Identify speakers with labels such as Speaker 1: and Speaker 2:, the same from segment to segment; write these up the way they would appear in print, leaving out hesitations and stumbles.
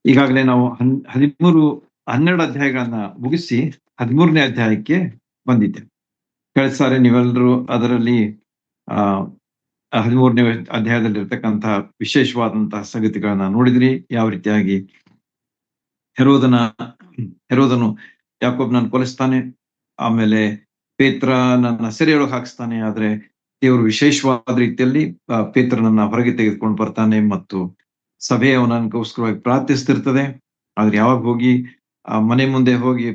Speaker 1: ಈಗಾಗಲೇ ನಾವು 12 ಅಧ್ಯಾಯಗಳನ್ನ ಮುಗಿಸಿ 13ನೇ ಅಧ್ಯಾಯಕ್ಕೆ ಬಂದಿದ್ದೇವೆ. ಕಳೆದ ಸಾರಿ ನೀವೆಲ್ಲರೂ ಅದರಲ್ಲಿ ಆ 13ನೇ ಅಧ್ಯಾಯದಲ್ಲಿರ್ತಕ್ಕಂತಹ ವಿಶೇಷವಾದಂತಹ ಸಂಗತಿಗಳನ್ನ ನೋಡಿದ್ರಿ. ಯಾವ ರೀತಿಯಾಗಿ ಹೆರೋದನು ಯಾಕೋಬನನ್ನು ಕೊಲಿಸ್ತಾನೆ, ಆಮೇಲೆ ಪೇತ್ರನನ್ನ ಸೆರೆಯೊಳಗೆ ಹಾಕಿಸ್ತಾನೆ. ಆದ್ರೆ ದೇವರು ವಿಶೇಷವಾದ ರೀತಿಯಲ್ಲಿ ಪೇತ್ರನನ್ನ ಹೊರಗೆ ತೆಗೆದುಕೊಂಡು ಬರ್ತಾನೆ ಮತ್ತು ಸಭೆ ಅವನಗೋಸ್ಕರವಾಗಿ ಪ್ರಾರ್ಥಿಸ್ತಿರ್ತದೆ. ಆದ್ರೆ ಯಾವಾಗ ಹೋಗಿ ಆ ಮನೆ ಮುಂದೆ ಹೋಗಿ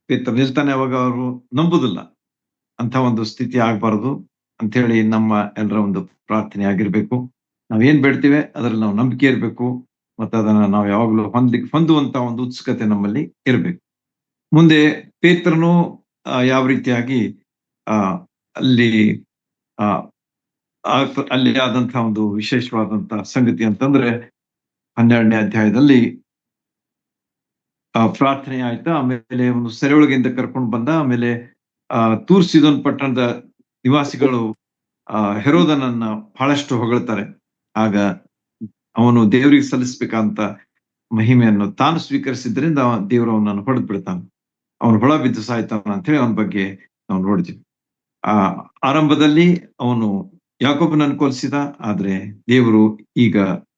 Speaker 1: ಪೇತ್ರ ನಿಲ್ತಾನೆ, ಅವಾಗ ಅವರು ನಂಬುದಿಲ್ಲ. ಅಂತ ಒಂದು ಸ್ಥಿತಿ ಆಗ್ಬಾರ್ದು ಅಂತ ಹೇಳಿ ನಮ್ಮ ಎಲ್ಲರ ಒಂದು ಪ್ರಾರ್ಥನೆ ಆಗಿರ್ಬೇಕು. ನಾವೇನ್ ಬೇಡ್ತೀವಿ ಅದ್ರಲ್ಲಿ ನಾವು ನಂಬಿಕೆ ಇರ್ಬೇಕು ಮತ್ತೆ ಅದನ್ನ ನಾವು ಯಾವಾಗ್ಲೂ ಹೊಂದುವಂತ ಒಂದು ಉತ್ಸುಕತೆ ನಮ್ಮಲ್ಲಿ ಇರ್ಬೇಕು. ಮುಂದೆ ಪೇತ್ರನು ಯಾವ ರೀತಿಯಾಗಿ ಆ ಅಲ್ಲಿ ಆ ಅಲ್ಲಿ ಆದಂತಹ ಒಂದು ವಿಶೇಷವಾದಂತಹ ಸಂಗತಿ ಅಂತಂದ್ರೆ 12ನೇ ಅಧ್ಯಾಯದಲ್ಲಿ ಪ್ರಾರ್ಥನೆ ಆಯ್ತಾ. ಆಮೇಲೆ ಒಂದು ಸೆರೆಯೊಳಗಿಂದ ಕರ್ಕೊಂಡು ಬಂದ. ಆಮೇಲೆ ತೂರ್ ಸೀದೋನ್ ಪಟ್ಟಣದ ನಿವಾಸಿಗಳು ಹೆರೋದನನ್ನ ಬಹಳಷ್ಟು ಹೊಗಳ್ತಾರೆ. ಆಗ ಅವನು ದೇವರಿಗೆ ಸಲ್ಲಿಸ್ಬೇಕಂತ ಮಹಿಮೆಯನ್ನು ತಾನು ಸ್ವೀಕರಿಸಿದ್ರಿಂದ ದೇವರು ಅವನನ್ನು ಹೊಡೆದು ಬಿಡ್ತಾನೆ. ಅವನು ಹೊಳ ಬಿದ್ದು ಸಾಯ್ತಾನ ಅಂತ ಹೇಳಿ ಅವನ ಬಗ್ಗೆ ನಾವು ನೋಡ್ತೀವಿ. ಆರಂಭದಲ್ಲಿ ಅವನು ಯಾಕೋಬನನ್ನು ಕೊಲಿಸಿದ, ಆದ್ರೆ ದೇವರು ಈಗ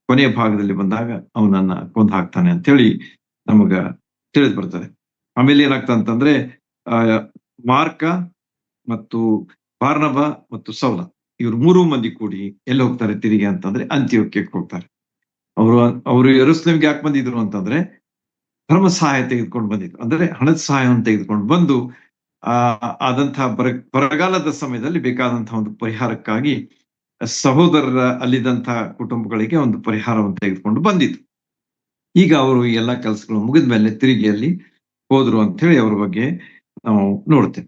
Speaker 1: ಕೊನೆಯ ಭಾಗದಲ್ಲಿ ಬಂದಾಗ ಅವನನ್ನ ಕೊಂದು ಹಾಕ್ತಾನೆ ಅಂತ ಹೇಳಿ ನಮಗ ತಿಳಿದು ಬರ್ತದೆ. ಆಮೇಲೆ ಏನಾಗ್ತದೆ ಅಂತಂದ್ರೆ ಮಾರ್ಕ ಮತ್ತು ಬಾರ್ನಬ ಮತ್ತು ಸೌಲ ಇವ್ರು 3 ಮಂದಿ ಕೂಡಿ ಎಲ್ಲಿ ಹೋಗ್ತಾರೆ ತಿರುಗಿ ಅಂತಂದ್ರೆ ಅಂತಿಯೋಕ್ಯಕ್ಕೆ ಹೋಗ್ತಾರೆ. ಅವರು ಯೆರೂಸಲೇಮಿಗೆ ಯಾಕೆ ಬಂದಿದ್ರು ಅಂತಂದ್ರೆ ಧರ್ಮ ಸಹಾಯ ತೆಗೆದುಕೊಂಡು ಬಂದಿದ್ರು. ಅಂದ್ರೆ ಹಣದ ಸಹಾಯವನ್ನು ತೆಗೆದುಕೊಂಡು ಬಂದು ಆದಂತಹ ಬರಗಾಲದ ಸಮಯದಲ್ಲಿ ಬೇಕಾದಂತಹ ಒಂದು ಪರಿಹಾರಕ್ಕಾಗಿ ಸಹೋದರರ ಅಲ್ಲಿದ್ದಂತಹ ಕುಟುಂಬಗಳಿಗೆ ಒಂದು ಪರಿಹಾರವನ್ನು ತೆಗೆದುಕೊಂಡು ಬಂದಿದ್ರು. ಈಗ ಅವರು ಎಲ್ಲಾ ಕೆಲಸಗಳು ಮುಗಿದ ಮೇಲೆ ತಿರುಗಿ ಅಲ್ಲಿ ಹೋದ್ರು ಅಂತ ಹೇಳಿ ಅವ್ರ ಬಗ್ಗೆ ನಾವು ನೋಡ್ತೇವೆ.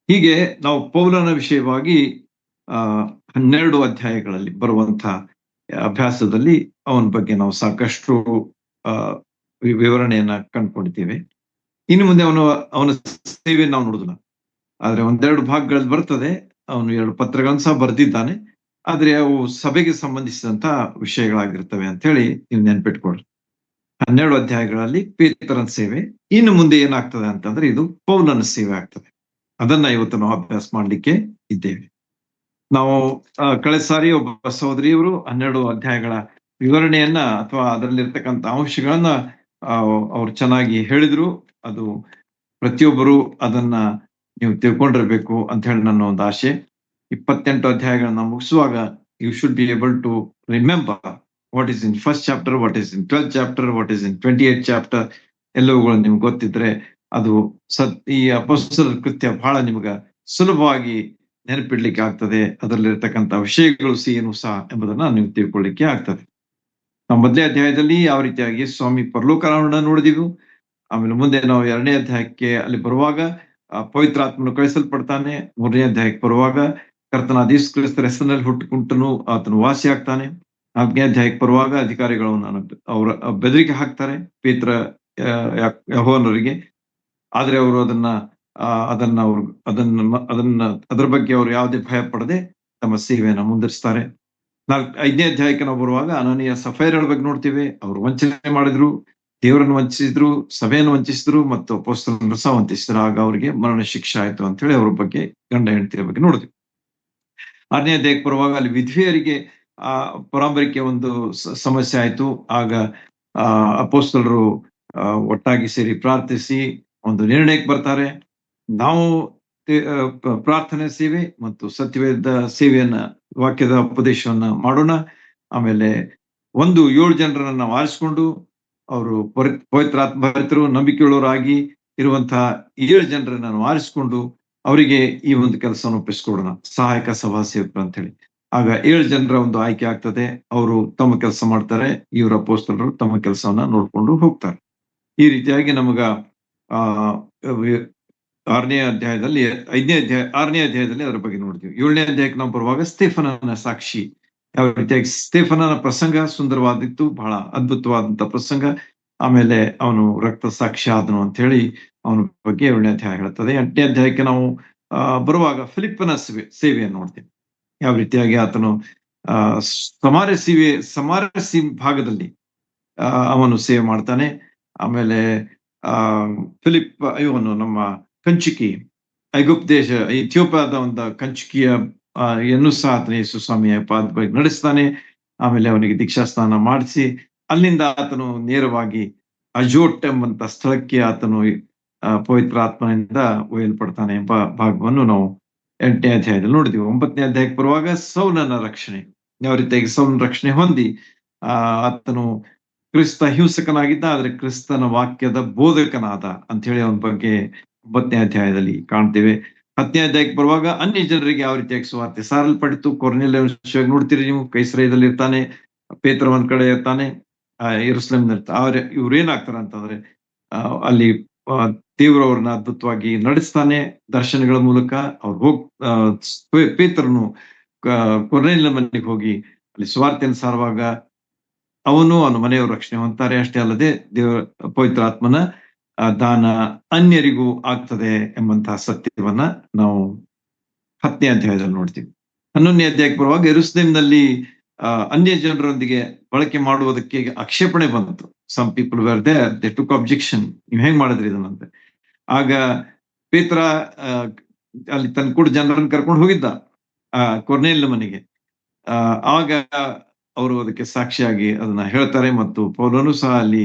Speaker 1: ಹೀಗೆ ನಾವು ಪೌಲನ ವಿಷಯವಾಗಿ 12 ಅಧ್ಯಾಯಗಳಲ್ಲಿ ಬರುವಂತಹ ಅಭ್ಯಾಸದಲ್ಲಿ ಅವನ ಬಗ್ಗೆ ನಾವು ಸಾಕಷ್ಟು ವಿವರಣೆಯನ್ನ ಕಂಡುಕೊಂಡಿದ್ದೇವೆ. ಇನ್ನು ಮುಂದೆ ಅವನ ಸೇವೆ ನಾವು ನೋಡುದಿಲ್ಲ. ಆದ್ರೆ 1-2 ಭಾಗಗಳಲ್ಲಿ ಬರ್ತದೆ. ಅವನು 2 ಪತ್ರಗಳನ್ನು ಸಹ ಬರೆದಿದ್ದಾನೆ. ಆದ್ರೆ ಅವು ಸಭೆಗೆ ಸಂಬಂಧಿಸಿದಂತ ವಿಷಯಗಳಾಗಿರ್ತವೆ ಅಂತ ಹೇಳಿ ನೀವು ನೆನ್ಪಿಟ್ಕೊಳ್ರಿ. 12 ಅಧ್ಯಾಯಗಳಲ್ಲಿ ಪೇತ್ರನ ಸೇವೆ. ಇನ್ನು ಮುಂದೆ ಏನಾಗ್ತದೆ ಅಂತಂದ್ರೆ ಇದು ಪೌಲನ ಸೇವೆ ಆಗ್ತದೆ. ಅದನ್ನ ಇವತ್ತು ನಾವು ಅಭ್ಯಾಸ ಮಾಡ್ಲಿಕ್ಕೆ ಇದ್ದೇವೆ. ನಾವು ಕಳೆದ ಸಾರಿ ಒಬ್ಬ ಸಹೋದರಿಯವರು 12 ಅಧ್ಯಾಯಗಳ ವಿವರಣೆಯನ್ನ ಅಥವಾ ಅದರಲ್ಲಿರ್ತಕ್ಕಂಥ ಅಂಶಗಳನ್ನ ಅವ್ರು ಚೆನ್ನಾಗಿ ಹೇಳಿದ್ರು. ಅದು ಪ್ರತಿಯೊಬ್ಬರು ಅದನ್ನ ನೀವು ತಿಳ್ಕೊಂಡಿರ್ಬೇಕು ಅಂತ ಹೇಳಿ ನನ್ನ ಒಂದು ಆಶೆ. 28 ಅಧ್ಯಾಯಗಳನ್ನ ಮುಗಿಸುವಾಗ you should be able to remember what is in first chapter, what is in 12th chapter, what is in 28th chapter ಎಲ್ಲವುಗಳು ನಿಮ್ಗೆ ಗೊತ್ತಿದ್ರೆ ಅದು ಈ ಅಪೊಸ್ತಲರ ಕೃತ್ಯ ಬಹಳ ನಿಮ್ಗ ಸುಲಭವಾಗಿ ನೆನಪಿಡ್ಲಿಕ್ಕೆ ಆಗ್ತದೆ. ಅದರಲ್ಲಿರ್ತಕ್ಕಂಥ ವಿಷಯಗಳು ಏನು ಸಹ ಎಂಬುದನ್ನ ನೀವು ತಿಳ್ಕೊಳ್ಳಿಕ್ಕೆ ಆಗ್ತದೆ. ನಾವು ಮೊದಲನೇ ಅಧ್ಯಾಯದಲ್ಲಿ ಯಾವ ರೀತಿಯಾಗಿ ಸ್ವಾಮಿ ಪರಲೋಕರಾಮನ ನೋಡಿದೀವಿ. ಆಮೇಲೆ ಮುಂದೆ ನಾವು 2ನೇ ಅಧ್ಯಾಯಕ್ಕೆ ಅಲ್ಲಿ ಬರುವಾಗ ಪವಿತ್ರಾತ್ಮನು ಕಳಿಸಲ್ಪಡ್ತಾನೆ. 3ನೇ ಅಧ್ಯಾಯಕ್ಕೆ ಬರುವಾಗ ಕರ್ತನಾದ ಯೇಸು ಕ್ರಿಸ್ತರ ಹೆಸರಿನಲ್ಲಿ ಹುಟ್ಟುಕೊಂಡನು ಆತನು ವಾಸಿ ಆಗ್ತಾನೆ. 4ನೇ ಅಧ್ಯಾಯಕ್ಕೆ ಬರುವಾಗ ಅಧಿಕಾರಿಗಳು ಅವರ ಬೆದರಿಕೆ ಹಾಕ್ತಾರೆ ಪೇತ್ರ ಯೆಹೋವನವರಿಗೆ. ಆದ್ರೆ ಅವರು ಅದರ ಬಗ್ಗೆ ಅವರು ಯಾವುದೇ ಭಯ ಪಡದೆ ತಮ್ಮ ಸೇವೆಯನ್ನ ಮುಂದುವರಿಸ್ತಾರೆ. 5ನೇ ಅಧ್ಯಾಯಕ್ಕೆ ನಾವು ಬರುವಾಗ ಅನನೀಯ ಸಫೈರಳ ಬಗ್ಗೆ ನೋಡ್ತೀವಿ. ಅವರು ವಂಚನೆ ಮಾಡಿದ್ರು, ದೇವರನ್ನು ವಂಚಿಸಿದ್ರು, ಸಭೆಯನ್ನು ವಂಚಿಸಿದ್ರು ಮತ್ತು ಅಪೊಸ್ತಲರನ್ನು ಸಹ ವಂಚಿಸಿದ್ರು. ಆಗ ಅವರಿಗೆ ಮರಣ ಶಿಕ್ಷೆ ಆಯ್ತು ಅಂತ ಹೇಳಿ ಅವ್ರ ಬಗ್ಗೆ ಗಂಡ ಹೆಂಡತಿಯ ಬಗ್ಗೆ ನೋಡ್ತೀವಿ. 6ನೇ ಅಧ್ಯಾಯಕ್ಕೆ ಬರುವಾಗ ಅಲ್ಲಿ ವಿಧವೆಯರಿಗೆ ಪರಾಂಬರಿಕೆ ಒಂದು ಸಮಸ್ಯೆ ಆಯ್ತು. ಆಗ ಅಪೊಸ್ತಲರು ಒಟ್ಟಾಗಿ ಸೇರಿ ಪ್ರಾರ್ಥಿಸಿ ಒಂದು ನಿರ್ಣಯಕ್ಕೆ ಬರ್ತಾರೆ. ನಾವು ಪ್ರಾರ್ಥನೆ ಸೇವೆ ಮತ್ತು ಸತ್ಯವೇದ ಸೇವೆಯನ್ನ ವಾಕ್ಯದ ಉಪದೇಶವನ್ನ ಮಾಡೋಣ. ಆಮೇಲೆ 7 ಜನರನ್ನ ನಾವು ಆರಿಸಿಕೊಂಡು ಅವರು ಪವಿತ್ರಾತ್ಮ ಭರಿತರು ನಂಬಿಕೆಯುಳ್ಳವರಾಗಿ ಇರುವಂತಹ 7 ಜನರನ್ನ ನಾವು ಆರಿಸಿಕೊಂಡು ಅವರಿಗೆ ಈ ಒಂದು ಕೆಲಸವನ್ನು ಒಪ್ಪಿಸ್ಕೊಡೋಣ, ಸಹಾಯಕ ಸಭಾ ಸೇವಕರು ಅಂತ ಹೇಳಿ. ಆಗ 7 ಜನರ ಒಂದು ಆಯ್ಕೆ ಆಗ್ತದೆ. ಅವರು ತಮ್ಮ ಕೆಲಸ ಮಾಡ್ತಾರೆ, ಇವರ ಅಪೊಸ್ತಲರು ತಮ್ಮ ಕೆಲಸವನ್ನ ನೋಡ್ಕೊಂಡು ಹೋಗ್ತಾರೆ. ಈ ರೀತಿಯಾಗಿ ನಮಗ 6ನೇ ಅಧ್ಯಾಯದಲ್ಲಿ 6ನೇ ಅಧ್ಯಾಯದಲ್ಲಿ ಅದರ ಬಗ್ಗೆ ನೋಡ್ತೀವಿ. 7ನೇ ಅಧ್ಯಾಯಕ್ಕೆ ನಾವು ಬರುವಾಗ ಸ್ಟೇಫನನ ಸಾಕ್ಷಿ, ಯಾವ ರೀತಿಯಾಗಿ ಸ್ಟೇಫನನ ಪ್ರಸಂಗ ಸುಂದರವಾದಿತ್ತು, ಬಹಳ ಅದ್ಭುತವಾದಂತ ಪ್ರಸಂಗ. ಆಮೇಲೆ ಅವನು ರಕ್ತ ಸಾಕ್ಷಿ ಆದನು ಅಂತ ಹೇಳಿ ಅವನ ಬಗ್ಗೆ 7ನೇ ಅಧ್ಯಾಯ ಹೇಳ್ತದೆ. 8ನೇ ಅಧ್ಯಾಯಕ್ಕೆ ನಾವು ಬರುವಾಗ ಫಿಲಿಪ್ಪನ ಸೇವೆಯನ್ನು ನೋಡ್ತೀವಿ. ಯಾವ ರೀತಿಯಾಗಿ ಆತನು ಸಮಾರ್ಯ ಭಾಗದಲ್ಲಿ ಅವನು ಸೇವೆ ಮಾಡ್ತಾನೆ. ಆಮೇಲೆ ಆ ಫಿಲಿಪ್ ಇವನು ನಮ್ಮ ಕಂಚುಕಿ, ಐಗುಪ್ತ ದೇಶ ಇಥಿಯೋಪಿಯಾದ ಒಂದು ಕಂಚುಕಿಯ ಯನ್ನು ಸಹ ಆತನ ಯೇಸು ಸ್ವಾಮಿಯ ಪಾದವಾಗಿ ನಡೆಸ್ತಾನೆ. ಆಮೇಲೆ ಅವನಿಗೆ ದೀಕ್ಷಾಸ್ನಾನ ಮಾಡಿಸಿ ಅಲ್ಲಿಂದ ಆತನು ನೇರವಾಗಿ ಅಜೋಟ್ ಎಂಬಂತ ಸ್ಥಳಕ್ಕೆ ಆತನು ಪವಿತ್ರ ಆತ್ಮನಿಂದ ಒಯ್ಯಲ್ಪಡ್ತಾನೆ ಎಂಬ ಭಾಗವನ್ನು ನಾವು 8ನೇ ಅಧ್ಯಾಯದಲ್ಲಿ ನೋಡಿದೀವಿ. 9ನೇ ಅಧ್ಯಾಯಕ್ಕೆ ಬರುವಾಗ ಸೌಲನ ರಕ್ಷಣೆ, ಯಾವ ರೀತಿಯಾಗಿ ಸೌಲನ ರಕ್ಷಣೆ ಹೊಂದಿ ಆತನು ಕ್ರಿಸ್ತ ಹಿಂಸಕನಾಗಿದ್ದ, ಆದ್ರೆ ಕ್ರಿಸ್ತನ ವಾಕ್ಯದ ಬೋಧಕನಾದ ಅಂತ ಹೇಳಿ ಅವನ ಬಗ್ಗೆ 9ನೇ ಅಧ್ಯಾಯದಲ್ಲಿ ಕಾಣ್ತೇವೆ. 10ನೇ ಅಧ್ಯಾಯಕ್ಕೆ ಬರುವಾಗ ಅನ್ಯ ಜನರಿಗೆ ಯಾವ ರೀತಿಯಾಗಿ ಸುವಾರ್ತೆ ಸಾರಲ್ಪಡಿತು. ಕೊರ್ನೆಲ್ಯ ವಿಷಯವಾಗಿ ನೋಡ್ತೀರಿ ನೀವು, ಕೈಸರೈದಲ್ಲಿ ಇರ್ತಾನೆ, ಪೇತ್ರ ಒಂದ್ ಕಡೆ ಇರ್ತಾನೆ, ಯೆರೂಸಲೇಮ್ನಲ್ಲಿ ಇರ್ತಾನೆ. ಅವ್ರ ಇವ್ರು ಏನಾಗ್ತಾರ ಅಂತಂದ್ರೆ ಅಲ್ಲಿ ದೇವ್ರವ್ರನ್ನ ಅದ್ಭುತವಾಗಿ ನಡೆಸ್ತಾನೆ ದರ್ಶನಗಳ ಮೂಲಕ. ಅವ್ರು ಪೇತ್ರನು ಕೊರ್ನೆಲ್ಯನ ಮನೆಗೆ ಹೋಗಿ ಅಲ್ಲಿ ಸುವಾರ್ತೆಯನ್ನು ಸಾರುವಾಗ ಅವನ ಮನೆಯವರು ರಕ್ಷಣೆ ಹೊಂದ್ತಾರೆ. ಅಷ್ಟೇ ಅಲ್ಲದೆ ಪವಿತ್ರ ಆತ್ಮನ ದಾನ ಅನ್ಯರಿಗೂ ಆಗ್ತದೆ ಎಂಬಂತಹ ಸತ್ಯವನ್ನ ನಾವು 10ನೇ ಅಧ್ಯಾಯದಲ್ಲಿ ನೋಡ್ತೀವಿ. 11ನೇ ಅಧ್ಯಾಯಕ್ಕೆ ಬರುವಾಗ ಯೆರೂಸಲೇಮಿನಲ್ಲಿ ಅನ್ಯ ಜನರೊಂದಿಗೆ ಬಳಕೆ ಮಾಡುವುದಕ್ಕೆ ಆಕ್ಷೇಪಣೆ ಬಂತು. Some people were there, they took objection, ನೀವ್ ಹೆಂಗ್ ಮಾಡಿದ್ರಿ ಇದನ್ನಂತೆ. ಆಗ ಪೇತ್ರ ಅಲ್ಲಿ ತನ್ನ ಕೂಡ ಜನರನ್ನು ಕರ್ಕೊಂಡು ಹೋಗಿದ್ದ ಕೊರ್ನೆಲ್ಯನ ಮನೆಗೆ. ಆಗ ಅವರು ಅದಕ್ಕೆ ಸಾಕ್ಷಿಯಾಗಿ ಅದನ್ನ ಹೇಳ್ತಾರೆ. ಮತ್ತು ಪೌಲನು ಸಹ ಅಲ್ಲಿ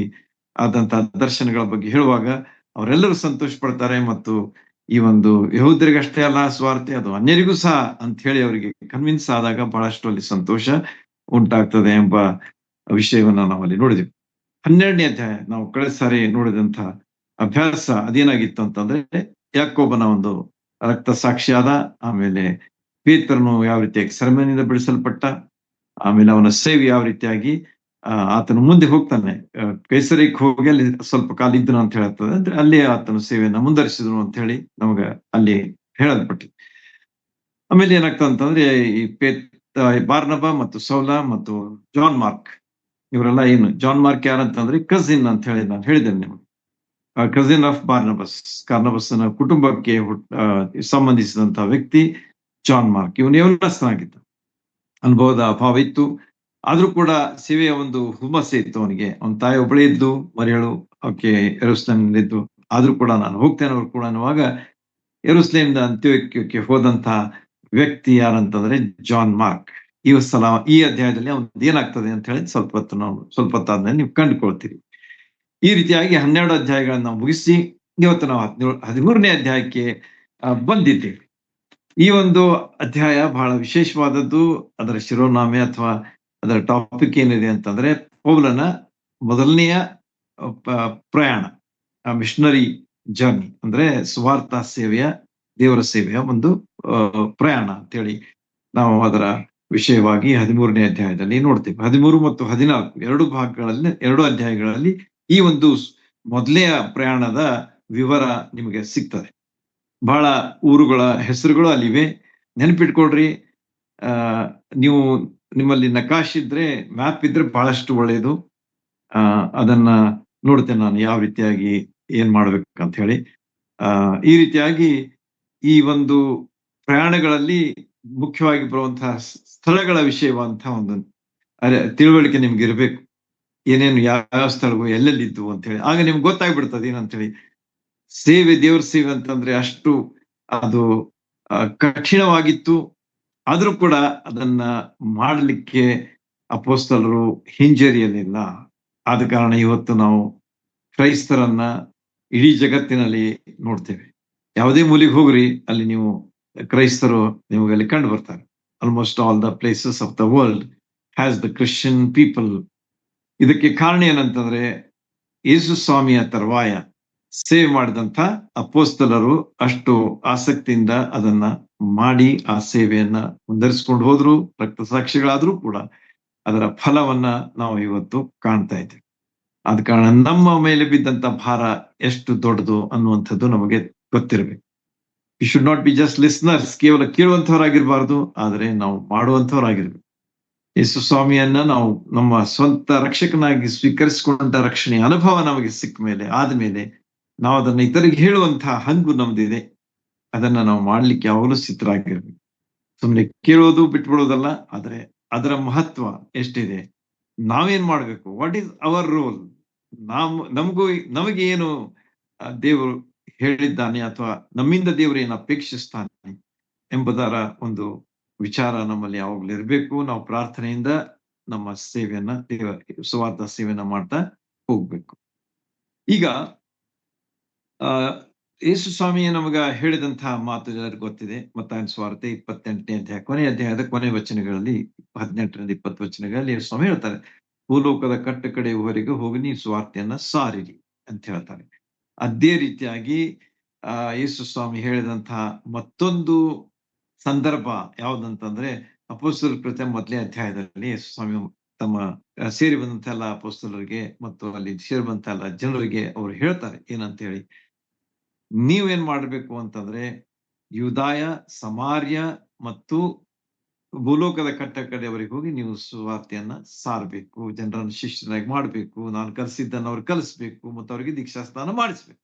Speaker 1: ಆದಂತಹ ದರ್ಶನಗಳ ಬಗ್ಗೆ ಹೇಳುವಾಗ ಅವರೆಲ್ಲರೂ ಸಂತೋಷ ಪಡ್ತಾರೆ. ಮತ್ತು ಈ ಒಂದು ಯಹೂದ್ಯರಿಗಷ್ಟೇ ಅಲ್ಲ ಸ್ವಾರ್ತೆ, ಅದು ಅನ್ಯರಿಗೂ ಸಹ ಅಂತ ಹೇಳಿ ಅವರಿಗೆ ಕನ್ವಿನ್ಸ್ ಆದಾಗ ಬಹಳಷ್ಟು ಅಲ್ಲಿ ಸಂತೋಷ ಉಂಟಾಗ್ತದೆ ಎಂಬ ವಿಷಯವನ್ನ ನಾವು ಅಲ್ಲಿ ನೋಡಿದ್ವಿ. 12ನೇ ಅಧ್ಯಾಯ ನಾವು ಕಳೆದ ಸಾರಿ ನೋಡಿದಂತಹ ಅಭ್ಯಾಸ ಅದೇನಾಗಿತ್ತು ಅಂತಂದ್ರೆ, ಯಾಕೋಬನ ಒಂದು ರಕ್ತ ಸಾಕ್ಷಿಯಾದ, ಆಮೇಲೆ ಪೇತ್ರನು ಯಾವ ರೀತಿಯಾಗಿ ಸೆರೆಮನೆಯಿಂದ ಬಿಡಿಸಲ್ಪಟ್ಟ, ಆಮೇಲೆ ಅವನ ಸೇವೆ ಯಾವ ರೀತಿಯಾಗಿ ಆತನು ಮುಂದೆ ಹೋಗ್ತಾನೆ. ಕೈಸರಿಗೆ ಹೋಗಿ ಅಲ್ಲಿ ಸ್ವಲ್ಪ ಕಾಲ ಇದ್ದನು ಅಂತ ಹೇಳ್ತದೆ. ಅಂದ್ರೆ ಅಲ್ಲಿ ಆತನ ಸೇವೆಯನ್ನ ಮುಂದುವರಿಸಿದನು ಅಂತ ಹೇಳಿ ನಮಗ ಅಲ್ಲಿ ಹೇಳಲ್ಪಟ್ಟಿದೆ. ಆಮೇಲೆ ಏನಾಗ್ತದೆ ಅಂತಂದ್ರೆ, ಈ ಬಾರ್ನಬ ಮತ್ತು ಸೌಲ ಮತ್ತು ಜಾನ್ ಮಾರ್ಕ್ ಇವರೆಲ್ಲ ಏನು, ಜಾನ್ ಮಾರ್ಕ್ ಯಾರಂತಂದ್ರೆ ಕಸಿನ್ ಅಂತ ಹೇಳಿ ನಾನು ಹೇಳಿದ್ದೇನೆ ನಿಮಗೆ. ಕಸಿನ್ ಆಫ್ ಕಾರ್ನಬಸ್ನ ಕುಟುಂಬಕ್ಕೆ ಸಂಬಂಧಿಸಿದಂತಹ ವ್ಯಕ್ತಿ ಜಾನ್ ಮಾರ್ಕ್. ಇವನು ಯವನಸ್ಥನಾಗಿದ್ದ, ಅನುಭವದ ಅಭಾವ ಇತ್ತು, ಆದ್ರೂ ಕೂಡ ಸೇವೆಯ ಒಂದು ಹುಮ್ಮಸ್ಸೆ ಇತ್ತು ಅವನಿಗೆ. ಅವನ ತಾಯಿ ಒಬ್ಬಳೇ ಇದ್ದು, ಮರಿಯಳು ಅವಕ್ಕೆ ಯೆರೂಸಲೇಮಿನಲ್ಲಿದ್ದು, ಆದ್ರೂ ಕೂಡ ನಾನು ಹೋಗ್ತೇನೆ ಅವ್ರು ಕೂಡ ಅನ್ನುವಾಗ ಯೆರೂಸಲೇಮಿಂದ ಅಂತ್ಯೋಕ್ಯಕ್ಕೆ ಹೋದಂತಹ ವ್ಯಕ್ತಿ ಯಾರಂತಂದ್ರೆ ಜಾನ್ ಮಾರ್ಕ್. ಈ ಅಧ್ಯಾಯದಲ್ಲಿ ಅವನ್ ಏನಾಗ್ತದೆ ಅಂತ ಹೇಳಿ ಸ್ವಲ್ಪ ಹೊತ್ತಾದ್ಮೇಲೆ ನೀವು ಕಂಡುಕೊಳ್ತೀರಿ. ಈ ರೀತಿಯಾಗಿ 12 ಅಧ್ಯಾಯಗಳನ್ನ ನಾವು ಮುಗಿಸಿ ಇವತ್ತು ನಾವು 13ನೇ ಅಧ್ಯಾಯಕ್ಕೆ ಬಂದಿದ್ದೇವೆ. ಈ ಒಂದು ಅಧ್ಯಾಯ ಬಹಳ ವಿಶೇಷವಾದದ್ದು. ಅದರ ಶಿರೋನಾಮೆ ಅಥವಾ ಅದರ ಟಾಪಿಕ್ ಏನಿದೆ ಅಂತಂದ್ರೆ, ಪೌಲನ ಮೊದಲನೆಯ ಪ್ರಯಾಣ, ಮಿಷನರಿ ಜರ್ನಿ, ಅಂದ್ರೆ ಸ್ವಾರ್ಥ ಸೇವೆಯ, ದೇವರ ಸೇವೆಯ ಒಂದು ಪ್ರಯಾಣ ಅಂತೇಳಿ ನಾವು ಅದರ ವಿಷಯವಾಗಿ 13ನೇ ಅಧ್ಯಾಯದಲ್ಲಿ ನೋಡ್ತೇವೆ. 13 ಮತ್ತು 14 ಎರಡು ಅಧ್ಯಾಯಗಳಲ್ಲಿ ಈ ಒಂದು ಮೊದಲನೆಯ ಪ್ರಯಾಣದ ವಿವರ ನಿಮಗೆ ಸಿಗ್ತದೆ. ಬಹಳ ಊರುಗಳ ಹೆಸರುಗಳು ಅಲ್ಲಿವೆ, ನೆನಪಿಟ್ಕೊಳ್ರಿ. ನೀವು ನಿಮ್ಮಲ್ಲಿ ನಕಾಶೆ ಇದ್ರೆ, ಮ್ಯಾಪ್ ಇದ್ರೆ ಬಹಳಷ್ಟು ಒಳ್ಳೆಯದು. ಅದನ್ನ ನೋಡ್ತೇನೆ ನಾನು ಯಾವ ರೀತಿಯಾಗಿ ಏನ್ ಮಾಡ್ಬೇಕಂತ ಹೇಳಿ. ಈ ರೀತಿಯಾಗಿ ಈ ಒಂದು ಪ್ರಯಾಣಗಳಲ್ಲಿ ಮುಖ್ಯವಾಗಿ ಬರುವಂತಹ ಸ್ಥಳಗಳ ವಿಷಯವಂತಹ ಒಂದು ತಿಳುವಳಿಕೆ ನಿಮ್ಗೆ ಇರ್ಬೇಕು. ಏನೇನು ಯಾವ ಸ್ಥಳಗಳು ಎಲ್ಲೆಲ್ಲಿದ್ದು ಅಂತ ಹೇಳಿ, ಆಗ ನಿಮ್ಗೆ ಗೊತ್ತಾಗ್ಬಿಡ್ತದೆ ಏನಂತ ಹೇಳಿ. ಸೇವೆ, ದೇವ್ರ ಸೇವೆ ಅಂತಂದ್ರೆ ಅಷ್ಟು ಅದು ಕಠಿಣವಾಗಿತ್ತು, ಆದ್ರೂ ಕೂಡ ಅದನ್ನ ಮಾಡಲಿಕ್ಕೆ ಅಪೊಸ್ತಲರು ಹಿಂಜರಿಯಲಿಲ್ಲ. ಆದ ಕಾರಣ ಇವತ್ತು ನಾವು ಕ್ರೈಸ್ತರನ್ನ ಇಡೀ ಜಗತ್ತಿನಲ್ಲಿ ನೋಡ್ತೇವೆ. ಯಾವುದೇ ಮೂಲೆಗೆ ಹೋಗ್ರಿ, ಅಲ್ಲಿ ನೀವು ಕ್ರೈಸ್ತರು ನಿಮಗೆ ಅಲ್ಲಿ ಕಂಡು ಬರ್ತಾರೆ. Almost all the places of the world has the Christian people. ಇದಕ್ಕೆ ಕಾರಣ ಏನಂತಂದ್ರೆ, ಯೇಸು ಸ್ವಾಮಿಯ ತರುವಾಯ ಸೇವೆ ಮಾಡಿದಂತ ಅಪೊಸ್ತಲರು ಅಷ್ಟು ಆಸಕ್ತಿಯಿಂದ ಅದನ್ನ ಮಾಡಿ ಆ ಸೇವೆಯನ್ನ ಮುಂದುವರಿಸಿಕೊಂಡು ಹೋದ್ರು. ರಕ್ತ ಸಾಕ್ಷಿಗಳಾದ್ರೂ ಕೂಡ ಅದರ ಫಲವನ್ನ ನಾವು ಇವತ್ತು ಕಾಣ್ತಾ ಇದ್ದೇವೆ. ಆದ ಕಾರಣ ನಮ್ಮ ಮೇಲೆ ಬಿದ್ದಂತ ಭಾರ ಎಷ್ಟು ದೊಡ್ಡದು ಅನ್ನುವಂಥದ್ದು ನಮಗೆ ಗೊತ್ತಿರಬೇಕು. You should not be just listeners, ಕೇವಲ ಕೇಳುವಂಥವರಾಗಿರ್ಬಾರ್ದು, ಆದರೆ ನಾವು ಮಾಡುವಂಥವರಾಗಿರ್ಬೇಕು. ಯೇಸು ಸ್ವಾಮಿಯನ್ನ ನಾವು ನಮ್ಮ ಸ್ವಂತ ರಕ್ಷಕನಾಗಿ ಸ್ವೀಕರಿಸಿಕೊಂಡ ರಕ್ಷಣೆಯ ಅನುಭವ ನಮಗೆ ಸಿಕ್ಕ ಮೇಲೆ, ಆದ್ಮೇಲೆ ನಾವು ಅದನ್ನ ಇತರಿಗೆ ಹೇಳುವಂತಹ ಹಂಗು ನಮ್ದಿದೆ. ಅದನ್ನ ನಾವು ಮಾಡ್ಲಿಕ್ಕೆ ಯಾವಾಗಲೂ ಸಿದ್ಧರಾಗಿರ್ಬೇಕು. ಸುಮ್ಮನೆ ಕೇಳೋದು ಬಿಟ್ಬಿಡೋದಲ್ಲ, ಆದ್ರೆ ಅದರ ಮಹತ್ವ ಎಷ್ಟಿದೆ, ನಾವೇನ್ ಮಾಡ್ಬೇಕು? What is our roll? ನಮಗೂ ನಮಗೆ ಏನು ದೇವರು ಹೇಳಿದ್ದಾನೆ ಅಥವಾ ನಮ್ಮಿಂದ ದೇವರು ಏನು ಅಪೇಕ್ಷಿಸ್ತಾನೆ ಎಂಬುದರ ಒಂದು ವಿಚಾರ ನಮ್ಮಲ್ಲಿ ಯಾವಾಗ್ಲೂ ಇರಬೇಕು. ನಾವು ಪ್ರಾರ್ಥನೆಯಿಂದ ನಮ್ಮ ಸೇವೆಯನ್ನ ಸುವಾರ್ಥ ಸೇವೆಯನ್ನ ಮಾಡ್ತಾ ಹೋಗ್ಬೇಕು. ಈಗ ಆ ಯೇಸು ಸ್ವಾಮಿ ನಮಗ ಹೇಳಿದಂತಹ ಮಾತು ಎಲ್ಲರಿಗೂ ಗೊತ್ತಿದೆ. ಮತ್ತಾಯನ ಸುವಾರ್ತೆ 28ನೇ ಅಧ್ಯಾಯ ಕೊನೆಯ ಅಧ್ಯಾಯದ ಕೊನೆ ವಚನಗಳಲ್ಲಿ 18ರಿಂದ 20 ವಚನಗಳಲ್ಲಿ ಯೇಸು ಸ್ವಾಮಿ ಹೇಳ್ತಾರೆ, ಭೂಲೋಕದ ಕಟ್ಟ ಕಡೆಯವರೆಗೆ ಹೋಗಿ ನೀವು ಸುವಾರ್ತೆಯನ್ನ ಸಾರಿರಿ ಅಂತ ಹೇಳ್ತಾರೆ. ಅದೇ ರೀತಿಯಾಗಿ ಯೇಸು ಸ್ವಾಮಿ ಹೇಳಿದಂತಹ ಮತ್ತೊಂದು ಸಂದರ್ಭ ಯಾವ್ದಂತಂದ್ರೆ ಅಪೊಸ್ತಲರ ಕೃತ್ಯ ಮೊದಲನೇ ಅಧ್ಯಾಯದಲ್ಲಿ ಯೇಸು ಸ್ವಾಮಿ ತಮ್ಮ ಸೇರಿ ಬಂದಂತ ಎಲ್ಲ ಅಪೊಸ್ತಲರಿಗೆ ಮತ್ತು ಅಲ್ಲಿ ಸೇರಿ ಬಂದಂತ ಎಲ್ಲ ಜನರಿಗೆ ಅವರು ಹೇಳ್ತಾರೆ ಏನಂತ ಹೇಳಿ, ನೀವೇನ್ ಮಾಡ್ಬೇಕು ಅಂತಂದ್ರೆ ಯೂದಾಯ, ಸಮಾರ್ಯ ಮತ್ತು ಭೂಲೋಕದ ಕಟ್ಟ ಕಡೆಯವರೆಗೆ ಹೋಗಿ ನೀವು ಸುವಾರ್ತೆಯನ್ನ ಸಾರಬೇಕು, ಜನರನ್ನು ಶಿಷ್ಯರಾಗಿ ಮಾಡ್ಬೇಕು, ನಾನು ಕಲಿಸಿದ್ದನ್ನು ಅವ್ರು ಕಲಿಸ್ಬೇಕು ಮತ್ತು ಅವರಿಗೆ ದೀಕ್ಷಾಸ್ನಾನ ಮಾಡಿಸ್ಬೇಕು.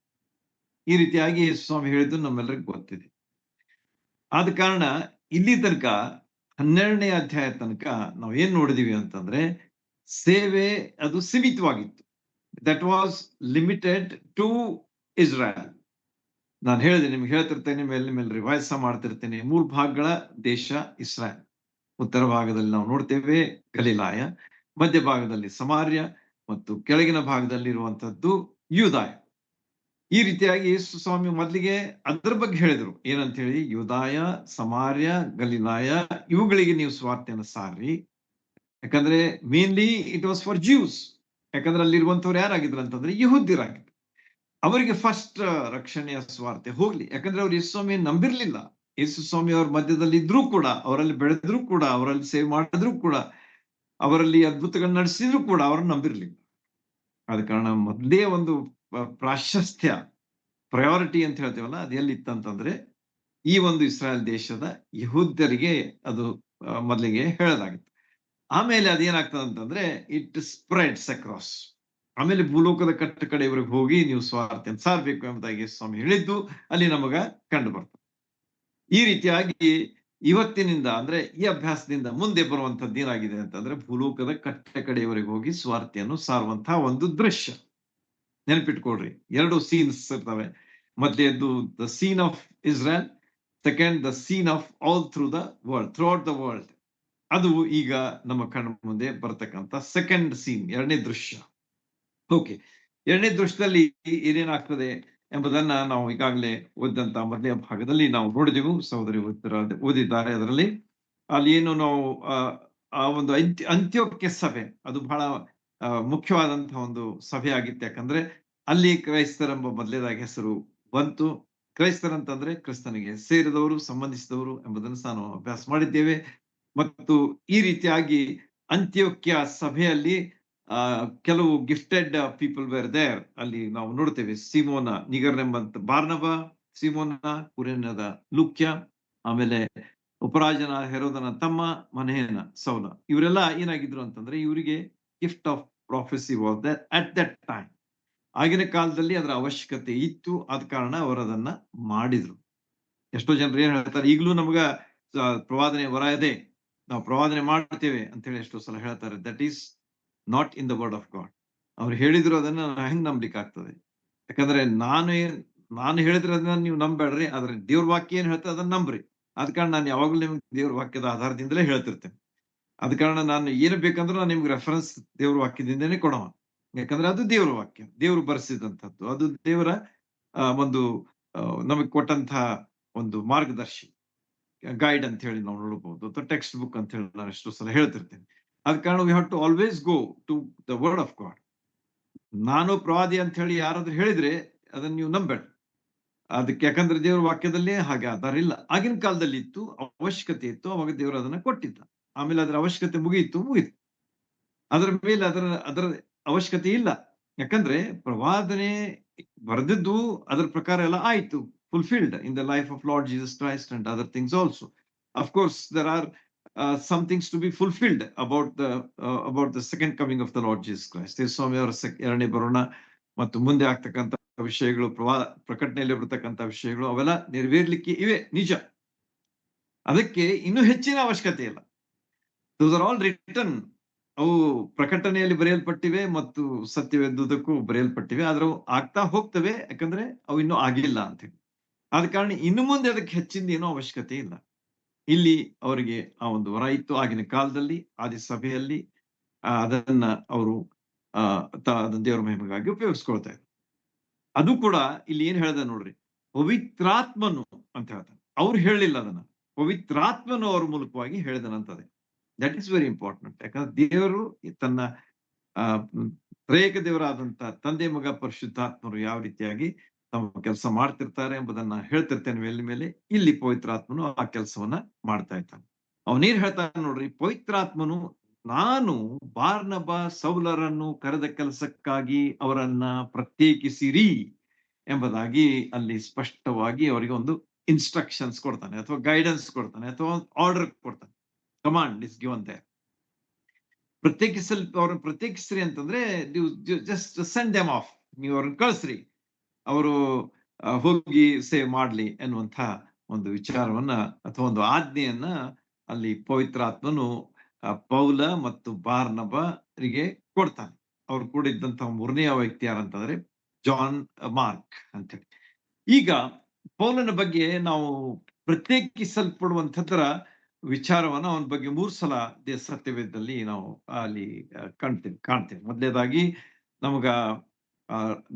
Speaker 1: ಈ ರೀತಿಯಾಗಿ ಯೇಸು ಸ್ವಾಮಿ ಹೇಳಿದ್ದು ನಮ್ಮೆಲ್ಲರಿಗೂ ಗೊತ್ತಿದೆ. ಆದ ಕಾರಣ ಇಲ್ಲಿ ತನಕ 12ನೇ ಅಧ್ಯಾಯ ತನಕ ನಾವು ಏನ್ ನೋಡಿದೀವಿ ಅಂತಂದ್ರೆ ಸೇವೆ ಅದು ಸೀಮಿತವಾಗಿತ್ತು. That was limited to Israel. ನಾನು ಹೇಳಿದೆ, ನಿಮ್ಗೆ ಹೇಳ್ತಿರ್ತೇನೆ, ಮೇಲೆ ರಿವೈಸ್ ಮಾಡ್ತಿರ್ತೇನೆ. 3 ಭಾಗಗಳ ದೇಶ ಇಸ್ರಾಯಲ್. ಉತ್ತರ ಭಾಗದಲ್ಲಿ ನಾವು ನೋಡ್ತೇವೆ ಗಲಿಲಾಯ, ಮಧ್ಯ ಭಾಗದಲ್ಲಿ ಸಮಾರ್ಯ ಮತ್ತು ಕೆಳಗಿನ ಭಾಗದಲ್ಲಿ ಇರುವಂತದ್ದು ಯೂದಾಯ. ಈ ರೀತಿಯಾಗಿ ಯೇಸು ಸ್ವಾಮಿ ಮೊದಲಿಗೆ ಅದರ ಬಗ್ಗೆ ಹೇಳಿದ್ರು, ಏನಂತ ಹೇಳಿ, ಯೂದಾಯ, ಸಮಾರ್ಯ, ಗಲಿಲಾಯ ಇವುಗಳಿಗೆ ನೀವು ಸುವಾರ್ತೆಯನ್ನು ಸಾರ್ರಿ. ಯಾಕಂದ್ರೆ mainly it was for juice. ಯಾಕಂದ್ರೆ ಅಲ್ಲಿರುವಂತವ್ರು ಯಾರಾಗಿದ್ರು ಅಂತಂದ್ರೆ ಯಹೂದ್ಯರಾಗಿದ್ರು. ಅವರಿಗೆ ಫಸ್ಟ್ ರಕ್ಷಣೆಯ ಸ್ವಾರ್ಥ ಹೋಗ್ಲಿ. ಯಾಕಂದ್ರೆ ಅವ್ರು ಯೇಸು ಸ್ವಾಮಿ ನಂಬಿರ್ಲಿಲ್ಲ. ಯೇಸು ಸ್ವಾಮಿ ಅವ್ರ ಮಧ್ಯದಲ್ಲಿ ಇದ್ರೂ ಕೂಡ, ಅವರಲ್ಲಿ ಬೆಳೆದ್ರು ಕೂಡ, ಅವರಲ್ಲಿ ಸೇವೆ ಮಾಡಿದ್ರು ಕೂಡ, ಅವರಲ್ಲಿ ಅದ್ಭುತಗಳನ್ನ ನಡೆಸಿದ್ರು ಕೂಡ ಅವ್ರನ್ನ ನಂಬಿರ್ಲಿಲ್ಲ. ಆದ ಕಾರಣ ಮೊದಲೇ ಒಂದು ಪ್ರಾಶಸ್ತ್ಯ, ಪ್ರಯಾರಿಟಿ ಅಂತ ಹೇಳ್ತೀವಲ್ಲ, ಅದು ಎಲ್ಲಿತ್ತಂತಂದ್ರೆ ಈ ಒಂದು ಇಸ್ರಾಯೇಲ್ ದೇಶದ ಯಹೂದ್ಯರಿಗೆ ಅದು ಮೊದಲಿಗೆ ಹೇಳಲಾಗಿತ್ತು. ಆಮೇಲೆ ಅದೇನಾಗ್ತದೆ ಅಂತಂದ್ರೆ ಇಟ್ ಸ್ಪ್ರೆಡ್ಸ್ ಅಕ್ರಾಸ್. ಆಮೇಲೆ ಭೂಲೋಕದ ಕಟ್ಟ ಕಡೆಯವರೆಗೆ ಹೋಗಿ ನೀವು ಸ್ವಾರ್ಥೆಯನ್ನು ಸಾರಬೇಕು ಎಂಬುದಾಗಿ ಸ್ವಾಮಿ ಹೇಳಿದ್ದು ಅಲ್ಲಿ ನಮಗ ಕಂಡು ಬರ್ತದೆ. ಈ ರೀತಿಯಾಗಿ ಇವತ್ತಿನಿಂದ ಅಂದ್ರೆ ಈ ಅಭ್ಯಾಸದಿಂದ ಮುಂದೆ ಬರುವಂತದ್ದು ಏನಾಗಿದೆ ಅಂತಂದ್ರೆ ಭೂಲೋಕದ ಕಟ್ಟ ಕಡೆಯವರೆಗೆ ಹೋಗಿ ಸ್ವಾರ್ಥೆಯನ್ನು ಸಾರುವಂತಹ ಒಂದು ದೃಶ್ಯ. ನೆನಪಿಟ್ಕೊಳ್ರಿ, 2 ಸೀನ್ಸ್ ಇರ್ತವೆ. ಮೊದಲನೇದ್ದು the scene of Israel, second the scene of all through the world, throughout the world. ಅದು ಈಗ ನಮ್ಮ ಕಣ್ಣ ಮುಂದೆ ಬರ್ತಕ್ಕಂಥ ಸೆಕೆಂಡ್ ಸೀನ್, 2ನೇ ದೃಶ್ಯ. ಓಕೆ, 2ನೇ ದೃಶ್ಯದಲ್ಲಿ ಏನೇನಾಗ್ತದೆ ಎಂಬುದನ್ನ ನಾವು ಈಗಾಗಲೇ ಓದಿದಂತ ಮೊದಲನೇ ಭಾಗದಲ್ಲಿ ನಾವು ನೋಡಿದೆವು. ಸಹೋದರಿ ಓದಿದ್ದಾರೆ. ಅದರಲ್ಲಿ ಅಲ್ಲಿ ಏನು ನಾವು ಆ ಒಂದು ಅಂತ್ಯೋಕ್ಯ ಸಭೆ, ಅದು ಬಹಳ ಮುಖ್ಯವಾದಂತಹ ಒಂದು ಸಭೆ ಆಗಿತ್ತು. ಯಾಕಂದ್ರೆ ಅಲ್ಲಿ ಕ್ರೈಸ್ತರೆಂಬ ಮೊದಲೇದಾಗಿ ಹೆಸರು ಬಂತು. ಕ್ರೈಸ್ತರಂತಂದ್ರೆ ಕ್ರಿಸ್ತನಿಗೆ ಸೇರಿದವರು, ಸಂಬಂಧಿಸಿದವರು ಎಂಬುದನ್ನು ನಾವು ಅಭ್ಯಾಸ ಮಾಡಿದ್ದೇವೆ. ಮತ್ತು ಈ ರೀತಿಯಾಗಿ ಅಂತ್ಯೋಕ್ಯ ಸಭೆಯಲ್ಲಿ ಕೆಲವು ಗಿಫ್ಟೆಡ್ ಪೀಪಲ್ ವೇರ್ ದೇರ್. ಅಲ್ಲಿ ನಾವು ನೋಡ್ತೇವೆ ಸಿಮೋನ ನಿಗರ್ನೆಂಬಂತ ಬಾರ್ನಬ, ಸಿಮೋನ ಕುರೇನದ ಲೂಕ್ಯ, ಆಮೇಲೆ ಉಪರಾಜನ ಹೆರೋದನ ತಮ್ಮ ಮನೆಯನ ಸೌಲ. ಇವರೆಲ್ಲ ಏನಾಗಿದ್ರು ಅಂತಂದ್ರೆ ಇವರಿಗೆ gift of prophecy was there at that time. ಆಗಿನ ಕಾಲದಲ್ಲಿ ಅದರ ಅವಶ್ಯಕತೆ ಇತ್ತು. ಆದ ಕಾರಣ ಅವರು ಅದನ್ನ ಮಾಡಿದ್ರು. ಎಷ್ಟೋ ಜನರು ಏನ್ ಹೇಳ್ತಾರೆ, ಈಗಲೂ ನಮ್ಗ ಪ್ರವಾದನೆ ವರ ಇದೆ, ನಾವು ಪ್ರವಾದನೆ ಮಾಡ್ತೇವೆ ಅಂತ ಹೇಳಿ ಎಷ್ಟೋ ಸಲ ಹೇಳ್ತಾರೆ. That is not in the word of god. ಅವ್ರು ಹೇಳಿದ್ರು ಅದನ್ನ ಹೆಂಗ್ ನಂಬಲಿಕ್ಕೆ ಆಗ್ತದೆ? ಯಾಕಂದ್ರೆ ನಾನು ಹೇಳಿದ್ರೆ ಅದನ್ನ ನೀವು ನಂಬೇಡ್ರಿ, ಆದ್ರೆ ದೇವ್ರ ವಾಕ್ಯ ಏನ್ ಹೇಳ್ತದೆ ಅದನ್ನ ನಂಬ್ರಿ. ಆದ ಕಾರಣ ನಾನು ಯಾವಾಗ್ಲೂ ನಿಮ್ಗೆ ದೇವ್ರ ವಾಕ್ಯದ ಆಧಾರದಿಂದಲೇ ಹೇಳ್ತಿರ್ತೇನೆ. ಆದ ಕಾರಣ ನಾನು ಏನು ಬೇಕಂದ್ರೆ ನಾನು ನಿಮ್ಗೆ ರೆಫರೆನ್ಸ್ ದೇವ್ರ ವಾಕ್ಯದಿಂದನೇ ಕೊಡೋಣ. ಯಾಕಂದ್ರೆ ಅದು ದೇವ್ರ ವಾಕ್ಯ, ದೇವ್ರು ಬರೆಸಿದಂಥದ್ದು, ಅದು ದೇವರ ಒಂದು ನಮಗೆ ಕೊಟ್ಟಂತಹ ಒಂದು ಮಾರ್ಗದರ್ಶಿ, ಗೈಡ್ ಅಂತ ಹೇಳಿ ನಾವು ನೋಡಬಹುದು, ಅಥವಾ ಟೆಕ್ಸ್ಟ್ ಬುಕ್ ಅಂತ ಹೇಳಿ ನಾನು ಎಷ್ಟೋ ಸಲ ಹೇಳ್ತಿರ್ತೇನೆ. ಆದ ಕಾರಣ we have to always go to the word of God. ನಾನು ಪ್ರವಾದಿ ಅಂತ ಹೇಳಿ ಯಾರಾದ್ರೂ ಹೇಳಿದ್ರೆ ಅದನ್ನ ನೀವು ನಂಬೇಡ. ಅದಕ್ಕೆ ಯಾಕಂದ್ರೆ ದೇವ್ರ ವಾಕ್ಯದಲ್ಲೇ ಹಾಗೆ ಆಧಾರ ಇಲ್ಲ. ಆಗಿನ ಕಾಲದಲ್ಲಿ ಇತ್ತು, ಅವಶ್ಯಕತೆ ಇತ್ತು, ಅವಾಗ ದೇವರು ಅದನ್ನ ಕೊಟ್ಟಿದ್ದ. ಆಮೇಲೆ ಅದರ ಅವಶ್ಯಕತೆ ಮುಗಿಯಿತು. ಅದರ ಮೇಲೆ ಅದರ ಅವಶ್ಯಕತೆ ಇಲ್ಲ. ಯಾಕಂದ್ರೆ ಪ್ರವಾದನೆ ಬರೆದಿದ್ದು ಅದರ ಪ್ರಕಾರ ಎಲ್ಲ ಆಯ್ತು, fulfilled in the life of Lord Jesus Christ and other things also. Of course, there are some things to be fulfilled about the second coming of the Lord Jesus Christ. ಸ್ವಾಮಿ ಅವರ 2ನೇ ಬರೋಣ ಮತ್ತು ಮುಂದೆ ಆಗ್ತಕ್ಕಂಥ ವಿಷಯಗಳು, ಪ್ರಕಟಣೆಯಲ್ಲಿ ಬರ್ತಕ್ಕಂಥ ವಿಷಯಗಳು, ಅವೆಲ್ಲ ನೆರವೇರ್ಲಿಕ್ಕೆ ಇವೆ, ನಿಜ. ಅದಕ್ಕೆ ಇನ್ನೂ ಹೆಚ್ಚಿನ ಅವಶ್ಯಕತೆ ಇಲ್ಲ. Those are all written ಅವು ಪ್ರಕಟಣೆಯಲ್ಲಿ ಬರೆಯಲ್ಪಟ್ಟಿವೆ ಮತ್ತು ಸತ್ಯವೇದಕ್ಕೂ ಬರೆಯಲ್ಪಟ್ಟಿವೆ. ಆದ್ರೆ ಅವು ಆಗ್ತಾ ಹೋಗ್ತವೆ, ಯಾಕಂದ್ರೆ ಅವು ಇನ್ನೂ ಆಗಿಲ್ಲ ಅಂತ ಹೇಳಿ. ಆದ ಕಾರಣ ಇನ್ನು ಮುಂದೆ ಅದಕ್ಕೆ ಹೆಚ್ಚಿಂದ ಏನೋ ಅವಶ್ಯಕತೆ ಇಲ್ಲ. ಇಲ್ಲಿ ಅವರಿಗೆ ಆ ಒಂದು ವರ ಇತ್ತು ಆಗಿನ ಕಾಲದಲ್ಲಿ, ಆದಿ ಸಭೆಯಲ್ಲಿ. ಅದನ್ನ ಅವರು ಅದನ್ನ ದೇವರ ಮಹಿಮೆಗಾಗಿ ಉಪಯೋಗಿಸ್ಕೊಳ್ತಾ ಇದ್ರು. ಅದು ಕೂಡ ಇಲ್ಲಿ ಏನ್ ಹೇಳ್ದ ನೋಡ್ರಿ, ಪವಿತ್ರಾತ್ಮನು ಅಂತ ಹೇಳ್ತಾನೆ. ಅವ್ರು ಹೇಳಲಿಲ್ಲ ಅದನ್ನ, ಪವಿತ್ರಾತ್ಮನು ಅವ್ರ ಮೂಲಕವಾಗಿ ಹೇಳಿದನಂತದೆ. That is very important. ಯಾಕಂದ್ರೆ ದೇವರು ತನ್ನ ಆ ತ್ರೇಕ ದೇವರಾದಂತ ತಂದೆ, ಮಗ, ಪರಿಶುದ್ಧಾತ್ಮರು ಯಾವ ರೀತಿಯಾಗಿ ತಮ್ಮ ಕೆಲಸ ಮಾಡ್ತಿರ್ತಾರೆ ಎಂಬುದನ್ನ ಹೇಳ್ತಿರ್ತೇನೆ ಮೇಲೆ ಮೇಲೆ. ಇಲ್ಲಿ ಪವಿತ್ರಾತ್ಮನು ಆ ಕೆಲಸವನ್ನ ಮಾಡ್ತಾ ಇದ್ದಾನೆ. ಅವನೇನ್ ಹೇಳ್ತಾನೆ ನೋಡ್ರಿ, ಪವಿತ್ರಾತ್ಮನು ನಾನು ಬಾರ್ನಬ ಸೌಲರನ್ನು ಕರೆದ ಕೆಲಸಕ್ಕಾಗಿ ಅವರನ್ನ ಪ್ರತ್ಯೇಕಿಸಿರಿ ಎಂಬುದಾಗಿ ಅಲ್ಲಿ ಸ್ಪಷ್ಟವಾಗಿ ಅವರಿಗೆ ಒಂದು ಇನ್ಸ್ಟ್ರಕ್ಷನ್ಸ್ ಕೊಡ್ತಾನೆ, ಅಥವಾ ಗೈಡೆನ್ಸ್ ಕೊಡ್ತಾನೆ, ಅಥವಾ ಆರ್ಡರ್ ಕೊಡ್ತಾನೆ. Command is given there. ಅವ್ರನ್ನ ಪ್ರತ್ಯೇಕಿಸ್ರಿ ಅಂತಂದ್ರೆ ಜಸ್ಟ್ ಸೆಂಡ್ ದೆಮ್ ಆಫ್, ನೀವು ಅವ್ರನ್ನ ಕಳಿಸ್ರಿ, ಅವರು ಹೋಗಿ ಸೇವ್ ಮಾಡ್ಲಿ ಎನ್ನುವಂತ ಒಂದು ವಿಚಾರವನ್ನ ಅಥವಾ ಒಂದು ಆಜ್ಞೆಯನ್ನ ಅಲ್ಲಿ ಪವಿತ್ರಾತ್ಮನು ಪೌಲ ಮತ್ತು ಬಾರ್ನಬರಿಗೆ ಕೊಡ್ತಾನೆ. ಅವ್ರು ಕೂಡ ಇದ್ದಂತಹ ಮೂರನೆಯ ವ್ಯಕ್ತಿ ಯಾರಂತಂದ್ರೆ ಜಾನ್ ಮಾರ್ಕ್ ಅಂತೇಳಿ. ಈಗ ಪೌಲನ ಬಗ್ಗೆ ನಾವು ಪ್ರತ್ಯೇಕಿಸಲ್ಪಡುವಂಥದ್ರ ವಿಚಾರವನ್ನ ಅವನ ಬಗ್ಗೆ 3 ಸಲ ಸತ್ಯವೇದದಲ್ಲಿ ನಾವು ಅಲ್ಲಿ ಕಾಣ್ತೇವೆ. ಮೊದಲನೇದಾಗಿ ನಮಗ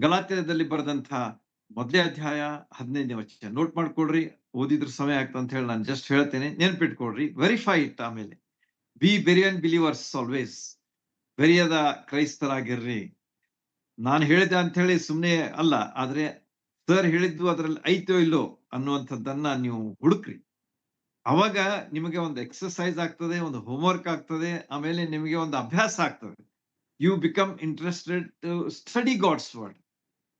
Speaker 1: ಗಲಾತ್ಯದಲ್ಲಿ ಬರೆದಂತಹ ಮೊದಲೇ ಅಧ್ಯಾಯ 15ನೇ ವಚನ ನೋಟ್ ಮಾಡ್ಕೊಳ್ರಿ. ಓದಿದ್ರ ಸಮಯ ಆಗ್ತದೆ ಅಂತ ಹೇಳಿ ನಾನು ಜಸ್ಟ್ ಹೇಳ್ತೇನೆ, ನೆನ್ಪಿಟ್ಕೊಳ್ರಿ, ವೆರಿಫೈ ಇಟ್. ಆಮೇಲೆ ಬಿ ಬೆರಿಯನ್ ಬಿಲೀವರ್ಸ್ ಆಲ್ವೇಸ್, ಬೆರೆಯದ ಕ್ರೈಸ್ತರಾಗಿರ್ರಿ. ನಾನು ಹೇಳಿದೆ ಅಂತ ಹೇಳಿ ಸುಮ್ಮನೆ ಅಲ್ಲ, ಆದ್ರೆ ಸರ್ ಹೇಳಿದ್ದು ಅದ್ರಲ್ಲಿ ಐತೋ ಇಲ್ಲೋ ಅನ್ನುವಂಥದ್ದನ್ನ ನೀವು ಹುಡುಕ್ರಿ. ಅವಾಗ ನಿಮಗೆ ಒಂದು ಎಕ್ಸರ್ಸೈಸ್ ಆಗ್ತದೆ, ಒಂದು ಹೋಮ್ವರ್ಕ್ ಆಗ್ತದೆ, ಆಮೇಲೆ ನಿಮಗೆ ಒಂದು ಅಭ್ಯಾಸ ಆಗ್ತದೆ. You become interested to study God's word.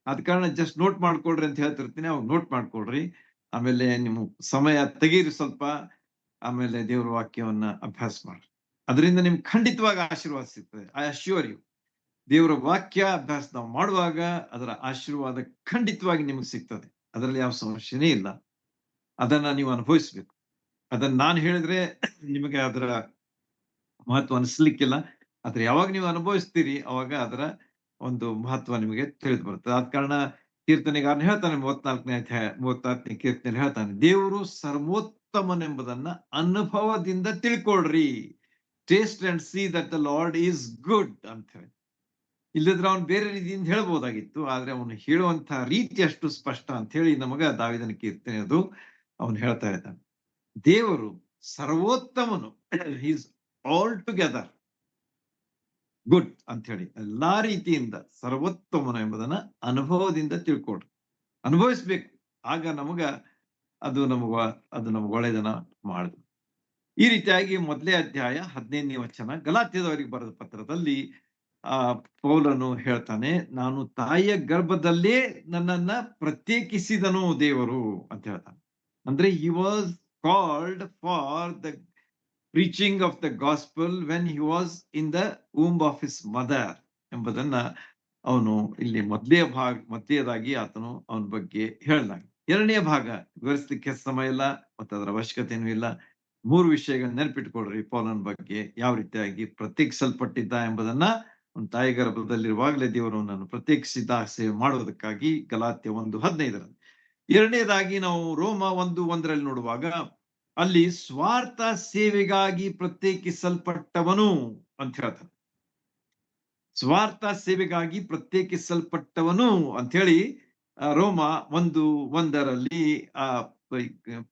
Speaker 1: ಅದ ಕಾರಣ ಜಸ್ಟ್ ನೋಟ್ ಮಾಡ್ಕೊಳ್ರಿ ಅಂತ ಹೇಳ್ತಿರ್ತೀನಿ, ಅವಾಗ ನೋಟ್ ಮಾಡ್ಕೊಳ್ರಿ. ಆಮೇಲೆ ನಿಮ್ಮ ಸಮಯ ತೆಗೀರಿ ಸ್ವಲ್ಪ, ಆಮೇಲೆ ದೇವರ ವಾಕ್ಯವನ್ನ ಅಭ್ಯಾಸ ಮಾಡ್ರಿ. ಅದರಿಂದ ನಿಮ್ಗೆ ಖಂಡಿತವಾಗಿ ಆಶೀರ್ವಾದ ಸಿಗ್ತದೆ. I assure you. ದೇವರ ವಾಕ್ಯ ಅಭ್ಯಾಸ ನಾವು ಮಾಡುವಾಗ ಅದರ ಆಶೀರ್ವಾದ ಖಂಡಿತವಾಗಿ ನಿಮಗೆ ಸಿಗ್ತದೆ. ಅದರಲ್ಲಿ ಯಾವ ಸಮಸ್ಯೆನೇ ಇಲ್ಲ. ಅದನ್ನ ನೀವು ಅನುಭವಿಸ್ಬೇಕು. ಅದನ್ನ ನಾನು ಹೇಳಿದ್ರೆ ನಿಮಗೆ ಅದರ ಮಹತ್ವ ಅನಿಸ್ಲಿಕ್ಕಿಲ್ಲ. ಆದ್ರೆ ಯಾವಾಗ ನೀವು ಅನುಭವಿಸ್ತೀರಿ ಅವಾಗ ಅದರ ಒಂದು ಮಹತ್ವ ನಿಮಗೆ ತಿಳಿದು ಬರ್ತದೆ. ಆದ ಕಾರಣ ಕೀರ್ತನೆಗಾರನ ಹೇಳ್ತಾನೆ, 34ನೇ ಅಧ್ಯಾಯ 34ನೇ ಕೀರ್ತನೆ ಹೇಳ್ತಾನೆ, ದೇವರು ಸರ್ವೋತ್ತಮನೆಂಬುದನ್ನ ಅನುಭವದಿಂದ ತಿಳ್ಕೊಳ್ರಿ. Taste and see that the Lord is good ಅಂತ ಹೇಳಿ. ಇಲ್ಲದ್ರೆ ಅವನು ಬೇರೆ ರೀತಿಯಿಂದ ಹೇಳ್ಬೋದಾಗಿತ್ತು, ಆದ್ರೆ ಅವನು ಹೇಳುವಂತಹ ರೀತಿ ಅಷ್ಟು ಸ್ಪಷ್ಟ ಅಂತ ಹೇಳಿ ನಮಗ ದಾವಿದನ ಕೀರ್ತನೆ ಅದು ಅವನು ಹೇಳ್ತಾ ಇದ್ದಾನೆ. ದೇವರು ಸರ್ವೋತ್ತಮನು, ಈಸ್ ಆಲ್ ಟುಗೆದರ್ ಗುಡ್ ಅಂತ ಹೇಳಿ ಎಲ್ಲಾ ರೀತಿಯಿಂದ ಸರ್ವೋತ್ತಮನು ಎಂಬುದನ್ನ ಅನುಭವದಿಂದ ತಿಳ್ಕೊಡ್ರಿ. ಅನುಭವಿಸ್ಬೇಕು, ಆಗ ಅದು ನಮಗ ಒಳ್ಳೆಯದನ್ನ ಮಾಡುದು. ಈ ರೀತಿಯಾಗಿ ಮೊದಲೇ ಅಧ್ಯಾಯ 15ನೇ ವಚನ ಗಲಾತ್ಯದವರಿಗೆ ಬರೆದ ಪತ್ರದಲ್ಲಿ ಪೌಲನು ಹೇಳ್ತಾನೆ, ನಾನು ತಾಯಿಯ ಗರ್ಭದಲ್ಲೇ ನನ್ನನ್ನ ಪ್ರತ್ಯೇಕಿಸಿದನು ದೇವರು ಅಂತ ಹೇಳ್ತಾನೆ. ಅಂದ್ರೆ he was called for the preaching of the gospel when he was in the womb of his mother ಎಂಬುದನ್ನ ಅವನು ಇಲ್ಲಿ ಮೊದಲನೇದಾಗಿ ಆತನು ಅವನ ಬಗ್ಗೆ ಹೇಳ್ದಾಗ. ಎರಡನೇ ಭಾಗ ವಿವರಿಸಲಿಕ್ಕೆ ಸಮಯ ಇಲ್ಲ ಮತ್ತು ಅದರ ಅವಶ್ಯಕತೆನೂ ಇಲ್ಲ. 3 ವಿಷಯಗಳನ್ನ ನೆನಪಿಟ್ಕೊಳ್ರಿ ಪೌಲನ ಬಗ್ಗೆ, ಯಾವ ರೀತಿಯಾಗಿ ಪ್ರತ್ಯೇಕಿಸಲ್ಪಟ್ಟಿದ್ದ ಎಂಬುದನ್ನ. ಒಂದು ತಾಯಿ ಗರ್ಭದಲ್ಲಿರುವಾಗಲೇ ದೇವರು ಅವನನ್ನು ಪ್ರತ್ಯೇಕಿಸಿದ್ದ ಸೇವೆ ಮಾಡುವುದಕ್ಕಾಗಿ, ಗಲಾತ್ಯ 1:15. ಎರಡನೇದಾಗಿ ನಾವು ರೋಮ 1:1 ನೋಡುವಾಗ ಅಲ್ಲಿ ಸ್ವಾರ್ಥ ಸೇವೆಗಾಗಿ ಪ್ರತ್ಯೇಕಿಸಲ್ಪಟ್ಟವನು ಅಂತ ಹೇಳ್ತಾನೆ. ಸ್ವಾರ್ಥ ಸೇವೆಗಾಗಿ ಪ್ರತ್ಯೇಕಿಸಲ್ಪಟ್ಟವನು ಅಂತ ಹೇಳಿ ರೋಮ 1:1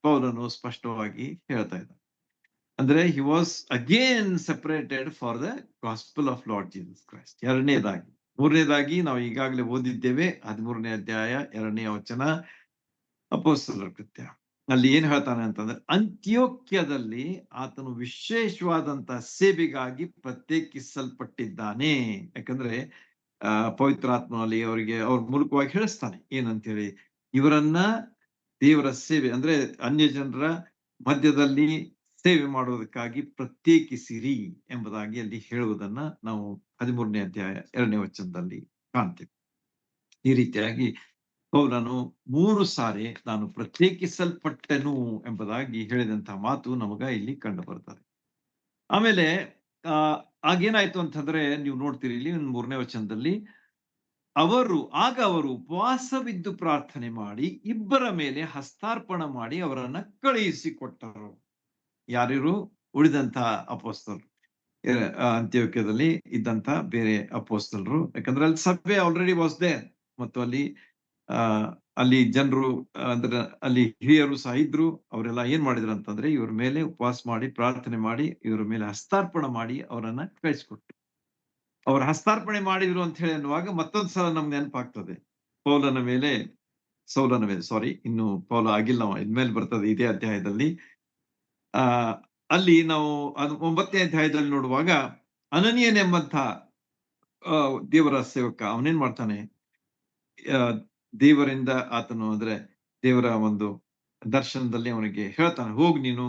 Speaker 1: ಪೌಲನು ಸ್ಪಷ್ಟವಾಗಿ ಹೇಳ್ತಾ ಇದ್ದ. ಅಂದ್ರೆ he was again separated for the gospel of Lord Jesus Christ. ಎರಡನೇದಾಗಿ. ಮೂರನೇದಾಗಿ ನಾವು ಈಗಾಗಲೇ ಓದಿದ್ದೇವೆ 13ನೇ ಅಧ್ಯಾಯ 2ನೇ ವಚನ ಅಪೊಸ್ತಲರ ಕೃತ್ಯ. ಅಲ್ಲಿ ಏನ್ ಹೇಳ್ತಾನೆ ಅಂತಂದ್ರೆ, ಅಂತ್ಯೋಕ್ಯದಲ್ಲಿ ಆತನು ವಿಶೇಷವಾದಂತಹ ಸೇವೆಗಾಗಿ ಪ್ರತ್ಯೇಕಿಸಲ್ಪಟ್ಟಿದ್ದಾನೆ. ಯಾಕಂದ್ರೆ ಪವಿತ್ರಾತ್ಮನಲ್ಲಿ ಅವ್ರ ಮೂಲಕವಾಗಿ ಹೇಳಿಸ್ತಾನೆ ಏನಂತೇಳಿ, ಇವರನ್ನ ದೇವರ ಸೇವೆ ಅಂದ್ರೆ ಅನ್ಯ ಜನರ ಮಧ್ಯದಲ್ಲಿ ಸೇವೆ ಮಾಡುವುದಕ್ಕಾಗಿ ಪ್ರತ್ಯೇಕಿಸಿರಿ ಎಂಬುದಾಗಿ ಅಲ್ಲಿ ಹೇಳುವುದನ್ನ ನಾವು 13ನೇ ಅಧ್ಯಾಯ 2ನೇ ವಚನದಲ್ಲಿ ಕಾಣ್ತೇವೆ. ಈ ರೀತಿಯಾಗಿ ಪೌಲನು 3 ಸಾರಿ ನಾನು ಪ್ರತ್ಯೇಕಿಸಲ್ಪಟ್ಟೆನು ಎಂಬುದಾಗಿ ಹೇಳಿದಂತಹ ಮಾತು ನಮಗ ಇಲ್ಲಿ ಕಂಡು ಬರ್ತದೆ. ಆಮೇಲೆ ಆಗೇನಾಯ್ತು ಅಂತಂದ್ರೆ ನೀವು ನೋಡ್ತೀರಿ ಇಲ್ಲಿ 3ನೇ ವಚನದಲ್ಲಿ ಆಗ ಅವರು ಉಪವಾಸವಿದ್ದು ಪ್ರಾರ್ಥನೆ ಮಾಡಿ ಇಬ್ಬರ ಮೇಲೆ ಹಸ್ತಾರ್ಪಣ ಮಾಡಿ ಅವರನ್ನ ಕಳುಹಿಸಿಕೊಟ್ಟರು. ಯಾರ್ಯಾರು? ಉಳಿದಂತಹ ಅಪೊಸ್ತಲರು. ಅಂತ್ಯೋಕ್ಯದಲ್ಲಿ ಇದ್ದಂತ ಬೇರೆ ಅಪೊಸ್ತಲರು. ಯಾಕಂದ್ರೆ ಅಲ್ಲಿ ಸಭೆ ಆಲ್ರೆಡಿ ವಾಸ್ ದೇರ್ ಮತ್ತು ಆ ಅಲ್ಲಿ ಜನರು ಅಂದ್ರೆ ಅಲ್ಲಿ ಹಿರಿಯರು ಸಹ ಇದ್ರು. ಅವರೆಲ್ಲ ಏನ್ ಮಾಡಿದ್ರು ಅಂತಂದ್ರೆ ಇವ್ರ ಮೇಲೆ ಉಪವಾಸ ಮಾಡಿ ಪ್ರಾರ್ಥನೆ ಮಾಡಿ ಇವ್ರ ಮೇಲೆ ಹಸ್ತಾರ್ಪಣ ಮಾಡಿ ಅವರನ್ನ ಕಳಿಸ್ಕೊಟ್ರು. ಅವ್ರ ಹಸ್ತಾರ್ಪಣೆ ಮಾಡಿದ್ರು ಅಂತ ಹೇಳಿ ಅನ್ನುವಾಗ ಮತ್ತೊಂದ್ ಸಲ ನಮ್ಗೆ ನೆನಪಾಗ್ತದೆ. ಪೌಲನ ಮೇಲೆ ಸೌಲನ ಮೇಲೆ ಸಾರಿ ಇನ್ನು ಪೌಲ ಆಗಿಲ್ಲ, ಇನ್ಮೇಲೆ ಬರ್ತದೆ ಇದೇ ಅಧ್ಯಾಯದಲ್ಲಿ. ಆ ಅಲ್ಲಿ ನಾವು 9ನೇ ಅಧ್ಯಾಯದಲ್ಲಿ ನೋಡುವಾಗ ಅನನೀಯನೆಂಬಂತ ದೇವರ ಸೇವಕ ಅವನೇನ್ ಮಾಡ್ತಾನೆ, ದೇವರಿಂದ ಆತನು ಅಂದ್ರೆ ದೇವರ ಒಂದು ದರ್ಶನದಲ್ಲಿ ಅವನಿಗೆ ಹೇಳ್ತಾನೆ, ಹೋಗ್ ನೀನು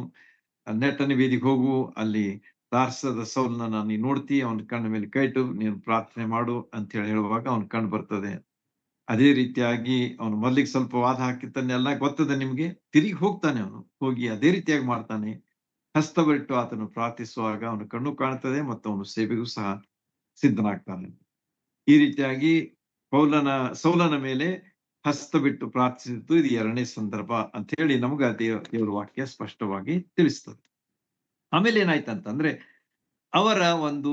Speaker 1: ನೆಟ್ಟನ ವೇದಿಗೆ ಹೋಗು, ಅಲ್ಲಿ ತಾರ್ಸದ ಸೌಲನ್ನ ನೀನ್ ನೋಡ್ತಿ, ಅವನ ಕಣ್ಣ ಮೇಲೆ ಕೈ ಇಟ್ಟು ನೀನು ಪ್ರಾರ್ಥನೆ ಮಾಡು ಅಂತ ಹೇಳಿ ಹೇಳುವಾಗ ಅವನ ಕಣ್ಣು ಬರ್ತದೆ. ಅದೇ ರೀತಿಯಾಗಿ ಅವನು ಮೊದ್ಲಿಗೆ ಸ್ವಲ್ಪ ವಾದ ಹಾಕಿದ್ದನ್ನೆಲ್ಲ ಗೊತ್ತದೆ ನಿಮ್ಗೆ. ತಿರುಗಿ ಹೋಗ್ತಾನೆ, ಅವನು ಹೋಗಿ ಅದೇ ರೀತಿಯಾಗಿ ಮಾಡ್ತಾನೆ. ಹಸ್ತವಿಟ್ಟು ಆತನು ಪ್ರಾರ್ಥಿಸುವಾಗ ಅವನ ಕಣ್ಣು ಕಾಣ್ತದೆ ಮತ್ತು ಅವನು ಸೇವೆಗೂ ಸಹ ಸಿದ್ಧನಾಗ್ತಾನೆ. ಈ ರೀತಿಯಾಗಿ ಸೌಲನ ಮೇಲೆ ಹಸ್ತ ಬಿಟ್ಟು ಪ್ರಾರ್ಥಿಸಿದ್ದು ಇದು 2ನೇ ಸಂದರ್ಭ ಅಂತ ಹೇಳಿ ನಮ್ಗ ದೇವರ ವಾಕ್ಯ ಸ್ಪಷ್ಟವಾಗಿ ತಿಳಿಸ್ತದೆ. ಆಮೇಲೆ ಏನಾಯ್ತಂತಂದ್ರೆ ಅವರ ಒಂದು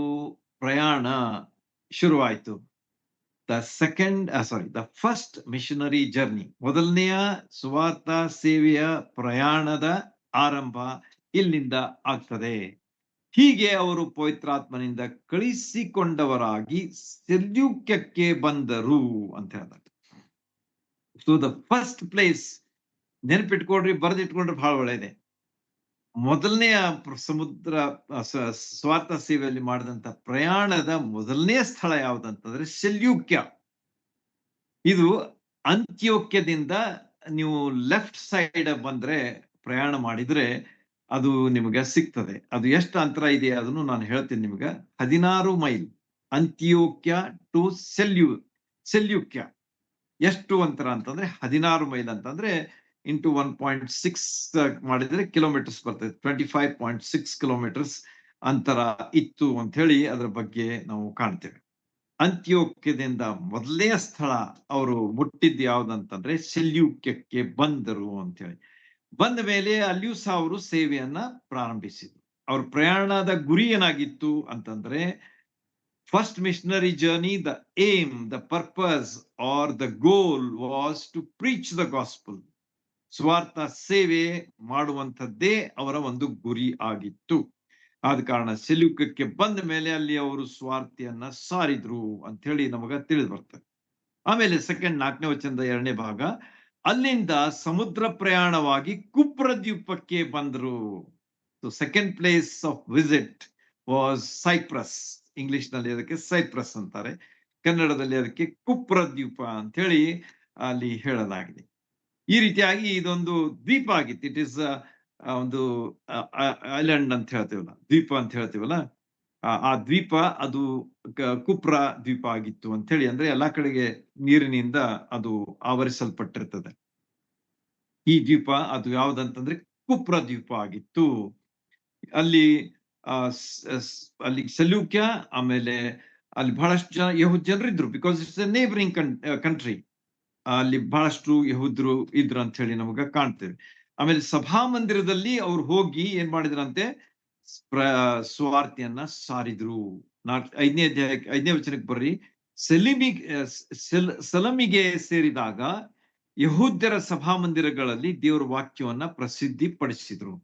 Speaker 1: ಪ್ರಯಾಣ ಶುರುವಾಯ್ತು. ದ ಫಸ್ಟ್ ಮಿಷನರಿ ಜರ್ನಿ, ಮೊದಲನೆಯ ಸುವಾರ್ತ ಸೇವೆಯ ಪ್ರಯಾಣದ ಆರಂಭ ಇಲ್ಲಿಂದ ಆಗ್ತದೆ. ಹೀಗೆ ಅವರು ಪವಿತ್ರಾತ್ಮನಿಂದ ಕಳಿಸಿಕೊಂಡವರಾಗಿ ಸೆಲ್ಯೂಕ್ಯಕ್ಕೆ ಬಂದರು ಅಂತ ಹೇಳ್ತಾರೆ. ಸೊ ದ ಫಸ್ಟ್ ಪ್ಲೇಸ್, ನೆನಪಿಟ್ಕೊಡ್ರಿ, ಬರೆದಿಟ್ಕೊಂಡ್ರೆ ಬಹಳ ಒಳ್ಳೆಯದೆ. ಮೊದಲನೆಯ ಸಮುದ್ರ ಸ್ವಾರ್ಥ ಸೇವೆಯಲ್ಲಿ ಮಾಡಿದಂತ ಪ್ರಯಾಣದ ಮೊದಲನೇ ಸ್ಥಳ ಯಾವ್ದಂತಂದ್ರೆ ಸೆಲ್ಯೂಕ್ಯ. ಇದು ಅಂತ್ಯೋಕ್ಯದಿಂದ ನೀವು ಲೆಫ್ಟ್ ಸೈಡ್ ಬಂದ್ರೆ ಪ್ರಯಾಣ ಮಾಡಿದ್ರೆ ಅದು ನಿಮಗೆ ಸಿಗ್ತದೆ. ಅದು ಎಷ್ಟು ಅಂತರ ಇದೆ ಅದನ್ನು ನಾನು ಹೇಳ್ತೀನಿ ನಿಮ್ಗೆ. 16 ಮೈಲ್ ಅಂತ್ಯೋಕ್ಯ ಟು ಸೆಲ್ಯೂಕ್ಯ. ಎಷ್ಟು ಅಂತರ ಅಂತಂದ್ರೆ 16 ಮೈಲ್ ಅಂತಂದ್ರೆ ಇಂಟು 1.6 ಮಾಡಿದ್ರೆ ಕಿಲೋಮೀಟರ್ಸ್ ಬರ್ತದೆ. 25.6 ಕಿಲೋಮೀಟರ್ಸ್ ಅಂತರ ಇತ್ತು ಅಂತ ಹೇಳಿ ಅದರ ಬಗ್ಗೆ ನಾವು ಕಾಣ್ತೇವೆ. ಅಂತ್ಯೋಕ್ಯದಿಂದ ಮೊದಲನೇ ಸ್ಥಳ ಅವರು ಮುಟ್ಟಿದ್ದು ಯಾವ್ದಂತಂದ್ರೆ ಸೆಲ್ಯೂಕ್ಯಕ್ಕೆ ಬಂದರು ಅಂತ ಹೇಳಿ. ಬಂದ ಮೇಲೆ ಅಲ್ಲಿಯೂ ಸಹ ಅವರು ಸೇವೆಯನ್ನ ಪ್ರಾರಂಭಿಸಿದ್ರು. ಅವ್ರ ಪ್ರಯಾಣದ ಗುರಿ ಏನಾಗಿತ್ತು ಅಂತಂದ್ರೆ, first missionary journey, the aim, the purpose are the goal was to preach the gospel. ಸ್ವಾರ್ಥ ಸೇವೆ ಮಾಡುವಂಥದ್ದೇ ಅವರ ಒಂದು ಗುರಿ ಆಗಿತ್ತು. ಆದ ಕಾರಣ ಸೆಲ್ಯೂಕಕ್ಕೆ ಬಂದ ಮೇಲೆ ಅಲ್ಲಿ ಅವರು ಸ್ವಾರ್ಥಿಯನ್ನ ಸಾರಿದ್ರು ಅಂತ ಹೇಳಿ ನಮಗ ತಿಳಿದು ಬರ್ತದೆ. ಆಮೇಲೆ 4ನೇ ವಚನದ 2ನೇ ಭಾಗ, ಅಲ್ಲಿಂದ ಸಮುದ್ರ ಪ್ರಯಾಣವಾಗಿ ಕುಪ್ರ ದ್ವೀಪಕ್ಕೆ ಬಂದರು. Second place of visit was Cyprus. English ನಲ್ಲಿ ಅದಕ್ಕೆ ಸೈಪ್ರಸ್ ಅಂತಾರೆ, ಕನ್ನಡದಲ್ಲಿ ಅದಕ್ಕೆ ಕುಪ್ರ ದ್ವೀಪ ಅಂತ ಹೇಳಿ ಅಲ್ಲಿ ಹೇಳಲಾಗಿದೆ. ಈ ರೀತಿಯಾಗಿ ಇದೊಂದು ದ್ವೀಪ ಆಗಿತ್ತು. ಇಟ್ ಇಸ್ ಒಂದು ಐಲ್ಯಾಂಡ್ ಅಂತ ಹೇಳ್ತೀವಲ್ಲ, ದ್ವೀಪ ಅಂತ ಹೇಳ್ತೀವಲ್ಲ, ಆ ದ್ವೀಪ ಅದು ಕುಪ್ರ ದ್ವೀಪ ಆಗಿತ್ತು ಅಂತ ಹೇಳಿ. ಅಂದ್ರೆ ಎಲ್ಲಾ ಕಡೆಗೆ ನೀರಿನಿಂದ ಅದು ಆವರಿಸಲ್ಪಟ್ಟಿರ್ತದೆ. ಈ ದ್ವೀಪ ಅದು ಯಾವ್ದಂತಂದ್ರೆ ಕುಪ್ರ ದ್ವೀಪ ಆಗಿತ್ತು. ಅಲ್ಲಿ ಅಲ್ಲಿ ಸೆಲ್ಯೂಕ್ಯ, ಆಮೇಲೆ ಅಲ್ಲಿ ಬಹಳಷ್ಟು ಜನರಿದ್ರು. Because it's a neighbouring country. ಅಲ್ಲಿ ಬಹಳಷ್ಟು ಯಹೂದ್ರು ಇದ್ರು ಅಂತ ಹೇಳಿ ನಮಗ ಕಾಣ್ತೇವೆ. ಆಮೇಲೆ ಸಭಾ ಮಂದಿರದಲ್ಲಿ ಅವ್ರು ಹೋಗಿ ಏನ್ ಮಾಡಿದ್ರಂತೆ, ಸ್ವಾರ್ಥಿಯನ್ನ ಸಾರಿದ್ರು. 5ನೇ ವಚನಕ್ಕೆ ಬರ್ರಿ. ಸಲಮಿಗೆ ಸೇರಿದಾಗ ಯಹೂದ್ಯರ ಸಭಾ ಮಂದಿರಗಳಲ್ಲಿ ದೇವರ ವಾಕ್ಯವನ್ನ ಪ್ರಸಿದ್ಧಿ ಪಡಿಸಿದ್ರು.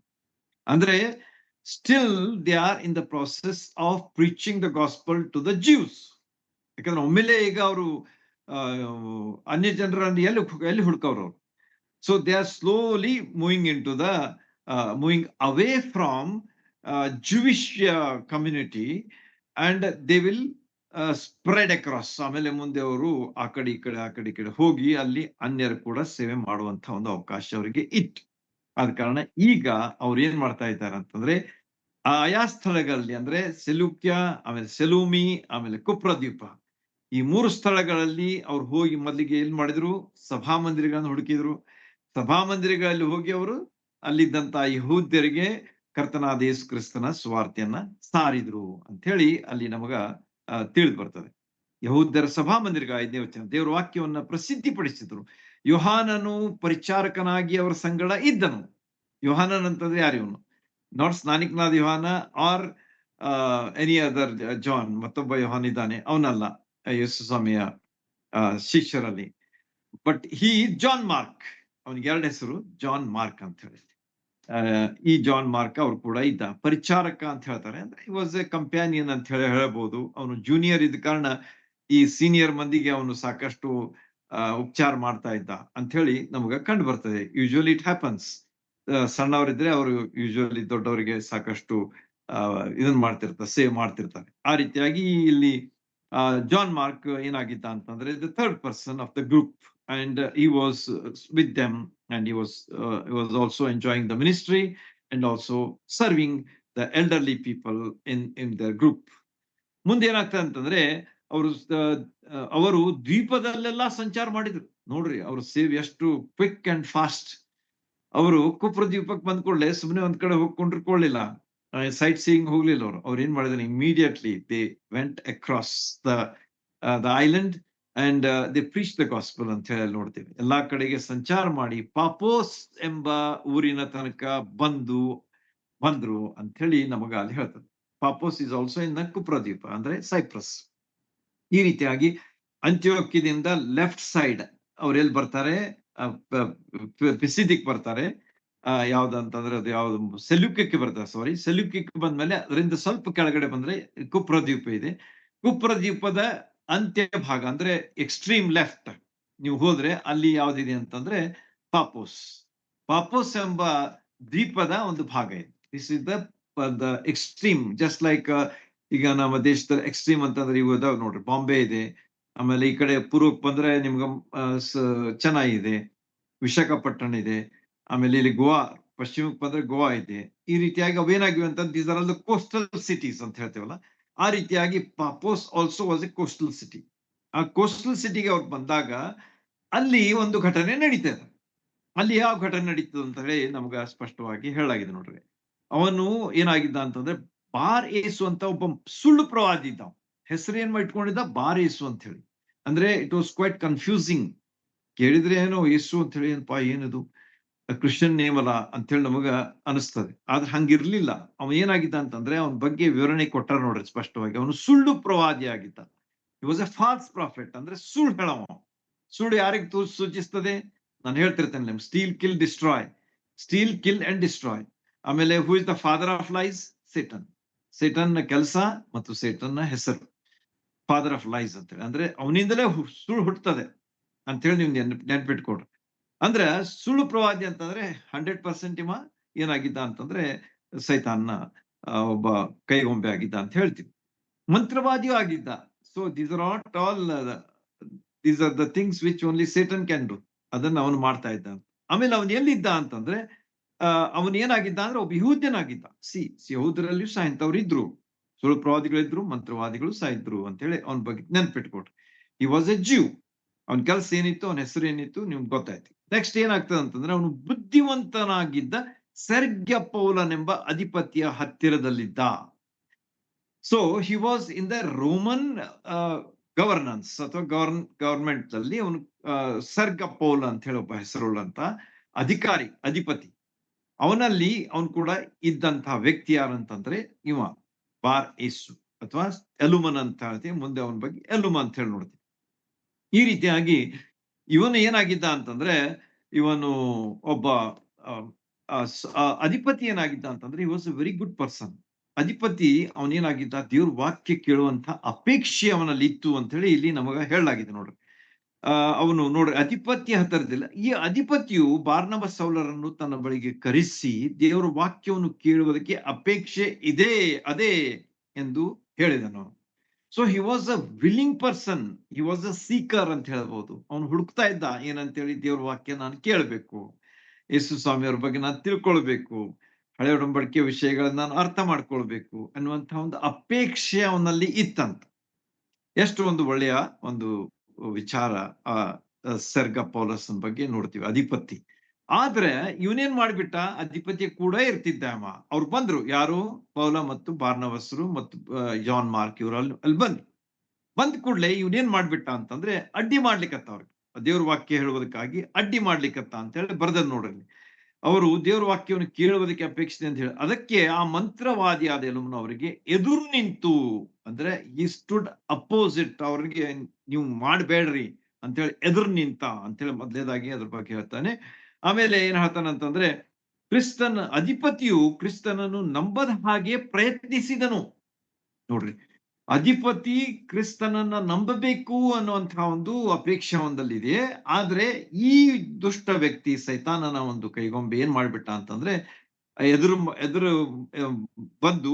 Speaker 1: ಅಂದ್ರೆ still they are in the process of preaching the gospel to the Jews. ಯಾಕಂದ್ರೆ ಒಮ್ಮೆಲೆ ಈಗ ಅವರು ಅನ್ಯ ಜನರನ್ನು ಎಲ್ಲಿ ಹುಡ್ಕವ್ರು. So they are slowly moving away from Jewish community and they will spread across. ಆಮೇಲೆ ಮುಂದೆ ಅವರು ಆ ಕಡೆ ಈ ಕಡೆ ಹೋಗಿ ಅಲ್ಲಿ ಅನ್ಯರು ಕೂಡ ಸೇವೆ ಮಾಡುವಂತ ಒಂದು ಅವಕಾಶ ಅವರಿಗೆ ಇತ್ತು. ಆದ ಕಾರಣ ಈಗ ಅವ್ರು ಏನ್ ಮಾಡ್ತಾ ಇದ್ದಾರೆ ಅಂತಂದ್ರೆ, ಆಯಾ ಸ್ಥಳಗಳಲ್ಲಿ ಅಂದ್ರೆ ಸೆಲ್ಯೂಕ್ಯ, ಆಮೇಲೆ ಸೆಲೂಮಿ, ಆಮೇಲೆ ಕುಪ್ರದ್ವೀಪ, ಈ 3 ಸ್ಥಳಗಳಲ್ಲಿ ಅವ್ರು ಹೋಗಿ ಮೊದಲಿಗೆ ಏನ್ ಮಾಡಿದ್ರು, ಸಭಾ ಮಂದಿರಗಳನ್ನು ಹುಡುಕಿದ್ರು. ಸಭಾ ಮಂದಿರಗಳಲ್ಲಿ ಹೋಗಿ ಅವರು ಅಲ್ಲಿದ್ದಂತ ಯಹೂದ್ಯರಿಗೆ ಕರ್ತನಾದ ಯೇಸು ಕ್ರಿಸ್ತನ ಸುವಾರ್ತೆಯನ್ನ ಸಾರಿದ್ರು ಅಂತ ಹೇಳಿ ಅಲ್ಲಿ ನಮಗ ತಿಳಿದು ಬರ್ತದೆ. ಯಹೂದ್ಯರ ಸಭಾಮಂದಿರಗ 5ನೇ ವಚನ ದೇವರ ವಾಕ್ಯವನ್ನ ಪ್ರಸಿದ್ಧಿಪಡಿಸಿದ್ರು. ಯೋಹಾನನು ಪರಿಚಾರಕನಾಗಿ ಅವರ ಸಂಗಡ ಇದ್ದನು. ಯೋಹಾನನ್ ಅಂತಂದ್ರೆ ಯಾರು ಇವನು? ನಾಟ್ ಸ್ನಾನಿಕನಾದ ಯೋಹಾನ ಆರ್ ಎನಿ ಅದರ್ ಜಾನ್, ಮತ್ತೊಬ್ಬ ಯೋಹಾನ್ ಇದ್ದಾನೆ, ಅವನಲ್ಲ ಯೇಸು ಸ್ವಾಮಿಯ ಶಿಷ್ಯರಲ್ಲಿ. ಬಟ್ ಜಾನ್ ಮಾರ್ಕ್, ಅವನಿಗೆ 2 ಹೆಸರು, ಜಾನ್ ಮಾರ್ಕ್ ಅಂತ ಹೇಳಿ. ಈ ಜಾನ್ ಮಾರ್ಕ್ ಅವ್ರು ಕೂಡ ಇದ್ದ. ಪರಿಚಾರಕ ಅಂತ ಹೇಳ್ತಾರೆ, ಅಂದ್ರೆ ಹಿ ವಾಸ್ ಎ ಕಂಪ್ಯಾನಿಯನ್ ಅಂತ ಹೇಳ್ಬಹುದು. ಅವನು ಜೂನಿಯರ್ ಇದ್ದ ಕಾರಣ ಈ ಸೀನಿಯರ್ ಮಂದಿಗೆ ಅವನು ಸಾಕಷ್ಟು ಉಪಚಾರ ಮಾಡ್ತಾ ಇದ್ದ ಅಂತ ಹೇಳಿ ನಮ್ಗೆ ಕಂಡು ಬರ್ತದೆ. Usually it happens. ಸಣ್ಣವರಿದ್ರೆ ಅವರು ಯೂಶುವಲಿ ದೊಡ್ಡವರಿಗೆ ಸಾಕಷ್ಟು ಇದನ್ನ ಮಾಡ್ತಿರ್ತಾರೆ, ಸೇವ್ ಮಾಡ್ತಿರ್ತಾರೆ. ಆ ರೀತಿಯಾಗಿ ಇಲ್ಲಿ ಜಾನ್ ಮಾರ್ಕ್ ಏನಾಗಿದ್ದ ಅಂತಂದ್ರೆ the third person of the group, and he was with them, and he was also enjoying the ministry and also serving the elderly people in their group. ಮುಂದೆ ಏನಾಗ್ತದೆ ಅಂತಂದ್ರೆ ಅವರು ದ್ವೀಪದಲ್ಲೆಲ್ಲ ಸಂಚಾರ ಮಾಡಿದ್ರು. ನೋಡ್ರಿ ಅವ್ರ ಸೇವ್ ಎಷ್ಟು ಕ್ವಿಕ್ ಅಂಡ್ ಫಾಸ್ಟ್. ಅವರು ಕುಪ್ರ ದ್ವೀಪಕ್ಕೆ ಬಂದ್ ಕೂಡಲೇ ಸುಮ್ಮನೆ ಒಂದ್ ಕಡೆ ಹೋಗ್ಕೊಂಡಿರ್ಕೊಳ್ಳಿಲ್ಲ, ಸೈಟ್ ಸೀಯಿಂಗ್ ಹೋಗ್ಲಿಲ್ಲ. ಅವ್ರು ಏನ್ ಮಾಡಿದ್ರು, immediately they went across the island and they preach the gospel ಅಂತ ಹೇಳಿ ನೋಡ್ತೀವಿ. ಎಲ್ಲಾ ಕಡೆಗೆ ಸಂಚಾರ ಮಾಡಿ ಪಾಪೋಸ್ ಎಂಬ ಊರಿನ ತನಕ ಬಂದ್ರು ಅಂತ ಹೇಳಿ ನಮಗ ಅಲ್ಲಿ ಹೇಳ್ತದೆ. ಪಾಪೋಸ್ ಇಸ್ ಆಲ್ಸೋ ಇನ್ ದ ಕುಪ್ರ ದ್ವೀಪ, ಅಂದ್ರೆ ಸೈಪ್ರಸ್. ಈ ರೀತಿಯಾಗಿ ಅಂತ್ಯೋಕ್ಯದಿಂದ ಲೆಫ್ಟ್ ಸೈಡ್ ಅವ್ರು ಎಲ್ಲಿ ಬರ್ತಾರೆ, ಪಿಸಿದಿಕ್ ಬರ್ತಾರೆ. ಯಾವ್ದಂತಂದ್ರೆ ಅದು ಯಾವ್ದು ಸೆಲ್ಯೂಕಕ್ಕೆ ಬರ್ತಾರೆ, ಸೆಲ್ಯೂಕಕ್ಕೆ ಬಂದ್ಮೇಲೆ ಅದರಿಂದ ಸ್ವಲ್ಪ ಕೆಳಗಡೆ ಬಂದ್ರೆ ಕುಪ್ರ ದ್ವೀಪ ಇದೆ. ಕುಪ್ರ ದ್ವೀಪದ ಅಂತ್ಯ ಭಾಗ ಅಂದ್ರೆ ಎಕ್ಸ್ಟ್ರೀಮ್ ಲೆಫ್ಟ್ ನೀವು ಹೋದ್ರೆ ಅಲ್ಲಿ ಯಾವ್ದಿದೆ ಅಂತಂದ್ರೆ ಪಾಪೋಸ್ ಎಂಬ ದ್ವೀಪದ ಒಂದು ಭಾಗ ಇದೆ. This is the extreme, just like ಈಗ ನಮ್ಮ ದೇಶದ ಎಕ್ಸ್ಟ್ರೀಮ್ ಅಂತಂದ್ರೆ ಇವು ಇದಾವ್ ನೋಡ್ರಿ, ಬಾಂಬೆ ಇದೆ. ಆಮೇಲೆ ಈ ಕಡೆ ಪೂರ್ವಕ್ಕೆ ಬಂದ್ರೆ ನಿಮ್ಗ ಚೆನ್ನೈ ಇದೆ, ವಿಶಾಖಪಟ್ಟಣ ಇದೆ. ಆಮೇಲೆ ಇಲ್ಲಿ ಗೋವಾ, ಪಶ್ಚಿಮಕ್ಕೆ ಬಂದ್ರೆ ಗೋವಾ ಇದೆ. ಈ ರೀತಿಯಾಗಿ ಅವೇನಾಗಿವೆ ಅಂತ these are all the coastal cities ಅಂತ ಹೇಳ್ತೇವಲ್ಲ, ಆ ರೀತಿಯಾಗಿ Paphos also was a coastal city. ಆ ಕೋಸ್ಟಲ್ ಸಿಟಿಗೆ ಅವ್ರು ಬಂದಾಗ ಅಲ್ಲಿ ಒಂದು ಘಟನೆ ನಡೀತದೆ. ಅಲ್ಲಿ ಯಾವ ಘಟನೆ ನಡೀತದೆ ಅಂತ ಹೇಳಿ ನಮ್ಗ ಸ್ಪಷ್ಟವಾಗಿ ಹೇಳಲಾಗಿದೆ ನೋಡ್ರಿ. ಅವನು ಏನಾಗಿದ್ದ ಅಂತಂದ್ರೆ ಬಾರ್ ಏಸು ಅಂತ ಒಬ್ಬ ಸುಳ್ಳು ಪ್ರವಾದಿ ಇದ್ದ. ಹೆಸರು ಏನ್ ಇಟ್ಕೊಂಡಿದ್ದ, ಬಾರ್ ಏಸು ಅಂತ ಹೇಳಿ. ಅಂದ್ರೆ ಇಟ್ ವಾಸ್ ಕ್ವೈಟ್ ಕನ್ಫ್ಯೂಸಿಂಗ್. ಕೇಳಿದ್ರೆ ಏನೋ ಯೇಸು ಅಂತ ಹೇಳಿ ಏನಪ್ಪಾ ಏನದು ಕ್ರಿಶ್ಚಿಯನ್ ನೇಮ್ ಅಲ್ಲ ಅಂತ ಹೇಳಿ ನಮಗ ಅನಿಸ್ತದೆ. ಆದ್ರೆ ಹಂಗಿರ್ಲಿಲ್ಲ. ಅವ ಏನಾಗಿದ್ದ ಅಂತಂದ್ರೆ ಅವನ ಬಗ್ಗೆ ವಿವರಣೆ ಕೊಟ್ಟಾರ ನೋಡ್ರಿ ಸ್ಪಷ್ಟವಾಗಿ. ಅವನು ಸುಳ್ಳು ಪ್ರವಾದಿ ಆಗಿದ್ದ. He was a false prophet, ಅಂದ್ರೆ ಸುಳ್ಳು ಹೇಳವ. ಸುಳ್ಳು ಯಾರಿಗೆ ಸೂಚಿಸ್ತದೆ? ನಾನು ಹೇಳ್ತಿರ್ತೇನೆ ನಿಮ್ಗೆ, steal kill destroy, steal kill and destroy. ಆಮೇಲೆ who is the father of lies? Satan. Satan ಕೆಲಸ ಮತ್ತು ಸೇಟನ್ ಹೆಸರು ಫಾದರ್ ಆಫ್ ಲೈಸ್ ಅಂತ ಹೇಳಿ. ಅಂದ್ರೆ ಅವನಿಂದಲೇ ಸುಳ್ಳು ಹುಟ್ಟುತ್ತದೆ ಅಂತ ಹೇಳಿ ನೀವು ನೆನ್ಪಿಟ್ಕೊಡ್ರಿ. ಅಂದ್ರೆ ಸುಳ್ಳು ಪ್ರವಾದಿ ಅಂತಂದ್ರೆ 100% ಇವ ಏನಾಗಿದ್ದ ಅಂತಂದ್ರೆ ಸೈತಾನ್ನ ಒಬ್ಬ ಕೈಗೊಂಬೆ ಆಗಿದ್ದ ಅಂತ ಹೇಳ್ತೀವಿ. ಮಂತ್ರವಾದಿಯೂ ಆಗಿದ್ದ. So these are the things which only Satan can do. ಅದನ್ನ ಅವನು ಮಾಡ್ತಾ ಇದ್ದ. ಆಮೇಲೆ ಅವನು ಎಲ್ಲಿದ್ದ ಅಂತಂದ್ರೆ ಅವನು ಏನಾಗಿದ್ದ ಅಂದ್ರೆ ಒಬ್ಬ ಯಹೂದ್ಯನಾಗಿದ್ದ. ಯಹೂದ್ಯರಲ್ಲಿಯೂ ಸಹ ಇಂಥವ್ರು ಇದ್ರು, ಸುಳ್ಳು ಪ್ರವಾದಿಗಳಿದ್ರು, ಮಂತ್ರವಾದಿಗಳು ಸಹ ಇದ್ರು ಅಂತ ಹೇಳಿ ಅವನ ಬಗ್ಗೆ ನೆನ್ಪಿಟ್ಕೊಟ್ರಿ. ಹಿ ವಾಸ್ ಎ ಜ್ಯೂ. ಅವನ ಕೆಲಸ ಏನಿತ್ತು, ಅವನ ಹೆಸರು ಏನಿತ್ತು ನಿಮ್ಗೆ ಗೊತ್ತಾಯ್ತು. ನೆಕ್ಸ್ಟ್ ಏನಾಗ್ತದೆ ಅಂತಂದ್ರೆ ಅವನು ಬುದ್ಧಿವಂತನಾಗಿದ್ದ ಸೆರ್ಗ್ಯ ಪೌಲನೆಂಬ ಅಧಿಪತಿಯ ಹತ್ತಿರದಲ್ಲಿದ್ದ. So he was in the Roman governance ಅಥವಾ ಗವರ್ಮೆಂಟ್ ಅಲ್ಲಿ ಅವನು ಸರ್ಗ ಪೌಲ ಅಂತ ಹೇಳಿ ಒಬ್ಬ ಹೆಸರುಳ್ಳಂತ ಅಧಿಪತಿ. ಅವನಲ್ಲಿ ಅವನು ಕೂಡ ಇದ್ದಂತಹ ವ್ಯಕ್ತಿ ಯಾರಂತಂದ್ರೆ ಇವ ಬಾರ್ ಏಸು ಅಥವಾ ಎಲುಮನ್ ಅಂತ ಹೇಳ್ತೀವಿ. ಮುಂದೆ ಅವನ ಬಗ್ಗೆ ಎಲುಮ ಅಂತ ಹೇಳಿ ನೋಡ್ತೀವಿ. ಈ ರೀತಿಯಾಗಿ ಇವನು ಏನಾಗಿದ್ದ ಅಂತಂದ್ರೆ ಇವನು ಒಬ್ಬ ಅಧಿಪತಿ ಏನಾಗಿದ್ದ ಅಂತಂದ್ರೆ ಹಿ was A very good person. ಅಧಿಪತಿ ಅವನೇನಾಗಿದ್ದ, ದೇವ್ರ ವಾಕ್ಯ ಕೇಳುವಂತ ಅಪೇಕ್ಷೆ ಅವನಲ್ಲಿ ಇತ್ತು ಅಂತ ಹೇಳಿ ಇಲ್ಲಿ ನಮಗ ಹೇಳಲಾಗಿದೆ ನೋಡ್ರಿ. ಅವನು ನೋಡ್ರಿ ಅಧಿಪತಿಯ ಹತ್ತಿರದಿಲ್ಲ. ಈ ಅಧಿಪತಿಯು ಬಾರ್ನಬ ಸೌಲರನ್ನು ತನ್ನ ಬಳಿಗೆ ಕರೆಸಿ ದೇವರ ವಾಕ್ಯವನ್ನು ಕೇಳುವುದಕ್ಕೆ ಅಪೇಕ್ಷೆ ಇದೆ ಅದೇ ಎಂದು ಹೇಳಿದನು. So he was a willing person, he was a speaker ಅಂತ ಹೇಳ್ಬಹುದು. ಅವನು ಹುಡುಕ್ತಾ ಇದ್ದ ಏನಂತೇಳಿ, ದೇವ್ರ ವಾಕ್ಯ ನಾನು ಕೇಳಬೇಕು, ಯೇಸು ಸ್ವಾಮಿಯವ್ರ ಬಗ್ಗೆ ನಾನು ತಿಳ್ಕೊಳ್ಬೇಕು, ಹಳೆ ಒಡಂಬಡಿಕೆ ವಿಷಯಗಳನ್ನ ನಾನು ಅರ್ಥ ಮಾಡ್ಕೊಳ್ಬೇಕು ಅನ್ನುವಂತಹ ಒಂದು ಅಪೇಕ್ಷೆ ಅವನಲ್ಲಿ ಇತ್ತಂತ. ಎಷ್ಟು ಒಂದು ಒಳ್ಳೆಯ ಒಂದು ವಿಚಾರ ಆ ಸೆರ್ಗ ಪೌಲಸ್ ಬಗ್ಗೆ ನೋಡ್ತೀವಿ. ಅಧಿಪತಿ ಆದ್ರೆ ಇವನೇನ್ ಮಾಡ್ಬಿಟ್ಟ, ಅಧಿಪತಿ ಕೂಡ ಇರ್ತಿದ್ದ ಅವ. ಅವ್ರು ಬಂದ್ರು, ಯಾರು? ಪೌಲ ಮತ್ತು ಬಾರ್ನಬಾಸರು ಮತ್ತು ಜಾನ್ ಮಾರ್ಕ್ ಇವ್ರು ಅಲ್ಲಿ ಬಂದ್ರು. ಬಂದ ಕೂಡ್ಲೆ ಇವನೇನ್ ಮಾಡ್ಬಿಟ್ಟ ಅಂತಂದ್ರೆ ಅಡ್ಡಿ ಮಾಡ್ಲಿಕ್ಕತ್ತ ಅವ್ರಿಗೆ. ದೇವ್ರ ವಾಕ್ಯ ಹೇಳುವುದಕ್ಕಾಗಿ ಅಡ್ಡಿ ಮಾಡ್ಲಿಕ್ಕತ್ತ ಅಂತ ಹೇಳಿ ಬರ್ದದ್ ನೋಡ್ರಿ. ಅವರು ದೇವ್ರ ವಾಕ್ಯವನ್ನು ಕೇಳುವುದಕ್ಕೆ ಅಪೇಕ್ಷಿತೆ ಅಂತ ಹೇಳಿ ಅದಕ್ಕೆ ಆ ಮಂತ್ರವಾದಿ ಆದ ಎಲುಮನು ಅವರಿಗೆ ಎದುರು ನಿಂತು, ಅಂದ್ರೆ ಈ ಸ್ಟುಡ್ ಅಪೋಸಿಟ್, ಅವ್ರಿಗೆ ನೀವು ಮಾಡಬೇಡ್ರಿ ಅಂತೇಳಿ ಎದುರು ನಿಂತ ಅಂತೇಳಿ ಮೊದಲೇದಾಗಿ ಅದ್ರ ಬಗ್ಗೆ ಹೇಳ್ತಾನೆ. ಆಮೇಲೆ ಏನ್ ಹೇಳ್ತಾನೆ ಅಂತಂದ್ರೆ, ಅಧಿಪತಿಯು ಕ್ರಿಸ್ತನನ್ನು ನಂಬದ ಹಾಗೆ ಪ್ರಯತ್ನಿಸಿದನು. ನೋಡ್ರಿ, ಅಧಿಪತಿ ಕ್ರಿಸ್ತನನ್ನ ನಂಬಬೇಕು ಅನ್ನುವಂತಹ ಒಂದು ಅಪೇಕ್ಷೆ ಒಂದಲ್ಲಿದೆ. ಆದ್ರೆ ಈ ದುಷ್ಟ ವ್ಯಕ್ತಿ ಸೈತಾನನ ಒಂದು ಕೈಗೊಂಬೆ ಏನ್ ಮಾಡ್ಬಿಟ್ಟ ಅಂತಂದ್ರೆ, ಎದುರು ಎದುರು ಬಂದು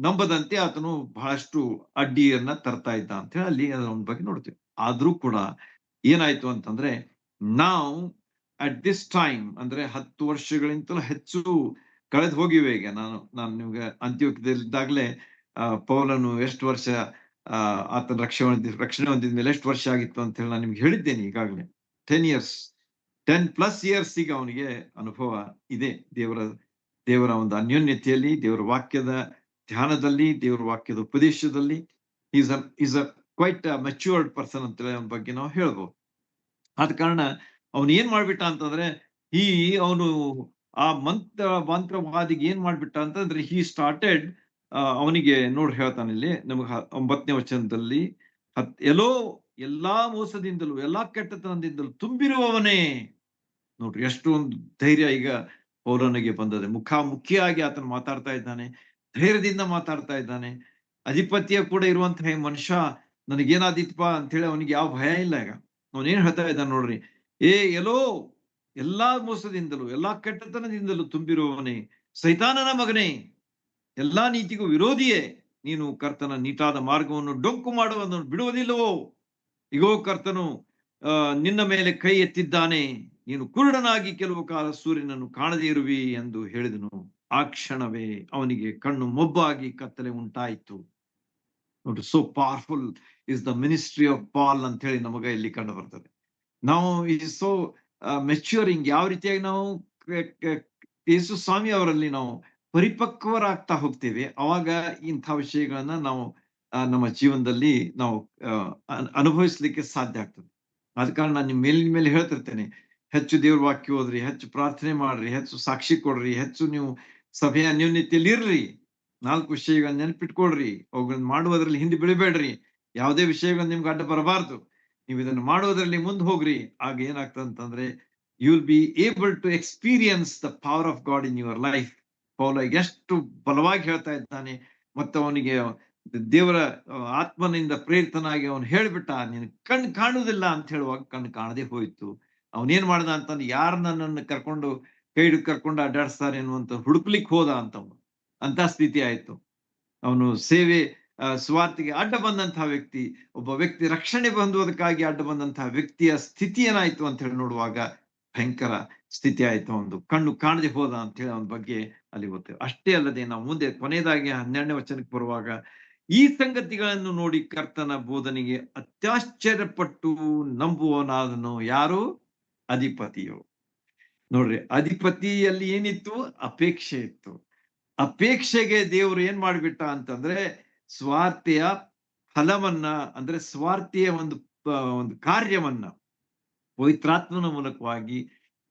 Speaker 1: ನಂಬದಂತೆ ಆತನು ಬಹಳಷ್ಟು ಅಡ್ಡಿಯನ್ನ ತರ್ತಾ ಇದ್ದ ಅಂತ ಹೇಳಿ ಅಲ್ಲಿ ಅದರ ಬಗ್ಗೆ ನೋಡ್ತೀವಿ. ಆದ್ರೂ ಕೂಡ ಏನಾಯ್ತು ಅಂತಂದ್ರೆ, ನಾವು ಅಟ್ ದಿಸ್ ಟೈಮ್ ಅಂದ್ರೆ 10 ವರ್ಷಗಳಿಂತಲೂ ಹೆಚ್ಚು ಕಳೆದು ಹೋಗಿವೆ. ಈಗ ನಾನು ನಿಮ್ಗೆ ಅಂತ್ಯೋಕ್ಯದಲ್ಲಿದ್ದಾಗಲೇ ಪೌಲನು ಎಷ್ಟು ವರ್ಷ ಆತನ ರಕ್ಷಣೆ ಹೊಂದಿದ ಮೇಲೆ ಎಷ್ಟು ವರ್ಷ ಆಗಿತ್ತು ಅಂತ ಹೇಳಿ ನಾನು ನಿಮ್ಗೆ ಹೇಳಿದ್ದೇನೆ ಈಗಾಗಲೇ. 10 ಇಯರ್ಸ್, 10+ ಇಯರ್ಸ್ ಈಗ ಅವನಿಗೆ ಅನುಭವ ಇದೆ ದೇವರ ಒಂದು ಅನ್ಯೋನ್ಯತೆಯಲ್ಲಿ, ದೇವರ ವಾಕ್ಯದ ಧ್ಯಾನದಲ್ಲಿ, ದೇವರ ವಾಕ್ಯದ ಉಪದೇಶದಲ್ಲಿ. Is a quite matured person ಅಂತ ಅವನ ಬಗ್ಗೆ ನಾವು ಹೇಳ್ಬೋದು. ಆದ ಕಾರಣ ಅವನು ಏನ್ ಮಾಡ್ಬಿಟ್ಟ ಅಂತಂದ್ರೆ, ಅವನು ಆ ಮಂತ್ರವಾದಿಗೆ ಏನ್ ಮಾಡ್ಬಿಟ್ಟ ಅಂತಂದ್ರೆ, ಹಿ ಸ್ಟಾರ್ಟೆಡ್, ಅವನಿಗೆ ನೋಡ್ರಿ ಹೇಳ್ತಾನೆ ಇಲ್ಲಿ ನಮಗ 9ನೇ ವಚನದಲ್ಲಿ, ಎಲ್ಲಾ ಮೋಸದಿಂದಲೂ ಎಲ್ಲಾ ಕೆಟ್ಟತನದಿಂದಲೂ ತುಂಬಿರುವವನೇ. ನೋಡ್ರಿ ಎಷ್ಟು ಒಂದು ಧೈರ್ಯ ಈಗ ಪೌಲನಿಗೆ ಬಂದದೆ. ಮುಖಾಮುಖಿಯಾಗಿ ಆತನು ಮಾತಾಡ್ತಾ ಇದ್ದಾನೆ, ಧೈರ್ಯದಿಂದ ಮಾತಾಡ್ತಾ ಇದ್ದಾನೆ. ಅಧಿಪತಿಯ ಕೂಡ ಇರುವಂತಹ ಮನುಷ್ಯ ನನಗೇನಾದೀತಪ್ಪ ಅಂತ ಹೇಳಿ ಅವನಿಗೆ ಯಾವ ಭಯ ಇಲ್ಲ. ಈಗ ಅವನೇನ್ ಹೇಳ್ತಾ ಇದ್ದಾನೆ ನೋಡ್ರಿ, ಎಲ್ಲೋ ಎಲ್ಲಾ ಮೋಸದಿಂದಲೂ ಎಲ್ಲಾ ಕೆಟ್ಟತನದಿಂದಲೂ ತುಂಬಿರುವವನೇ, ಸೈತಾನನ ಮಗನೇ, ಎಲ್ಲಾ ನೀತಿಗೂ ವಿರೋಧಿಯೇ, ನೀನು ಕರ್ತನ ನೀಟಾದ ಮಾರ್ಗವನ್ನು ಡೊಂಕು ಮಾಡುವುದನ್ನು ಬಿಡುವುದಿಲ್ಲವೋ? ಇಗೋ ಕರ್ತನು ನಿನ್ನ ಮೇಲೆ ಕೈ ಎತ್ತಿದ್ದಾನೆ, ನೀನು ಕುರುಡನಾಗಿ ಕೆಲವು ಕಾಲ ಸೂರ್ಯನನ್ನು ಕಾಣದೇ ಇರುವಿ ಎಂದು ಹೇಳಿದನು. ಆ ಕ್ಷಣವೇ ಅವನಿಗೆ ಕಣ್ಣು ಮೊಬ್ಬಾಗಿ ಕತ್ತಲೆ ಉಂಟಾಯಿತು. ನೋಡಿ, so powerful is the ministry of Paul ಅಂತ ಹೇಳಿ ನಮಗ ಇಲ್ಲಿ ಕಂಡು ಬರ್ತದೆ. ನಾವು ಇಸ್ ಸೋ ಮೆಚ್ಯೂರಿಂಗ್, ಯಾವ ರೀತಿಯಾಗಿ ನಾವು ಯೇಸು ಸ್ವಾಮಿ ಅವರಲ್ಲಿ ನಾವು ಪರಿಪಕ್ವರಾಗ್ತಾ ಹೋಗ್ತೇವೆ, ಅವಾಗ ಇಂಥ ವಿಷಯಗಳನ್ನ ನಾವು ನಮ್ಮ ಜೀವನದಲ್ಲಿ ನಾವು ಅನುಭವಿಸ್ಲಿಕ್ಕೆ ಸಾಧ್ಯ ಆಗ್ತದೆ. ಆದ ಕಾರಣ ನಾನು ನಿಮ್ಮ ಮೇಲಿನ ಮೇಲೆ ಹೇಳ್ತಿರ್ತೇನೆ, ಹೆಚ್ಚು ದೇವ್ರ ವಾಕ್ಯ ಓದ್ರಿ, ಹೆಚ್ಚು ಪ್ರಾರ್ಥನೆ ಮಾಡ್ರಿ, ಹೆಚ್ಚು ಸಾಕ್ಷಿ ಕೊಡ್ರಿ, ಹೆಚ್ಚು ನೀವು ಸಭೆಯ ಅನ್ಯೋನ್ಯತೆಯಲ್ಲಿ ಇರ್ರಿ, 4 ವಿಷಯಗಳನ್ನ ನೆನಪಿಟ್ಕೊಳ್ರಿ, ಅವುಗಳನ್ನ ಮಾಡುವುದರಲ್ಲಿ ಹಿಂದೆ ಬೀಳಬೇಡ್ರಿ, ಯಾವುದೇ ವಿಷಯಗಳು ನಿಮ್ಗೆ ಅಡ್ಡ ಬರಬಾರ್ದು, ನೀವು ಇದನ್ನು ಮಾಡುವುದರಲ್ಲಿ ಮುಂದೆ ಹೋಗ್ರಿ. ಆಗ ಏನಾಗ್ತದೆ ಅಂತಂದ್ರೆ, you will be able to experience the power of God in your life. ಪೌಲ ಎಷ್ಟು ಬಲವಾಗಿ ಹೇಳ್ತಾ ಇದ್ದಾನೆ, ಮತ್ತು ಅವನಿಗೆ ದೇವರ ಆತ್ಮನಿಂದ ಪ್ರೇರಿತನಾಗಿ ಅವನು ಹೇಳ್ಬಿಟ್ಟ, ನೀನು ಕಣ್ಣು ಕಾಣುವುದಿಲ್ಲ ಅಂತ ಹೇಳುವಾಗ ಕಣ್ಣು ಕಾಣದೆ ಹೋಯ್ತು. ಅವನೇನ್ ಮಾಡ್ದ ಅಂತಂದ್ರೆ, ಯಾರು ನನ್ನನ್ನು ಕೈ ಹಿಡಿದು ಕರ್ಕೊಂಡು ಅಡ್ಡಾಡಿಸ್ತಾರೆ ಅನ್ನುವಂತ ಹುಡುಕ್ಲಿಕ್ಕೆ ಹೋದ ಅಂತ ಸ್ಥಿತಿ ಆಯ್ತು. ಅವನು ಸ್ವಾರ್ಥಿಗೆ ಅಡ್ಡ ಬಂದಂತಹ ವ್ಯಕ್ತಿ, ಒಬ್ಬ ವ್ಯಕ್ತಿ ರಕ್ಷಣೆ ಹೊಂದುವುದಕ್ಕಾಗಿ ಅಡ್ಡ ಬಂದಂತಹ ವ್ಯಕ್ತಿಯ ಸ್ಥಿತಿ ಏನಾಯ್ತು ಅಂತ ಹೇಳಿ ನೋಡುವಾಗ ಭಯಂಕರ ಸ್ಥಿತಿ ಆಯ್ತು. ಒಂದು ಕಣ್ಣು ಕಾಣದೆ ಹೋದ ಅಂತ ಹೇಳಿ ಅವನ ಬಗ್ಗೆ ಅಲ್ಲಿ ಗೊತ್ತೇವೆ. ಅಷ್ಟೇ ಅಲ್ಲದೆ ನಾವು ಮುಂದೆ ಕೊನೆಯದಾಗಿ 12ನೇ ವಚನಕ್ಕೆ ಬರುವಾಗ, ಈ ಸಂಗತಿಗಳನ್ನು ನೋಡಿ ಕರ್ತನ ಬೋಧನೆಗೆ ಅತ್ಯಾಶ್ಚರ್ಯಪಟ್ಟು ನಂಬುವನಾದನು. ಯಾರು? ಅಧಿಪತಿಯು. ನೋಡ್ರಿ, ಅಧಿಪತಿಯಲ್ಲಿ ಏನಿತ್ತು? ಅಪೇಕ್ಷೆ ಇತ್ತು. ಅಪೇಕ್ಷೆಗೆ ದೇವರು ಏನ್ ಮಾಡ್ಬಿಟ್ಟ ಅಂತಂದ್ರೆ, ಸ್ವಾರ್ಥೆಯ ಫಲವನ್ನ, ಅಂದ್ರೆ ಸ್ವಾರ್ಥೆಯ ಒಂದು ಕಾರ್ಯವನ್ನ ಪವಿತ್ರಾತ್ಮನ ಮೂಲಕವಾಗಿ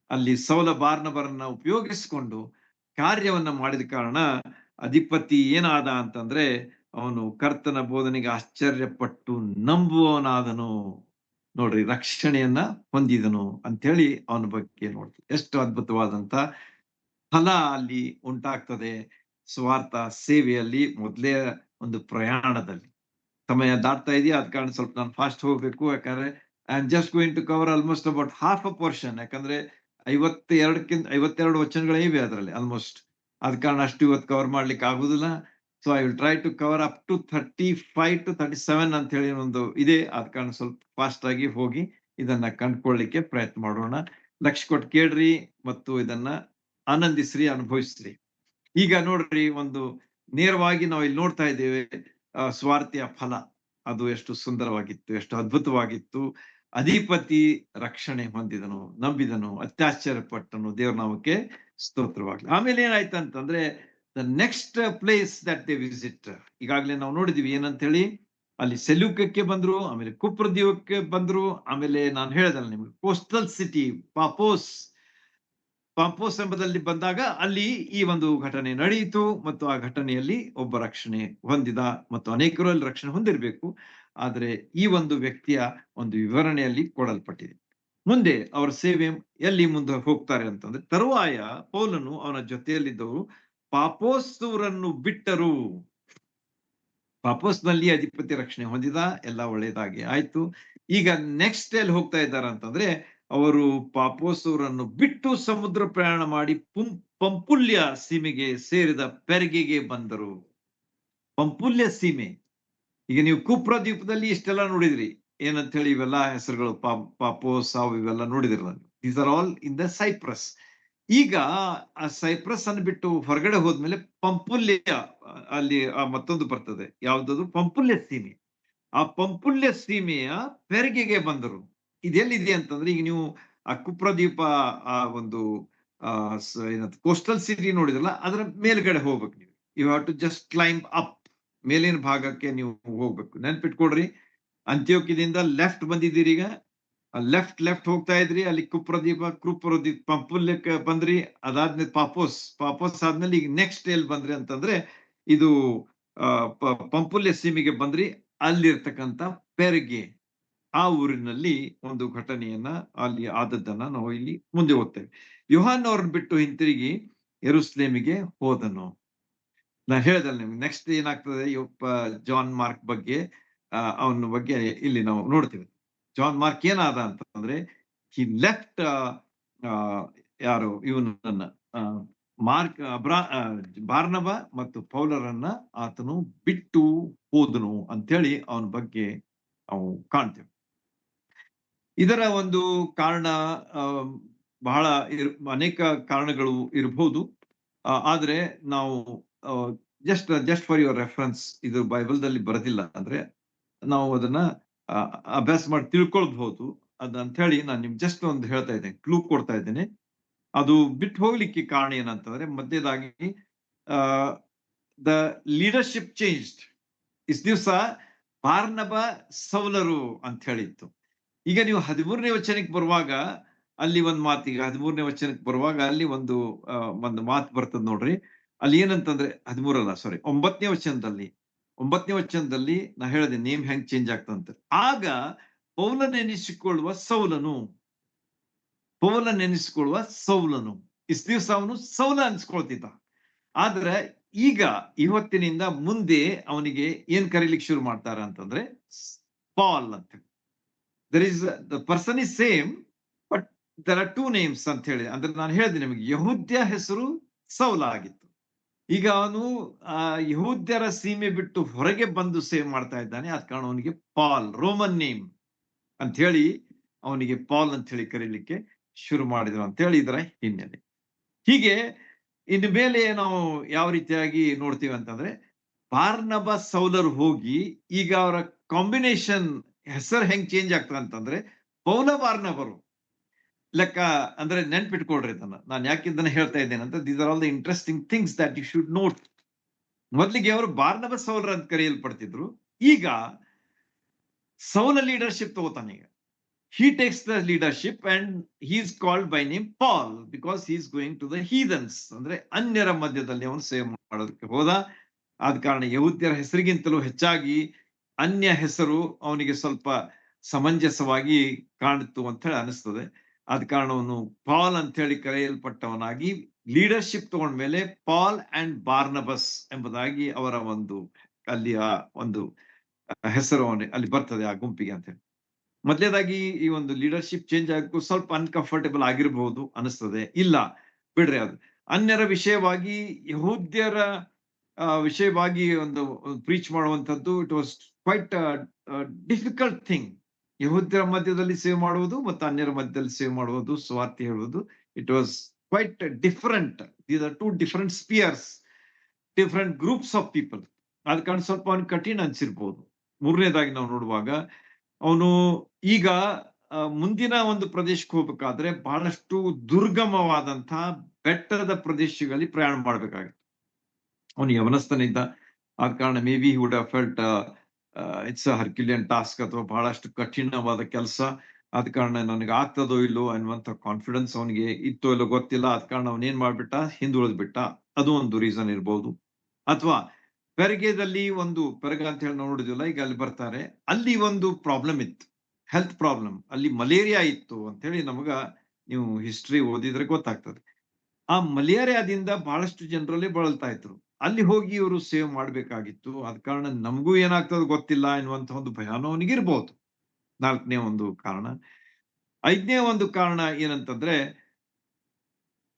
Speaker 1: ಅಲ್ಲಿ ಸೌಲ ಬಾರ್ನಬರನ್ನ ಉಪಯೋಗಿಸಿಕೊಂಡು ಕಾರ್ಯವನ್ನ ಮಾಡಿದ ಕಾರಣ ಅಧಿಪತಿ ಏನಾದ ಅಂತಂದ್ರೆ, ಅವನು ಕರ್ತನ ಬೋಧನೆಗೆ ಆಶ್ಚರ್ಯಪಟ್ಟು ನಂಬುವವನಾದನು. ನೋಡ್ರಿ, ರಕ್ಷಣೆಯನ್ನ ಹೊಂದಿದನು ಅಂತ ಹೇಳಿ ಅವನ ಬಗ್ಗೆ ನೋಡ್ತೀವಿ. ಎಷ್ಟು ಅದ್ಭುತವಾದಂತ ಫಲ ಅಲ್ಲಿ ಉಂಟಾಗ್ತದೆ ಸ್ವಾರ್ಥ ಸೇವೆಯಲ್ಲಿ, ಮೊದಲೇ ಒಂದು ಪ್ರಯಾಣದಲ್ಲಿ. ಸಮಯ ದಾಟ್ತಾ ಇದೆಯಾ, ಅದ ಕಾರಣ ಸ್ವಲ್ಪ ನಾನು ಫಾಸ್ಟ್ ಹೋಗ್ಬೇಕು, ಯಾಕಂದ್ರೆ I am just going to cover almost about half a portion. ಯಾಕಂದ್ರೆ 52 ವಚನಗಳೇ ಇವೆ ಅದರಲ್ಲಿ ಆಲ್ಮೋಸ್ಟ್. ಅದ ಕಾರಣ ಅಷ್ಟು ಇವತ್ತು ಕವರ್ ಮಾಡ್ಲಿಕ್ಕೆ ಆಗುದಿಲ್ಲ. So I will try to cover up to 35 to 37 ಅಂತ ಹೇಳಿ ಒಂದು ಇದೆ. ಆದ ಕಾರಣ ಸ್ವಲ್ಪ ಫಾಸ್ಟ್ ಆಗಿ ಹೋಗಿ ಇದನ್ನ ಕಂಡ್ಕೊಳ್ಳಿಕ್ಕೆ ಪ್ರಯತ್ನ ಮಾಡೋಣ. ಲಕ್ಷ್ಯ ಕೊಟ್ಟು ಕೇಳ್ರಿ ಮತ್ತು ಇದನ್ನ ಆನಂದಿಸ್ರಿ, ಅನುಭವಿಸ್ರಿ. ಈಗ ನೋಡ್ರಿ, ಒಂದು ನೇರವಾಗಿ ನಾವು ಇಲ್ಲಿ ನೋಡ್ತಾ ಇದ್ದೇವೆ ಸ್ವಾರ್ಥೆಯ ಫಲ. ಅದು ಎಷ್ಟು ಸುಂದರವಾಗಿತ್ತು, ಎಷ್ಟು ಅದ್ಭುತವಾಗಿತ್ತು. ಅಧಿಪತಿ ರಕ್ಷಣೆ ಹೊಂದಿದನು, ನಂಬಿದನು, ಅತ್ಯಾಶ್ಚರ್ಯಪಟ್ಟನು. ದೇವ್ರ ನಾಮಕ್ಕೆ ಸ್ತೋತ್ರವಾಗ್ಲಿ. ಆಮೇಲೆ ಏನಾಯ್ತು ಅಂತಂದ್ರೆ the next place that they visit, ಈಗಾಗಲೇ ನಾವು ನೋಡಿದೀವಿ ಏನಂತ ಹೇಳಿ, ಅಲ್ಲಿ ಸೆಲ್ಯೂಕಕ್ಕೆ ಬಂದ್ರು, ಆಮೇಲೆ ಕುಪ್ರದ್ವೀಪಕ್ಕೆ ಬಂದ್ರು, ಆಮೇಲೆ ನಾನು ಹೇಳ್ದಲ್ಲ ನಿಮ್ಗೆ ಕೋಸ್ಟಲ್ ಸಿಟಿ ಪಾಪೋಸ್ ಎಂಬುದಲ್ಲಿ ಬಂದಾಗ ಅಲ್ಲಿ ಈ ಒಂದು ಘಟನೆ ನಡೆಯಿತು, ಮತ್ತು ಆ ಘಟನೆಯಲ್ಲಿ ಒಬ್ಬ ರಕ್ಷಣೆ ಹೊಂದಿದ, ಮತ್ತು ಅನೇಕರು ಅಲ್ಲಿ ರಕ್ಷಣೆ ಹೊಂದಿರಬೇಕು. ಆದ್ರೆ ಈ ಒಂದು ವ್ಯಕ್ತಿಯ ಒಂದು ವಿವರಣೆಯಲ್ಲಿ ಕೊಡಲ್ಪಟ್ಟಿದೆ. ಮುಂದೆ ಅವರ ಸೇವೆ ಎಲ್ಲಿ ಮುಂದೆ ಹೋಗ್ತಾರೆ ಅಂತಂದ್ರೆ, ತರುವಾಯ ಪೌಲನು ಅವನ ಜೊತೆಯಲ್ಲಿದ್ದವರು ಪಾಪೋಸೂರನ್ನು ಬಿಟ್ಟರು. ಪಾಪೋಸ್ನಲ್ಲಿ ಅಧಿಪತಿ ರಕ್ಷಣೆ ಹೊಂದಿದ, ಎಲ್ಲ ಒಳ್ಳೇದಾಗಿ ಆಯ್ತು. ಈಗ ನೆಕ್ಸ್ಟ್ ಎಲ್ಲಿ ಹೋಗ್ತಾ ಇದ್ದಾರೆ ಅಂತಂದ್ರೆ, ಅವರು ಪಾಪೋಸೂರನ್ನು ಬಿಟ್ಟು ಸಮುದ್ರ ಪ್ರಯಾಣ ಮಾಡಿ ಪಂಪುಲ್ಯ ಸೀಮೆಗೆ ಸೇರಿದ ಪೆರ್ಗೆಗೆ ಬಂದರು. ಪಂಪುಲ್ಯ ಸೀಮೆ, ಈಗ ನೀವು ಕುಪ್ರ ದ್ವೀಪದಲ್ಲಿ ಇಷ್ಟೆಲ್ಲ ನೋಡಿದ್ರಿ, ಏನಂತ ಹೇಳಿ ಇವೆಲ್ಲ ಹೆಸರುಗಳು, ಪಾಪೋಸ್ ಅವು ಇವೆಲ್ಲ ನೋಡಿದಿರಲ್ಲ. These are all in the Cyprus. ಈಗ ಆ ಸೈಪ್ರಸ್ ಅನ್ನು ಬಿಟ್ಟು ಹೊರಗಡೆ ಹೋದ್ಮೇಲೆ ಪಂಪುಲ್ಯ, ಅಲ್ಲಿ ಮತ್ತೊಂದು ಬರ್ತದೆ, ಯಾವ್ದದು, ಪಂಪುಲ್ಯ ಸೀಮೆ. ಆ ಪಂಪುಲ್ಯ ಸೀಮೆಯ ಪೆರ್ಗೆಗೆ ಬಂದರು. ಇದೆಲ್ಲಿದೆ ಅಂತಂದ್ರೆ, ಈಗ ನೀವು ಆ ಕುಪ್ರದ್ವೀಪ ಆ ಒಂದು ಕೋಸ್ಟಲ್ ಸಿಟಿ ನೋಡಿದ್ರಲ್ಲ, ಅದರ ಮೇಲ್ಗಡೆ ಹೋಗ್ಬೇಕು ನೀವು. You have to just climb up, ಮೇಲಿನ ಭಾಗಕ್ಕೆ ನೀವು ಹೋಗ್ಬೇಕು. ನೆನ್ಪಿಟ್ಕೊಡ್ರಿ, ಅಂತ್ಯೋಕ್ಯದಿಂದ ಲೆಫ್ಟ್ ಬಂದಿದ್ದೀರಿ, ಈಗ ಲೆಫ್ಟ್ ಹೋಗ್ತಾ ಇದ್ರಿ, ಅಲ್ಲಿ ಕುಪ್ರದ್ವೀಪ ಪಂಪುಲ್ಯಕ್ಕೆ ಬಂದ್ರಿ, ಅದಾದ್ಮೇಲೆ ಪಾಪೋಸ್ ಆದ್ಮೇಲೆ ಈಗ ನೆಕ್ಸ್ಟ್ ಎಲ್ಲಿ ಬಂದ್ರಿ ಅಂತಂದ್ರೆ, ಇದು ಪಂಪುಲ್ಯ ಸೀಮೆಗೆ ಬಂದ್ರಿ. ಅಲ್ಲಿರ್ತಕ್ಕಂಥ ಪೆರ್ಗೆ, ಆ ಊರಿನಲ್ಲಿ ಒಂದು ಘಟನೆಯನ್ನ ಅಲ್ಲಿ ಆದದ್ದನ್ನ ನಾವು ಇಲ್ಲಿ ಮುಂದೆ ಓದ್ತೇವೆ. ಯೋಹಾನ್ ಅವ್ರನ್ನ ಬಿಟ್ಟು ಹಿಂತಿರುಗಿ ಯೆರೂಸಲೇಮಿಗೆ ಹೋದನು. ನಾ ಹೇಳ್ದಲ್ಲ ನಿಮ್ಗೆ, ನೆಕ್ಸ್ಟ್ ಏನಾಗ್ತದೆ ಜಾನ್ ಮಾರ್ಕ್ ಬಗ್ಗೆ, ಅವನ ಬಗ್ಗೆ ಇಲ್ಲಿ ನಾವು ನೋಡ್ತೀವಿ. ಜಾನ್ ಮಾರ್ಕ್ ಏನಾದ ಅಂತಂದ್ರೆ, ಹಿ ಲೆಫ್ಟ್ ಯಾರು ಇವನನ್ನ ಬಾರ್ನಬ ಮತ್ತು ಪೌಲರನ್ನ ಆತನು ಬಿಟ್ಟು ಹೋದನು ಅಂತೇಳಿ ಅವನ ಬಗ್ಗೆ ನಾವು ಕಾಣ್ತೇವೆ. ಇದರ ಒಂದು ಕಾರಣ ಬಹಳ ಅನೇಕ ಕಾರಣಗಳು ಇರಬಹುದು. ಆದ್ರೆ ನಾವು ಜಸ್ಟ್ ಫಾರ್ ಯುವರ್ ರೆಫರೆನ್ಸ್, ಇದು ಬೈಬಲ್ದಲ್ಲಿ ಬರೋದಿಲ್ಲ, ಅಂದ್ರೆ ನಾವು ಅದನ್ನ ಅಭ್ಯಾಸ ಮಾಡಿ ತಿಳ್ಕೊಳ್ಬಹುದು ಅದಂತ ಹೇಳಿ ನಾನು ನಿಮ್ಗೆ ಜಸ್ಟ್ ಒಂದು ಹೇಳ್ತಾ ಇದ್ದೇನೆ, ಕ್ಲೂ ಕೊಡ್ತಾ ಇದ್ದೇನೆ. ಅದು ಬಿಟ್ಟು ಹೋಗ್ಲಿಕ್ಕೆ ಕಾರಣ ಏನಂತಂದ್ರೆ, ಮಧ್ಯದಾಗಿ ದ ಲೀಡರ್ಶಿಪ್ ಚೇಂಜ್ಡ್. ಇಷ್ಟು ದಿವಸ ಬಾರ್ನಬ ಸೌಲರು ಅಂತ ಹೇಳಿತ್ತು. ಈಗ ನೀವು 13ನೇ ವಚನಕ್ಕೆ ಬರುವಾಗ ಅಲ್ಲಿ ಒಂದು ಮಾತು, ಈಗ 13ನೇ ವಚನಕ್ಕೆ ಬರುವಾಗ ಅಲ್ಲಿ ಒಂದು ಮಾತು ಬರ್ತದೆ ನೋಡ್ರಿ. ಅಲ್ಲಿ ಏನಂತಂದ್ರೆ 9ನೇ ವಚನದಲ್ಲಿ ನಾ ಹೇಳಿದೆ ನೇಮ್ ಹೆಂಗ್ ಚೇಂಜ್ ಆಗ್ತಂತ. ಆಗ ಪೌಲನೆನಿಸಿಕೊಳ್ಳುವ ಸೌಲನು, ಇಷ್ಟು ದಿವಸ ಅವನು ಸೌಲ ಅನ್ಸ್ಕೊಳ್ತಿದ್ದ. ಆದ್ರೆ ಈಗ ಇವತ್ತಿನಿಂದ ಮುಂದೆ ಅವನಿಗೆ ಏನ್ ಕರೀಲಿಕ್ಕೆ ಶುರು ಮಾಡ್ತಾರ ಅಂತಂದ್ರೆ ಪಾಲ್ ಅಂತ. The person is same, but there are 2 names ಅಂತ ಹೇಳಿ. ಅಂದ್ರೆ ನಾನು ಹೇಳಿದೆ ನಿಮಗೆ, ಯಹೂದ್ಯ ಹೆಸರು ಸೌಲ ಆಗಿತ್ತು. ಈಗ ಅವನು ಯಹೂದ್ಯರ ಸೀಮೆ ಬಿಟ್ಟು ಹೊರಗೆ ಬಂದು ಸೇವ್ ಮಾಡ್ತಾ ಇದ್ದಾನೆ. ಆದ ಕಾರಣ ಅವನಿಗೆ ಪಾಲ್, ರೋಮನ್ ನೇಮ್ ಅಂತ ಹೇಳಿ ಅವನಿಗೆ ಪಾಲ್ ಅಂತ ಹೇಳಿ ಕರೀಲಿಕ್ಕೆ ಶುರು ಮಾಡಿದ್ರು ಅಂತ ಹೇಳಿ ಇದರ ಹಿನ್ನೆಲೆ. ಹೀಗೆ ಇನ್ನು ಮೇಲೆ ನಾವು ಯಾವ ರೀತಿಯಾಗಿ ನೋಡ್ತೀವಿ ಅಂತಂದ್ರೆ, ಬಾರ್ನಬ ಸೌಲರು ಹೋಗಿ ಈಗ ಅವರ ಕಾಂಬಿನೇಷನ್ ಹೆಸರು ಹೆಂಗ್ ಚೇಂಜ್ ಆಗ್ತದೆ ಅಂತಂದ್ರೆ, ಪೌಲ ಬಾರ್ನಬರು ಲೆಕ್ಕ. ಅಂದ್ರೆ ನೆನ್ಪಿಟ್ಕೊಳ್ರಿ ಇದನ್ನ, ನಾನು ಯಾಕೆ ಇದನ್ನ ಹೇಳ್ತಾ ಇದ್ದೇನೆ ಅಂತ, these are all the interesting things that you should note. ಮೊದಲಿಗೆ ಅವರು ಬಾರ್ನಬ ಸೌಲರ್ ಅಂತ ಕರೆಯಲ್ಪಡ್ತಿದ್ರು. ಈಗ ಸೌಲ ಲೀಡರ್ಶಿಪ್ ತಗೋತಾನೆ. ಈಗ he takes the leadership and he is called by name Paul because he is going to the heathens, ಅಂದ್ರೆ ಅನ್ಯರ ಮಧ್ಯದಲ್ಲಿ ಅವನು ಸೇವೆ ಮಾಡೋದಕ್ಕೆ ಹೋದ. ಆದ ಕಾರಣ ಯಹೂದ್ಯರ ಹೆಸರಿಗಿಂತಲೂ ಹೆಚ್ಚಾಗಿ ಅನ್ಯ ಹೆಸರು ಅವನಿಗೆ ಸ್ವಲ್ಪ ಸಮಂಜಸವಾಗಿ ಕಾಣಿತು ಅಂತ ಹೇಳಿ ಅನಿಸ್ತದೆ. ಆದ ಕಾರಣ ಅವನು ಪಾಲ್ ಅಂತ ಹೇಳಿ ಕರೆಯಲ್ಪಟ್ಟವನಾಗಿ ಲೀಡರ್ಶಿಪ್ ತಗೊಂಡ್ಮೇಲೆ ಪಾಲ್ ಅಂಡ್ ಬಾರ್ನಬಸ್ ಎಂಬುದಾಗಿ ಅವರ ಒಂದು ಅಲ್ಲಿಯ ಒಂದು ಹೆಸರು ಅಲ್ಲಿ ಬರ್ತದೆ ಆ ಗುಂಪಿಗೆ ಅಂತ ಹೇಳಿ. ಮೊದಲೇದಾಗಿ ಈ ಒಂದು ಲೀಡರ್ಶಿಪ್ ಚೇಂಜ್ ಆಗಕ್ಕೂ ಸ್ವಲ್ಪ ಅನ್ಕಂಫರ್ಟೇಬಲ್ ಆಗಿರಬಹುದು ಅನಿಸ್ತದೆ. ಇಲ್ಲ ಬಿಡ್ರಿ, ಅದು ಅನ್ಯರ ವಿಷಯವಾಗಿ ಯಹೂದ್ಯರ ವಿಷಯವಾಗಿ ಒಂದು ಪ್ರೀಚ್ ಮಾಡುವಂಥದ್ದು it was quite difficult thing. ಯಹೂದ್ಯರ ಮಧ್ಯದಲ್ಲಿ ಸೇವ್ ಮಾಡುವುದು ಮತ್ತು ಅನ್ಯರ ಮಧ್ಯದಲ್ಲಿ ಸೇವ್ ಮಾಡುವುದು, ಸ್ವಾರ್ಥಿ ಹೇಳುವುದು, it was quite different. These are 2 different spheres, different groups of people. ಅದ ಕಾರಣ ಸ್ವಲ್ಪ ಅವನಿಗೆ ಕಠಿಣ ಅನ್ಸಿರ್ಬೋದು. ಮೂರನೇದಾಗಿ ನಾವು ನೋಡುವಾಗ, ಅವನು ಈಗ ಮುಂದಿನ ಒಂದು ಪ್ರದೇಶಕ್ಕೆ ಹೋಗ್ಬೇಕಾದ್ರೆ ಬಹಳಷ್ಟು ದುರ್ಗಮವಾದಂತಹ ಬೆಟ್ಟದ ಪ್ರದೇಶಗಳಲ್ಲಿ ಪ್ರಯಾಣ ಮಾಡ್ಬೇಕಾಗಿತ್ತು. ಅವನು ಯವನಸ್ಥನಿದ್ದ. ಆದ ಕಾರಣ may be he would have felt it's a Herculean task, ಅಥವಾ ಬಹಳಷ್ಟು ಕಠಿಣವಾದ ಕೆಲಸ. ಆದ ಕಾರಣ ನನಗೆ ಆಗ್ತದೋ ಇಲ್ಲೋ ಅನ್ನುವಂಥ ಕಾನ್ಫಿಡೆನ್ಸ್ ಅವನಿಗೆ ಇತ್ತೋ ಇಲ್ಲೋ ಗೊತ್ತಿಲ್ಲ. ಆದ ಕಾರಣ ಅವನೇನ್ ಮಾಡ್ಬಿಟ್ಟ, ಹಿಂದುಳಿದ್ ಬಿಟ್ಟ. ಅದು ಒಂದು ರೀಸನ್ ಇರ್ಬೋದು. ಅಥವಾ ಪೆರ್ಗೆದಲ್ಲಿ ಒಂದು ಪೆರ್ಗ ಅಂತ ಹೇಳಿ ನಾವು ನೋಡಿದ್ವಲ್ಲ, ಈಗ ಅಲ್ಲಿ ಬರ್ತಾರೆ, ಅಲ್ಲಿ ಒಂದು ಪ್ರಾಬ್ಲಮ್ ಇತ್ತು, ಹೆಲ್ತ್ ಪ್ರಾಬ್ಲಮ್. ಅಲ್ಲಿ ಮಲೇರಿಯಾ ಇತ್ತು ಅಂತ ಹೇಳಿ ನಮಗ, ನೀವು ಹಿಸ್ಟ್ರಿ ಓದಿದ್ರೆ ಗೊತ್ತಾಗ್ತದೆ. ಆ ಮಲೇರಿಯಾದಿಂದ ಬಹಳಷ್ಟು ಜನರಲ್ಲಿ ಬಳಲ್ತಾ ಇದ್ರು. ಅಲ್ಲಿ ಹೋಗಿ ಇವರು ಸೇವ್ ಮಾಡ್ಬೇಕಾಗಿತ್ತು. ಆದ ಕಾರಣ ನಮಗೂ ಏನಾಗ್ತದೆ ಗೊತ್ತಿಲ್ಲ ಎನ್ನುವಂತ ಒಂದು ಭಯಾನೂ ಅವನಿಗಿರ್ಬೋದು. 4ನೇ ಒಂದು ಕಾರಣ. 5ನೇ ಒಂದು ಕಾರಣ ಏನಂತಂದ್ರೆ,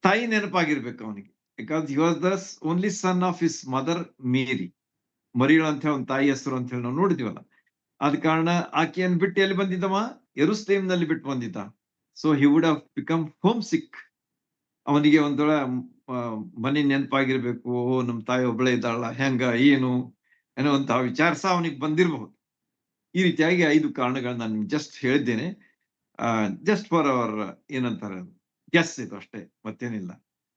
Speaker 1: ತಾಯಿ ನೆನಪಾಗಿರ್ಬೇಕು ಅವನಿಗೆ. Because he was the only son of his mother ಮೇರಿ. ಮರಿಯಳು ಅಂತ ಹೇಳಿ ಒಂದು ತಾಯಿ ಹೆಸರು ಅಂತ ಹೇಳಿ ನಾವು ನೋಡಿದ್ವಲ್ಲ. ಆದ ಕಾರಣ ಆಕೆಯನ್ನು ಬಿಟ್ಟು ಎಲ್ಲಿ ಬಂದಿದ್ದವ, ಯೆರೂಸಲೇಮಿನಲ್ಲಿ ಬಿಟ್ಟು ಬಂದಿದ್ದ. So he would have become homesick. ಅವನಿಗೆ ಒಂದೊಳ ಮನೆ ನೆನಪಾಗಿರ್ಬೇಕು. ಓ, ನಮ್ ತಾಯಿ ಒಬ್ಬಳೇ ಇದ್ದಾಳ, ಹೆಂಗ ಏನು ಅನ್ನುವಂತಹ ವಿಚಾರ ಸಹ ಅವನಿಗೆ ಬಂದಿರಬಹುದು. ಈ ರೀತಿಯಾಗಿ 5 ಕಾರಣಗಳನ್ನ ನಾನು ಜಸ್ಟ್ ಹೇಳಿದ್ದೇನೆ. ಜಸ್ಟ್ ಫಾರ್ ಅವರ್ ಏನಂತಾರೆ, ಗೆಸ್ ಇದು ಅಷ್ಟೇ, ಮತ್ತೇನಿಲ್ಲ.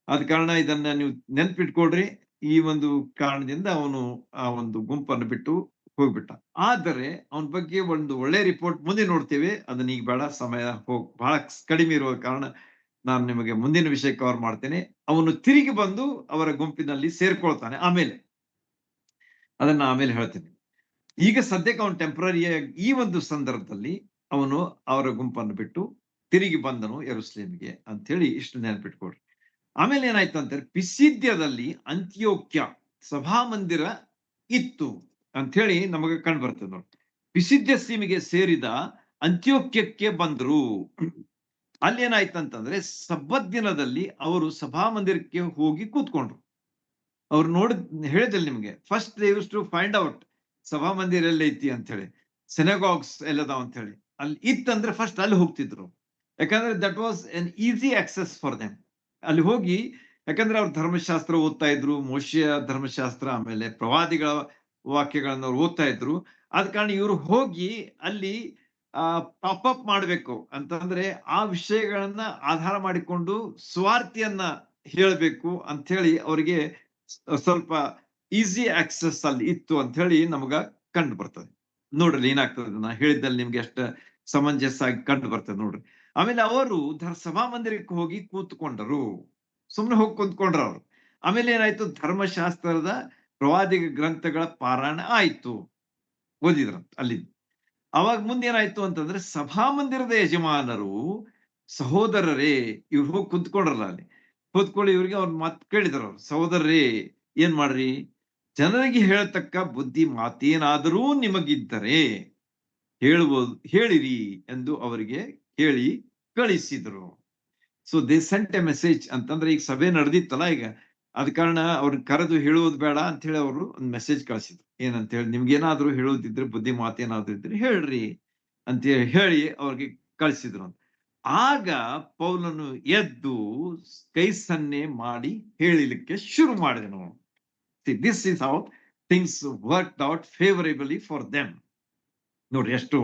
Speaker 1: ಆದ ಕಾರಣ ಇದನ್ನ ನೀವು ನೆನ್ಪಿಟ್ಕೊಡ್ರಿ. ಈ ಒಂದು ಕಾರಣದಿಂದ ಅವನು ಆ ಒಂದು ಗುಂಪನ್ನು ಬಿಟ್ಟು ಹೋಗ್ಬಿಟ್ಟ. ಆದರೆ ಅವನ ಬಗ್ಗೆ ಒಂದು ಒಳ್ಳೆ ರಿಪೋರ್ಟ್ ಮುಂದೆ ನೋಡ್ತೇವೆ. ಅದನ್ನ ಈಗ ಬೇಡ, ಸಮಯ ಬಹಳ ಕಡಿಮೆ ಇರುವ ಕಾರಣ ನಾನು ನಿಮಗೆ ಮುಂದಿನ ವಿಷಯ ಕವರ್ ಮಾಡ್ತೇನೆ. ಅವನು ತಿರುಗಿ ಬಂದು ಅವರ ಗುಂಪಿನಲ್ಲಿ ಸೇರ್ಕೊಳ್ತಾನೆ. ಅದನ್ನ ಆಮೇಲೆ ಹೇಳ್ತೇನೆ. ಈಗ ಸದ್ಯಕ್ಕೆ ಅವನು ಟೆಂಪರರಿಯಾಗಿ ಈ ಒಂದು ಸಂದರ್ಭದಲ್ಲಿ ಅವನು ಅವರ ಗುಂಪನ್ನು ಬಿಟ್ಟು ತಿರುಗಿ ಬಂದನು ಯೆರೂಸಲೇಮಿಗೆ ಅಂತ ಹೇಳಿ ಇಷ್ಟು ನೆನಪಿಟ್ಕೊಡ್ರಿ. ಆಮೇಲೆ ಏನಾಯ್ತು ಅಂತಾರೆ, ಪಿಸಿದ್ಯದಲ್ಲಿ ಅಂತ್ಯೋಕ್ಯ ಸಭಾಮಂದಿರ ಇತ್ತು ಅಂತ ಹೇಳಿ ನಮಗೆ ಕಂಡು ಬರ್ತದೆ ನೋಡಿ. ಪಿಸಿದ್ಯ ಸೀಮೆಗೆ ಸೇರಿದ ಅಂತ್ಯೋಕ್ಯಕ್ಕೆ ಬಂದ್ರು. ಅಲ್ಲಿ ಏನಾಯ್ತಂತಂದ್ರೆ, ಸಬ್ಬತ್ ದಿನದಲ್ಲಿ ಅವರು ಸಭಾಮಂದಿರಕ್ಕೆ ಹೋಗಿ ಕೂತ್ಕೊಂಡ್ರು. ಅವ್ರು ಹೇಳಿದಲ್ಲಿ ನಿಮ್ಗೆ, first they used to find out ಸಭಾಮಂದಿರ ಎಲ್ಲ ಐತಿ ಅಂತ ಹೇಳಿ, ಸೆನೆಗಾಗ್ಸ್ ಎಲ್ಲದಾವ್ ಅಂತ ಹೇಳಿ. ಅಲ್ಲಿ ಇತ್ತಂದ್ರೆ ಫಸ್ಟ್ ಅಲ್ಲಿ ಹೋಗ್ತಿದ್ರು. ಯಾಕಂದ್ರೆ that was an easy access for them. ಅಲ್ಲಿ ಹೋಗಿ, ಯಾಕಂದ್ರೆ ಅವ್ರು ಧರ್ಮಶಾಸ್ತ್ರ ಓದ್ತಾ ಇದ್ರು, ಮೋಶೆಯ ಧರ್ಮಶಾಸ್ತ್ರ, ಆಮೇಲೆ ಪ್ರವಾದಿಗಳ ವಾಕ್ಯಗಳನ್ನ ಅವ್ರು ಓದ್ತಾ ಇದ್ರು. ಆದ ಕಾರಣ ಇವರು ಹೋಗಿ ಅಲ್ಲಿ ಪಾಪ್ ಮಾಡ್ಬೇಕು ಅಂತಂದ್ರೆ ಆ ವಿಷಯಗಳನ್ನ ಆಧಾರ ಮಾಡಿಕೊಂಡು ಸ್ವಾರ್ಥಿಯನ್ನ ಹೇಳ್ಬೇಕು ಅಂತ ಹೇಳಿ ಅವರಿಗೆ ಸ್ವಲ್ಪ ಈಸಿ ಆಕ್ಸೆಸ್ ಅಲ್ಲಿ ಇತ್ತು ಅಂತ ಹೇಳಿ ನಮಗ ಕಂಡು ಬರ್ತದೆ. ನೋಡ್ರಿ ಏನಾಗ್ತದೆ, ನಾ ಹೇಳಿದ್ದಲ್ಲಿ ನಿಮ್ಗೆ ಎಷ್ಟು ಸಮಂಜಸ ಆಗಿ ಕಂಡು ಬರ್ತದೆ ನೋಡ್ರಿ. ಆಮೇಲೆ ಅವರು ಸಭಾಮಂದಿರಕ್ಕೆ ಹೋಗಿ ಕೂತ್ಕೊಂಡರು. ಸುಮ್ನೆ ಹೋಗಿ ಕುಂತ್ಕೊಂಡ್ರ ಅವರು. ಆಮೇಲೆ ಏನಾಯ್ತು, ಧರ್ಮಶಾಸ್ತ್ರದ ಪ್ರವಾದಿ ಗ್ರಂಥಗಳ ಪಾರಾಯಣ ಆಯ್ತು, ಓದಿದ್ರ ಅಲ್ಲಿ. ಅವಾಗ ಮುಂದೆ ಏನಾಯ್ತು ಅಂತಂದ್ರೆ, ಸಭಾಮಂದಿರದ ಯಜಮಾನರು, ಸಹೋದರರೇ, ಇವ್ರು ಹೋಗಿ ಕುಂತ್ಕೊಂಡ್ರಲ್ಲ ಅಲ್ಲಿ, ಕೂತ್ಕೊಳ್ಳಿ. ಇವ್ರಿಗೆ ಅವ್ರ ಮಾತು ಕೇಳಿದ್ರು ಅವ್ರು, ಸಹೋದರರೇ ಏನ್ ಮಾಡ್ರಿ, ಜನರಿಗೆ ಹೇಳತಕ್ಕ ಬುದ್ಧಿ ಮಾತೇನಾದರೂ ನಿಮಗಿದ್ದರೆ ಹೇಳಿರಿ ಎಂದು ಅವರಿಗೆ ಹೇಳಿ ಕಳಿಸಿದ್ರು. So they sent a message ಅಂತಂದ್ರೆ, ಈಗ ಸಭೆ ನಡೆದಿತ್ತಲ್ಲ ಈಗ, ಅದ ಕಾರಣ ಅವ್ರನ್ನ ಕರೆದು ಹೇಳುವುದು ಬೇಡ ಅಂತ ಹೇಳಿ ಅವರು ಒಂದು ಮೆಸೇಜ್ ಕಳಿಸಿದ್ರು. ಏನಂತ ಹೇಳಿ, ನಿಮ್ಗೇನಾದ್ರೂ ಹೇಳೋದಿದ್ರೆ, ಬುದ್ಧಿ ಮಾತೇನಾದ್ರೂ ಇದ್ರೆ ಹೇಳ್ರಿ ಅಂತ ಹೇಳಿ ಅವ್ರಿಗೆ ಕಳಿಸಿದ್ರು ಅಂತ. ಆಗ ಪೌಲನು ಎದ್ದು ಕೈ ಸನ್ನೆ ಮಾಡಿ ಹೇಳಿಲಿಕ್ಕೆ ಶುರು ಮಾಡಿದನು. This is how things worked out favourably for them. ನೋಡ್ರಿ, ಎಷ್ಟು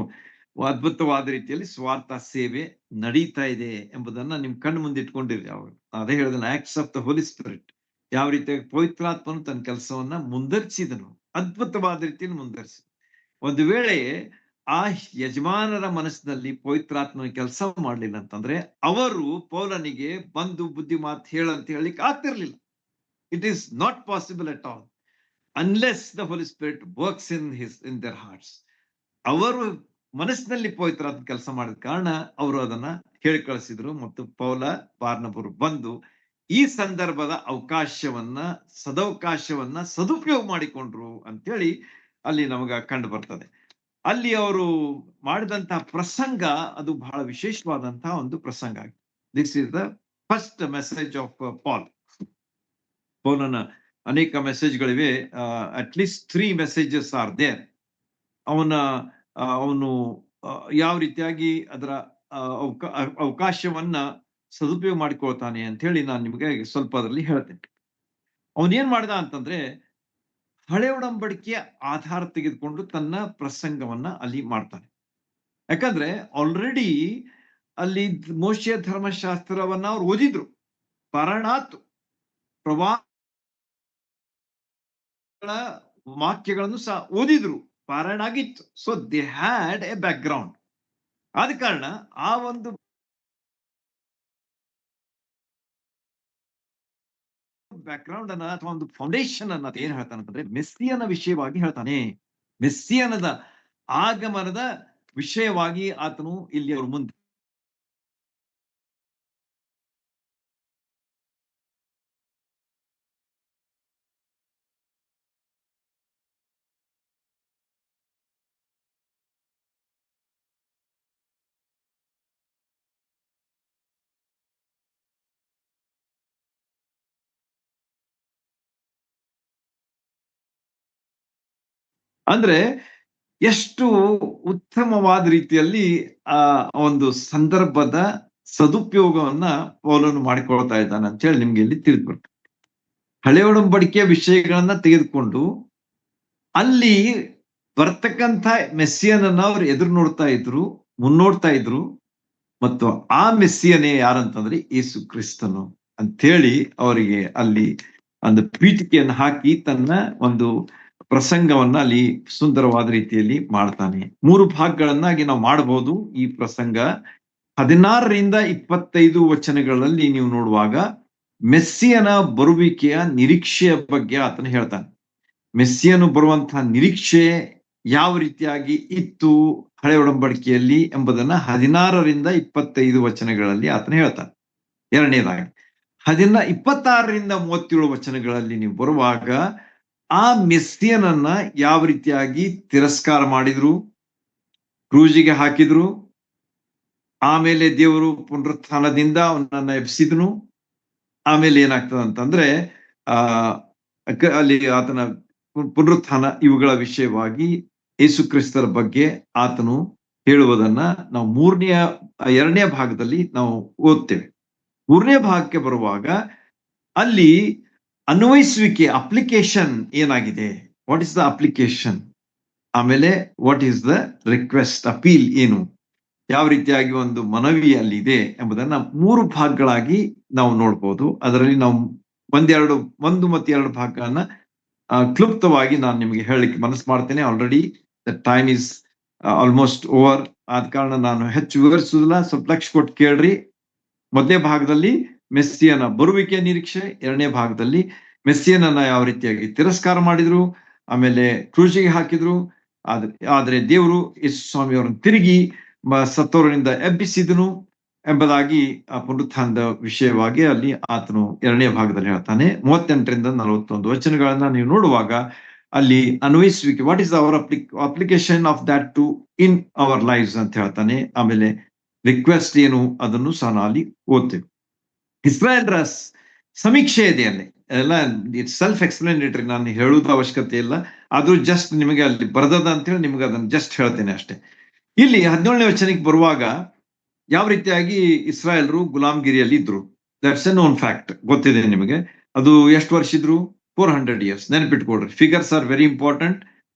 Speaker 1: ಅದ್ಭುತವಾದ ರೀತಿಯಲ್ಲಿ ಸ್ವಾರ್ಥ ಸೇವೆ ನಡೀತಾ ಇದೆ ಎಂಬುದನ್ನ ನಿಮ್ ಕಣ್ಣು ಮುಂದೆ ಇಟ್ಕೊಂಡಿರಿ. ಅವಾಗ ಅದೇ ಹೇಳಿದ, Acts of the Holy Spirit, ಯಾವ ರೀತಿಯಾಗಿ ಪವಿತ್ರಾತ್ಮನು ತನ್ನ ಕೆಲಸವನ್ನ ಮುಂದರ್ಸಿದನು, ಅದ್ಭುತವಾದ ರೀತಿಯಲ್ಲಿ ಮುಂದರ್ಸಿ. ಒಂದು ವೇಳೆ ಆ ಯಜಮಾನರ ಮನಸ್ಸಿನಲ್ಲಿ ಪವಿತ್ರಾತ್ಮನ ಕೆಲಸ ಮಾಡ್ಲಿಲ್ಲ ಅಂತಂದ್ರೆ, ಅವರು ಪೌಲನಿಗೆ ಬಂದು ಬುದ್ಧಿ ಮಾತು ಹೇಳಂತ ಹೇಳಿಕ್ ಆಗ್ತಿರ್ಲಿಲ್ಲ. It is not possible at all unless the Holy Spirit works in their hearts. ಅವರು ಮನಸ್ಸಿನಲ್ಲಿ ಪವಿತ್ರಾತ್ಮ ಕೆಲಸ ಮಾಡಿದ ಕಾರಣ ಅವರು ಅದನ್ನ ಹೇಳಿ ಕಳಿಸಿದ್ರು. ಮತ್ತು ಪೌಲ ಬಾರ್ನಬರು ಬಂದು ಈ ಸಂದರ್ಭದ ಸದವಕಾಶವನ್ನ ಸದುಪಯೋಗ ಮಾಡಿಕೊಂಡ್ರು ಅಂತೇಳಿ ಅಲ್ಲಿ ನಮಗ ಕಂಡು ಬರ್ತದೆ. ಅಲ್ಲಿ ಅವರು ಮಾಡಿದಂತಹ ಪ್ರಸಂಗ ಅದು ಬಹಳ ವಿಶೇಷವಾದಂತಹ ಒಂದು ಪ್ರಸಂಗ ಆಗಿದೆ. This is the first message of Paul. ಪೌಲನ ಅನೇಕ ಮೆಸೇಜ್ಗಳಿವೆ. At least 3 messages are there. ಅವನು ಯಾವ ರೀತಿಯಾಗಿ ಅದರ ಅವಕಾಶವನ್ನ ಸದುಪಯೋಗ ಮಾಡಿಕೊಳ್ತಾನೆ ಅಂತ ಹೇಳಿ ನಾನು ನಿಮಗೆ ಸ್ವಲ್ಪ ಅದರಲ್ಲಿ ಹೇಳ್ತೇನೆ. ಅವನೇನ್ ಮಾಡ್ದ ಅಂತಂದ್ರೆ, ಹಳೆ ಒಡಂಬಡಿಕೆಯ ಆಧಾರ ತೆಗೆದುಕೊಂಡು ತನ್ನ ಪ್ರಸಂಗವನ್ನ ಅಲ್ಲಿ ಮಾಡ್ತಾನೆ. ಯಾಕಂದ್ರೆ ಆಲ್ರೆಡಿ ಅಲ್ಲಿ ಮೋಶೆಯ ಧರ್ಮಶಾಸ್ತ್ರವನ್ನ ಅವ್ರು ಓದಿದ್ರು, ಪರಣಾತ್ ಪ್ರವಾಹಗಳ ವಾಕ್ಯಗಳನ್ನು ಸಹ ಓದಿದ್ರು, ಪಾರಾಯಣ ಆಗಿತ್ತು. So they had A back ground. ಆದ ಕಾರಣ ಆ ಒಂದು ಬ್ಯಾಕ್ ಗ್ರೌಂಡ್ ಅನ್ನ ಅಥವಾ ಒಂದು ಫೌಂಡೇಶನ್ ಅನ್ನ ಏನ್ ಹೇಳ್ತಾನೆ ಅಂತಂದ್ರೆ ಮೆಸ್ಸಿಯನ ವಿಷಯವಾಗಿ ಹೇಳ್ತಾನೆ. ಮೆಸ್ಸಿಯನದ ಆಗಮನದ ವಿಷಯವಾಗಿ ಆತನು ಇಲ್ಲಿ ಅವ್ರ ಮುಂದೆ ಅಂದ್ರೆ ಎಷ್ಟು ಉತ್ತಮವಾದ ರೀತಿಯಲ್ಲಿ ಆ ಒಂದು ಸಂದರ್ಭದ ಸದುಪಯೋಗವನ್ನ ಪೌಲನು ಮಾಡಿಕೊಳ್ತಾ ಇದ್ದಾನೆ ಅಂತ ಹೇಳಿ ನಿಮ್ಗೆ ಇಲ್ಲಿ ತಿಳಿದು ಬರ್ತದೆ. ಹಳೆ ಒಡಂಬಡಿಕೆಯ ವಿಷಯಗಳನ್ನ ತೆಗೆದುಕೊಂಡು ಅಲ್ಲಿ ಬರ್ತಕ್ಕಂಥ ಮೆಸ್ಸಿಯನನ್ನ ಅವ್ರು ಎದುರು ನೋಡ್ತಾ ಇದ್ರು, ಮುನ್ನೋಡ್ತಾ ಇದ್ರು. ಮತ್ತು ಆ ಮೆಸ್ಸಿಯನೇ ಯಾರಂತಂದ್ರೆ ಯೇಸು ಕ್ರಿಸ್ತನು ಅಂತೇಳಿ ಅವರಿಗೆ ಅಲ್ಲಿ ಒಂದು ಪೀಠಿಕೆಯನ್ನು ಹಾಕಿ ತನ್ನ ಒಂದು ಪ್ರಸಂಗವನ್ನ ಅಲ್ಲಿ ಸುಂದರವಾದ ರೀತಿಯಲ್ಲಿ ಮಾಡ್ತಾನೆ. 3 ಭಾಗಗಳನ್ನಾಗಿ ನಾವು ಮಾಡಬಹುದು ಈ ಪ್ರಸಂಗ. 16ರಿಂದ 25 ವಚನಗಳಲ್ಲಿ ನೀವು ನೋಡುವಾಗ ಮೆಸ್ಸಿಯನ ಬರುವಿಕೆಯ ನಿರೀಕ್ಷೆಯ ಬಗ್ಗೆ ಆತನು ಹೇಳ್ತಾನೆ. ಮೆಸ್ಸಿಯನು ಬರುವಂತಹ ನಿರೀಕ್ಷೆ ಯಾವ ರೀತಿಯಾಗಿ ಇತ್ತು ಹಳೆ ಒಡಂಬಡಿಕೆಯಲ್ಲಿ ಎಂಬುದನ್ನ 16ರಿಂದ 25 ವಚನಗಳಲ್ಲಿ ಆತನು ಹೇಳ್ತಾನೆ. ಎರಡನೇದಾಗಿ 26ರಿಂದ 37 ವಚನಗಳಲ್ಲಿ ನೀವು ಬರುವಾಗ ಆ ಮೆಸ್ಸಿಯನನ್ನ ಯಾವ ರೀತಿಯಾಗಿ ತಿರಸ್ಕಾರ ಮಾಡಿದ್ರು, ಕ್ರೂಜಿಗೆ ಹಾಕಿದ್ರು, ಆಮೇಲೆ ದೇವರು ಪುನರುತ್ಥಾನದಿಂದ ಅವನನ್ನ ಎಬ್ಸಿದನು. ಆಮೇಲೆ ಏನಾಗ್ತದೆ ಅಂತಂದ್ರೆ ಅಲ್ಲಿ ಆತನ ಪುನರುತ್ಥಾನ ಇವುಗಳ ವಿಷಯವಾಗಿ ಯೇಸು ಕ್ರಿಸ್ತರ ಬಗ್ಗೆ ಆತನು ಹೇಳುವುದನ್ನ ನಾವು ಎರಡನೇ ಭಾಗದಲ್ಲಿ ನಾವು ಓದ್ತೇವೆ. 3ನೇ ಭಾಗಕ್ಕೆ ಬರುವಾಗ ಅಲ್ಲಿ ಅನ್ವಯಿಸುವಿಕೆ, ಅಪ್ಲಿಕೇಶನ್ ಏನಾಗಿದೆ, ವಾಟ್ ಇಸ್ ದ ಅಪ್ಲಿಕೇಶನ್, ಆಮೇಲೆ what is the request, appeal ಏನು, ಯಾವ ರೀತಿಯಾಗಿ ಒಂದು ಮನವಿ ಅಲ್ಲಿ ಇದೆ ಎಂಬುದನ್ನ 3 ಭಾಗಗಳಾಗಿ ನಾವು ನೋಡ್ಬೋದು. ಅದರಲ್ಲಿ ನಾವು 1 ಮತ್ತು 2 ಭಾಗಗಳನ್ನ ಕ್ಲುಪ್ತವಾಗಿ ನಾನು ನಿಮಗೆ ಹೇಳಲಿಕ್ಕೆ ಮನಸ್ಸು ಮಾಡ್ತೇನೆ. Already the time is almost over. ಆದ ಕಾರಣ ನಾನು ಹೆಚ್ಚು ವಿವರಿಸುವುದಿಲ್ಲ, ಸ್ವಲ್ಪ ಲಕ್ಷ ಕೊಟ್ಟು ಕೇಳ್ರಿ. ಮೊದಲನೇ ಭಾಗದಲ್ಲಿ ಮೆಸ್ಸಿಯನ ಬರುವಿಕೆಯ ನಿರೀಕ್ಷೆ, ಎರಡನೇ ಭಾಗದಲ್ಲಿ ಮೆಸ್ಸಿಯನನ್ನ ಯಾವ ರೀತಿಯಾಗಿ ತಿರಸ್ಕಾರ ಮಾಡಿದ್ರು, ಆಮೇಲೆ ಕ್ರೂಜಿಗೆ ಹಾಕಿದ್ರು. ಆದ್ರೆ ದೇವರು ಯೇಸು ಸ್ವಾಮಿಯವರನ್ನು ತಿರುಗಿ ಸತ್ತವರಿಂದ ಎಬ್ಬಿಸಿದನು ಎಂಬುದಾಗಿ ಆ ಪುನರುತ್ಥಾನದ ವಿಷಯವಾಗಿ ಅಲ್ಲಿ ಆತನು ಎರಡನೇ ಭಾಗದಲ್ಲಿ ಹೇಳ್ತಾನೆ. 38ರಿಂದ 41 ವಚನಗಳನ್ನ ನೀವು ನೋಡುವಾಗ ಅಲ್ಲಿ ಅನ್ವಯಿಸುವಿಕೆ, what is our application of that to in our lives ಅಂತ ಹೇಳ್ತಾನೆ. ಆಮೇಲೆ ರಿಕ್ವೆಸ್ಟ್ ಏನು ಅದನ್ನು ಸಹ ಅಲ್ಲಿ ಓದ್ತೇವೆ. ಇಸ್ರಾಯೇಲ್ರ ಸಮೀಕ್ಷೆ ಇದೆ ಅಲ್ಲಿ ಎಲ್ಲ, ಸೆಲ್ಫ್ ಎಕ್ಸ್ಪ್ಲನೇಟರಿ, ನಾನು ಹೇಳುವುದು ಅವಶ್ಯಕತೆ ಇಲ್ಲ. ಅದು ಜಸ್ಟ್ ನಿಮಗೆ ಅಲ್ಲಿ ಬರೆದದ ಅಂತ ಹೇಳಿ ನಿಮಗೆ ಅದನ್ನು ಜಸ್ಟ್ ಹೇಳ್ತೇನೆ ಅಷ್ಟೇ. ಇಲ್ಲಿ 17ನೇ ವಚನಕ್ಕೆ ಬರುವಾಗ ಯಾವ ರೀತಿಯಾಗಿ ಇಸ್ರಾಯೇಲ್ರು ಗುಲಾಮ್ಗಿರಿಯಲ್ಲಿ ಇದ್ರು, ದಟ್ಸ್ ಎ ನೋನ್ ಫ್ಯಾಕ್ಟ್, ಗೊತ್ತಿದೆ ನಿಮಗೆ. ಅದು ಎಷ್ಟು ವರ್ಷ ಇದ್ರು? 400 years. ನೆನಪಿಟ್ಕೊಡ್ರಿ, ಫಿಗರ್ಸ್ ಆರ್ ವೆರಿ ಇಂಪಾರ್ಟೆಂಟ್.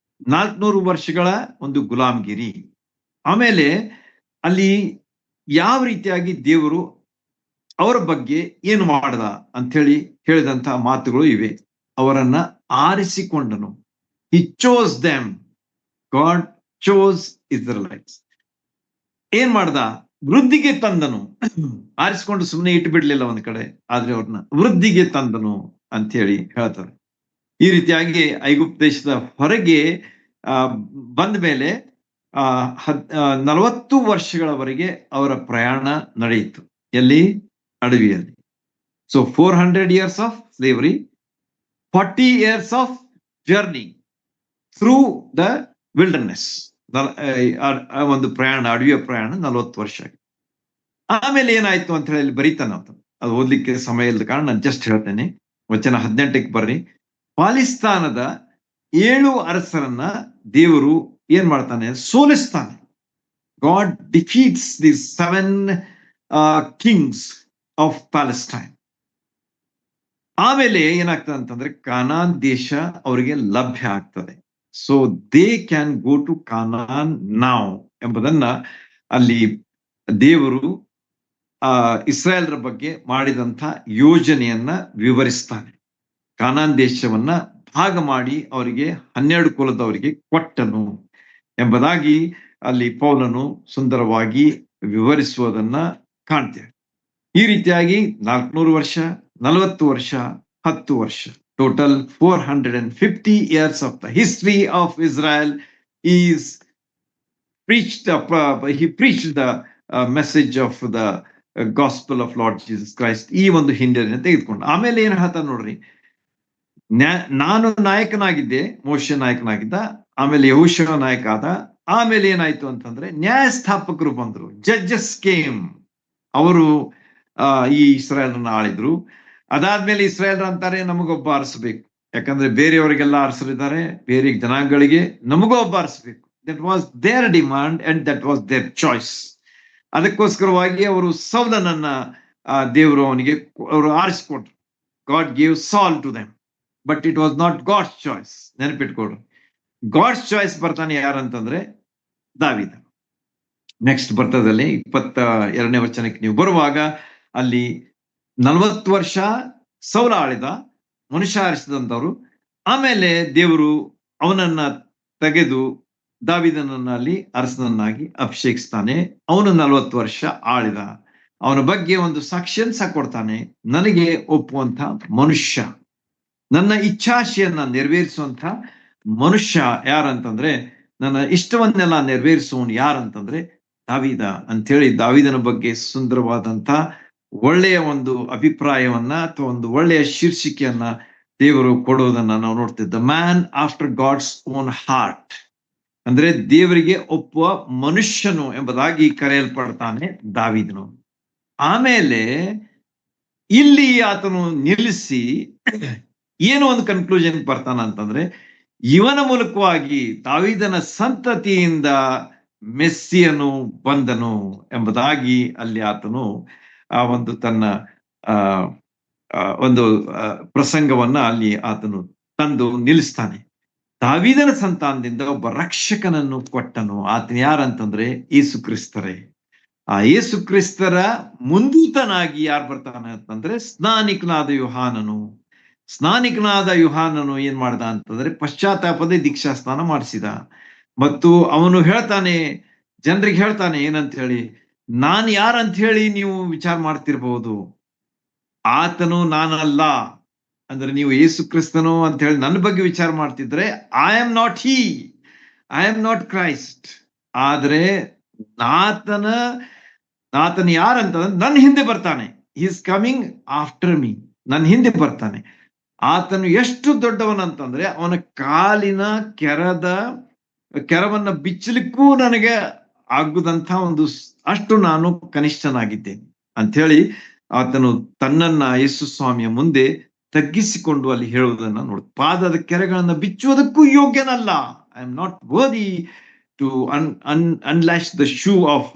Speaker 1: 400 ವರ್ಷಗಳ ಒಂದು ಗುಲಾಮ್ಗಿರಿ. ಆಮೇಲೆ ಅಲ್ಲಿ ಯಾವ ರೀತಿಯಾಗಿ ದೇವರು ಅವರ ಬಗ್ಗೆ ಏನು ಮಾಡದ ಅಂತ ಹೇಳಿ ಹೇಳಿದಂತಹ ಮಾತುಗಳು ಇವೆ. ಅವರನ್ನ ಆರಿಸಿಕೊಂಡನು. He chose them. God chose Israelites. ಏನ್ ಮಾಡ್ದ? ವೃದ್ಧಿಗೆ ತಂದನು. ಆರಿಸಿಕೊಂಡು ಸುಮ್ಮನೆ ಇಟ್ಟು ಬಿಡ್ಲಿಲ್ಲ ಒಂದ್ ಕಡೆ, ಆದ್ರೆ ಅವ್ರನ್ನ ವೃದ್ಧಿಗೆ ತಂದನು ಅಂತ ಹೇಳಿ ಹೇಳ್ತಾರೆ. ಈ ರೀತಿಯಾಗಿ ಐಗುಪ್ತ ದೇಶದ ಹೊರಗೆ ಬಂದ ಮೇಲೆ 40 ವರ್ಷಗಳವರೆಗೆ ಅವರ ಪ್ರಯಾಣ ನಡೆಯಿತು. ಎಲ್ಲಿ? ಅಡವಿಯಲ್ಲಿ. So 400 years of slavery, 40 years of journey through the wilderness. ಒಂದು ಪ್ರಯಾಣ, ಅಡವಿಯ ಪ್ರಯಾಣ 40 ವರ್ಷ. ಆಮೇಲೆ ಏನಾಯ್ತು ಅಂತ ಹೇಳಿ ಬರೀತಾನ. ಅದು ಓದ್ಲಿಕ್ಕೆ ಸಮಯ ಇಲ್ಲದ ಕಾರಣ ನಾನು ಜಸ್ಟ್ ಹೇಳ್ತೇನೆ. ವಚನ 18ಕ್ಕೆ ಬರ್ರಿ. ಪಾಲಿಸ್ತಾನದ 7 ಅರಸರನ್ನ ದೇವರು ಏನ್ ಮಾಡ್ತಾನೆ? ಸೋಲಿಸ್ತಾನೆ. God defeats the 7 kings of Palestine. ಆಮೇಲೆ ಏನಾಗ್ತದೆ ಅಂತಂದ್ರೆ ಕಾನಾನ್ ದೇಶ ಅವರಿಗೆ ಲಭ್ಯ ಆಗ್ತದೆ. So they can go to Canaan ನಾವ್ ಎಂಬುದನ್ನ ಅಲ್ಲಿ ದೇವರು ಇಸ್ರಾಯೇಲ್ರ ಬಗ್ಗೆ ಮಾಡಿದಂಥ ಯೋಜನೆಯನ್ನ ವಿವರಿಸ್ತಾನೆ. ಕಾನಾನ್ ದೇಶವನ್ನ ಭಾಗ ಮಾಡಿ ಅವರಿಗೆ 12 ಕುಲದವರಿಗೆ ಕೊಟ್ಟನು ಎಂಬುದಾಗಿ ಅಲ್ಲಿ ಪೌಲನು ಸುಂದರವಾಗಿ ವಿವರಿಸುವುದನ್ನ ಕಾಣ್ತೇವೆ. ಈ ರೀತಿಯಾಗಿ 400 ವರ್ಷ, 40 ವರ್ಷ, 10 ವರ್ಷ, total 450 years of the history of Israel is preached. He preached the message of the gospel of Lord Jesus Christ. ಈ ಒಂದು ಹಿನ್ನೆಲೆಯನ್ನು ತೆಗೆದುಕೊಂಡು ಆಮೇಲೆ ಏನ್ ಹೇಳ್ತಾನೆ ನೋಡ್ರಿ, ನಾನು ನಾಯಕನಾಗಿದ್ದೆ, ಮೋಶೆ ನಾಯಕನಾಗಿದ್ದ, ಆಮೇಲೆ ಯೆಹೋಶುವ ನಾಯಕ ಆದ. ಆಮೇಲೆ ಏನಾಯ್ತು ಅಂತಂದ್ರೆ ನ್ಯಾಯಸ್ಥಾಪಕರು ಬಂದ್ರು, ಜಡ್ಜಸ್ ಕೇಮ್, ಅವರು ಈ ಇಸ್ರಾಯೇಲನ್ನ ಆಳಿದ್ರು. ಅದಾದ್ಮೇಲೆ ಇಸ್ರಾಯೇಲ್ ಅಂತಾರೆ ನಮಗೊಬ್ಬ ಆರಿಸಬೇಕು, ಯಾಕಂದ್ರೆ ಬೇರೆಯವರಿಗೆಲ್ಲ ಆರಿಸಲಿದ್ದಾರೆ, ಬೇರೆ ಜನಾಂಗಗಳಿಗೆ ನಮಗೂ ಒಬ್ಬ ಆರಿಸಬೇಕು. That was their demand and that was their choice. ಅದಕ್ಕೋಸ್ಕರವಾಗಿ ಅವರು ಸೌಲನನ್ನ ದೇವರು ಅವನಿಗೆ ಅವರು ಆರಿಸಿಕೊಟ್ರು. God gave Saul to them, but it was not God's choice. ನೆನಪಿಟ್ಕೊಡ್ರು, ಗಾಡ್ಸ್ ಚಾಯ್ಸ್ ಬರ್ತಾನೆ ಯಾರಂತಂದ್ರೆ ದಾವೀದ. ನೆಕ್ಸ್ಟ್ ಬರ್ತದಲ್ಲಿ 22ನೇ ವಚನಕ್ಕೆ ನೀವು ಬರುವಾಗ ಅಲ್ಲಿ 40 ವರ್ಷ ಸೌಲ ಆಳಿದ, ಮನುಷ್ಯ ಆರಿಸಿದಂಥವ್ರು. ಆಮೇಲೆ ದೇವರು ಅವನನ್ನ ತೆಗೆದು ದಾವೀದನನ್ನ ಅಲ್ಲಿ ಅರಸನನ್ನಾಗಿ ಅಭಿಷೇಕಿಸ್ತಾನೆ. ಅವನು 40 ವರ್ಷ ಆಳಿದ. ಅವನ ಬಗ್ಗೆ ಒಂದು ಸಾಕ್ಷ್ಯನ್ ಕೊಡ್ತಾನೆ, ನನಗೆ ಒಪ್ಪುವಂತ ಮನುಷ್ಯ, ನನ್ನ ಇಚ್ಛಾಶೆಯನ್ನ ನೆರವೇರಿಸುವಂತ ಮನುಷ್ಯ ಯಾರಂತಂದ್ರೆ, ನನ್ನ ಇಷ್ಟವನ್ನೆಲ್ಲ ನೆರವೇರಿಸುವವನು ಯಾರಂತಂದ್ರೆ ದಾವೀದ ಅಂತೇಳಿ ದಾವೀದನ ಬಗ್ಗೆ ಸುಂದರವಾದಂತ ಒಳ್ಳೆಯ ಒಂದು ಅಭಿಪ್ರಾಯವನ್ನ ಅಥವಾ ಒಂದು ಒಳ್ಳೆಯ ಶೀರ್ಷಿಕೆಯನ್ನ ದೇವರು ಕೊಡುವುದನ್ನ ನಾವು ನೋಡ್ತಿದ್ದ. Man after God's own heart, ಅಂದ್ರೆ ದೇವರಿಗೆ ಒಪ್ಪುವ ಮನುಷ್ಯನು ಎಂಬುದಾಗಿ ಕರೆಯಲ್ಪಡ್ತಾನೆ ದಾವೀದನು. ಆಮೇಲೆ ಇಲ್ಲಿ ಆತನು ನಿಲ್ಲಿಸಿ ಏನು ಒಂದು ಕನ್ಕ್ಲೂಷನ್ ಬರ್ತಾನ ಅಂತಂದ್ರೆ, ಇವನ ಮೂಲಕವಾಗಿ ದಾವೀದನ ಸಂತತಿಯಿಂದ ಮೆಸ್ಸಿಯನು ಬಂದನು ಎಂಬುದಾಗಿ ಅಲ್ಲಿ ಆತನು ಆ ಒಂದು ತನ್ನ ಒಂದು ಪ್ರಸಂಗವನ್ನ ಅಲ್ಲಿ ಆತನು ತಂದು ನಿಲ್ಲಿಸ್ತಾನೆ. ದಾವೀದನ ಸಂತಾನದಿಂದ ಒಬ್ಬ ರಕ್ಷಕನನ್ನು ಕೊಟ್ಟನು. ಆತನ ಯಾರಂತಂದ್ರೆ ಯೇಸು ಕ್ರಿಸ್ತರೇ. ಆ ಯೇಸು ಕ್ರಿಸ್ತರ ಮುಂದೂತನಾಗಿ ಯಾರು ಬರ್ತಾನೆ ಅಂತಂದ್ರೆ ಸ್ನಾನಿಕನಾದ ಯುಹಾನನು ಏನ್ ಮಾಡ್ದ ಅಂತಂದ್ರೆ ಪಶ್ಚಾತ್ತಾಪದ ದೀಕ್ಷಾ ಸ್ನಾನ ಮಾಡಿಸಿದ. ಮತ್ತು ಅವನು ಹೇಳ್ತಾನೆ, ಜನರಿಗೆ ಹೇಳ್ತಾನೆ ಏನಂತ ಹೇಳಿ, ನಾನ್ ಯಾರಂತ ಹೇಳಿ ನೀವು ವಿಚಾರ ಮಾಡ್ತಿರ್ಬಹುದು, ಆತನು ನಾನಲ್ಲ. ಅಂದ್ರೆ ನೀವು ಯೇಸು ಕ್ರಿಸ್ತನು ಅಂತ ಹೇಳಿ ನನ್ನ ಬಗ್ಗೆ ವಿಚಾರ ಮಾಡ್ತಿದ್ರೆ, ಐ ಆಮ್ ನಾಟ್ ಕ್ರೈಸ್ಟ್. ಆದ್ರೆ ಆತನ ಯಾರಂತಂದ್ರೆ ನನ್ನ ಹಿಂದೆ ಬರ್ತಾನೆ. He is coming after me, ನನ್ನ ಹಿಂದೆ ಬರ್ತಾನೆ. ಆತನು ಎಷ್ಟು ದೊಡ್ಡವನಂತಂದ್ರೆ ಅವನ ಕಾಲಿನ ಕೆರವನ್ನ ಬಿಚ್ಚಲಿಕ್ಕೂ ನನಗೆ ಆಗುದಂತ ಒಂದು ಅಷ್ಟು ನಾನು ಕನಿಷ್ಠನಾಗಿದ್ದೇನೆ ಅಂತ ಹೇಳಿ ಆತನು ತನ್ನನ್ನ ಯೇಸು ಸ್ವಾಮಿಯ ಮುಂದೆ ತಗ್ಗಿಸಿಕೊಂಡು ಅಲ್ಲಿ ಹೇಳುವುದನ್ನ ನೋಡ್. ಪಾದದ ಕೆರೆಗಳನ್ನ ಬಿಚ್ಚುವುದಕ್ಕೂ ಯೋಗ್ಯನಲ್ಲ. I am not worthy to unlash the shoe of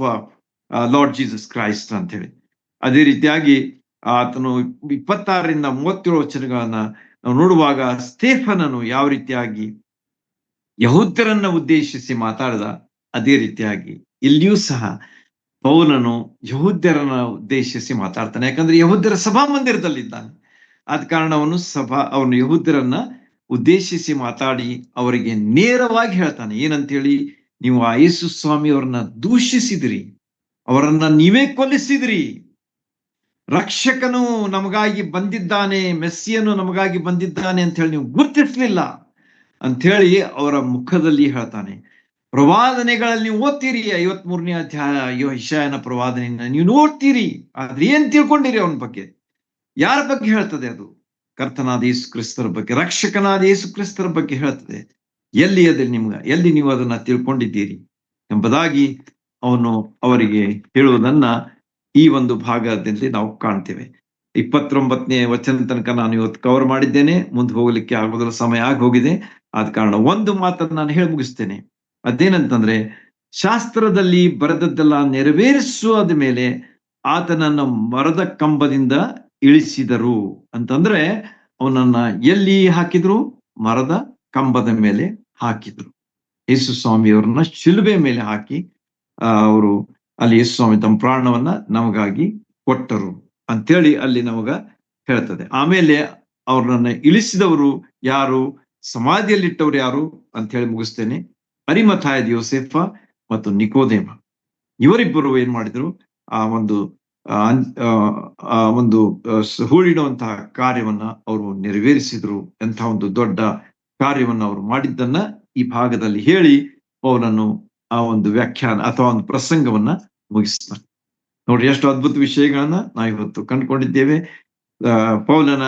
Speaker 1: Lord Jesus Christ ಅಂತ ಹೇಳಿ. ಅದೇ ರೀತಿಯಾಗಿ ಆತನು 26ರಿಂದ 37 ವಚನಗಳನ್ನ ನಾವು ನೋಡುವಾಗ ಸ್ಟೇಫನನು ಯಾವ ರೀತಿಯಾಗಿ ಯಹೂದ್ಯರನ್ನ ಉದ್ದೇಶಿಸಿ ಮಾತಾಡಿದ, ಅದೇ ರೀತಿಯಾಗಿ ಇಲ್ಲಿಯೂ ಸಹ ಪೌಲನು ಯಹೂದ್ಯರನ್ನ ಉದ್ದೇಶಿಸಿ ಮಾತಾಡ್ತಾನೆ. ಯಾಕಂದ್ರೆ ಯಹೂದ್ಯರ ಸಭಾ ಮಂದಿರದಲ್ಲಿದ್ದಾನೆ. ಆದ ಕಾರಣ ಅವನು ಯಹೂದ್ಯರನ್ನ ಉದ್ದೇಶಿಸಿ ಮಾತಾಡಿ ಅವರಿಗೆ ನೇರವಾಗಿ ಹೇಳ್ತಾನೆ. ಏನಂತೇಳಿ, ನೀವು ಆ ಯೇಸು ಸ್ವಾಮಿ ಅವರನ್ನ ದೂಷಿಸಿದ್ರಿ, ಅವರನ್ನ ನೀವೇ ಕೊಲ್ಲಿಸಿದ್ರಿ. ರಕ್ಷಕನು ನಮಗಾಗಿ ಬಂದಿದ್ದಾನೆ, ಮೆಸ್ಸಿಯನು ನಮಗಾಗಿ ಬಂದಿದ್ದಾನೆ ಅಂತ ಹೇಳಿ ನೀವು ಗುರುತಿಸ್ಲಿಲ್ಲ ಅಂತ ಹೇಳಿ ಅವರ ಮುಖದಲ್ಲಿ ಹೇಳ್ತಾನೆ. ಪ್ರವಾದನೆಗಳಲ್ಲಿ ನೀವು ಓದ್ತೀರಿ, 53ನೇ ಅಧ್ಯಾಯ ಯೆಶಾಯನ ಪ್ರವಾದನೆಯನ್ನ ನೀವು ನೋಡ್ತೀರಿ. ಆದ್ರೆ ಏನ್ ತಿಳ್ಕೊಂಡಿರಿ ಅವನ ಬಗ್ಗೆ? ಯಾರ ಬಗ್ಗೆ ಹೇಳ್ತದೆ? ಅದು ಕರ್ತನಾದ ಯೇಸು ಕ್ರಿಸ್ತರ ಬಗ್ಗೆ, ರಕ್ಷಕನಾದ ಯೇಸು ಕ್ರಿಸ್ತರ ಬಗ್ಗೆ ಹೇಳ್ತದೆ. ಎಲ್ಲಿ ನೀವು ಅದನ್ನ ತಿಳ್ಕೊಂಡಿದ್ದೀರಿ ಎಂಬುದಾಗಿ ಅವನು ಅವರಿಗೆ ಹೇಳುವುದನ್ನ ಈ ಒಂದು ಭಾಗದಲ್ಲಿ ನಾವು ಕಾಣ್ತೇವೆ. 29ನೇ ವಚನ ತನಕ ನಾನು ಇವತ್ತು ಕವರ್ ಮಾಡಿದ್ದೇನೆ. ಮುಂದೆ ಹೋಗ್ಲಿಕ್ಕೆ ಆಗೋದ್ರ ಸಮಯ ಆಗಿ ಹೋಗಿದೆ. ಆದ ಕಾರಣ ಒಂದು ಮಾತನ್ನು ನಾನು ಹೇಳಿ ಮುಗಿಸ್ತೇನೆ. ಅದೇನಂತಂದ್ರೆ, ಶಾಸ್ತ್ರದಲ್ಲಿ ಬರೆದದ್ದೆಲ್ಲ ನೆರವೇರಿಸುವುದ ಮೇಲೆ ಆತನನ್ನ ಮರದ ಕಂಬದಿಂದ ಇಳಿಸಿದರು ಅಂತಂದ್ರೆ, ಅವನನ್ನ ಎಲ್ಲಿ ಹಾಕಿದ್ರು? ಮರದ ಕಂಬದ ಮೇಲೆ ಹಾಕಿದ್ರು. ಯೇಸು ಸ್ವಾಮಿಯವರನ್ನ ಶಿಲುಬೆ ಮೇಲೆ ಹಾಕಿ ಅವರು ಅಲ್ಲಿ ಯೇಸು ಸ್ವಾಮಿ ತಮ್ಮ ಪ್ರಾಣವನ್ನ ನಮಗಾಗಿ ಕೊಟ್ಟರು ಅಂತೇಳಿ ಅಲ್ಲಿ ನಮಗ ಹೇಳ್ತದೆ. ಆಮೇಲೆ ಅವ್ರನ್ನ ಇಳಿಸಿದವರು ಯಾರು, ಸಮಾಧಿಯಲ್ಲಿಟ್ಟವ್ರು ಯಾರು ಅಂತ ಹೇಳಿ ಮುಗಿಸ್ತೇನೆ. ಅರಿಮಥಾಯದ ಯೋಸೇಫ ಮತ್ತು ನಿಕೋದೇಮ, ಇವರಿಬ್ಬರು ಏನ್ ಮಾಡಿದ್ರು, ಆ ಒಂದು ಒಂದು ಹೂಳಿಡುವಂತಹ ಕಾರ್ಯವನ್ನ ಅವರು ನೆರವೇರಿಸಿದ್ರು. ಎಂಥ ಒಂದು ದೊಡ್ಡ ಕಾರ್ಯವನ್ನ ಅವರು ಮಾಡಿದ್ದನ್ನ ಈ ಭಾಗದಲ್ಲಿ ಹೇಳಿ ಪೌಲನು ಆ ಒಂದು ವ್ಯಾಖ್ಯಾನ ಅಥವಾ ಒಂದು ಪ್ರಸಂಗವನ್ನ ಮುಗಿಸ್ತಾರೆ. ನೋಡ್ರಿ, ಎಷ್ಟು ಅದ್ಭುತ ವಿಷಯಗಳನ್ನ ನಾವು ಇವತ್ತು ಕಂಡುಕೊಂಡಿದ್ದೇವೆ. ಪೌಲನ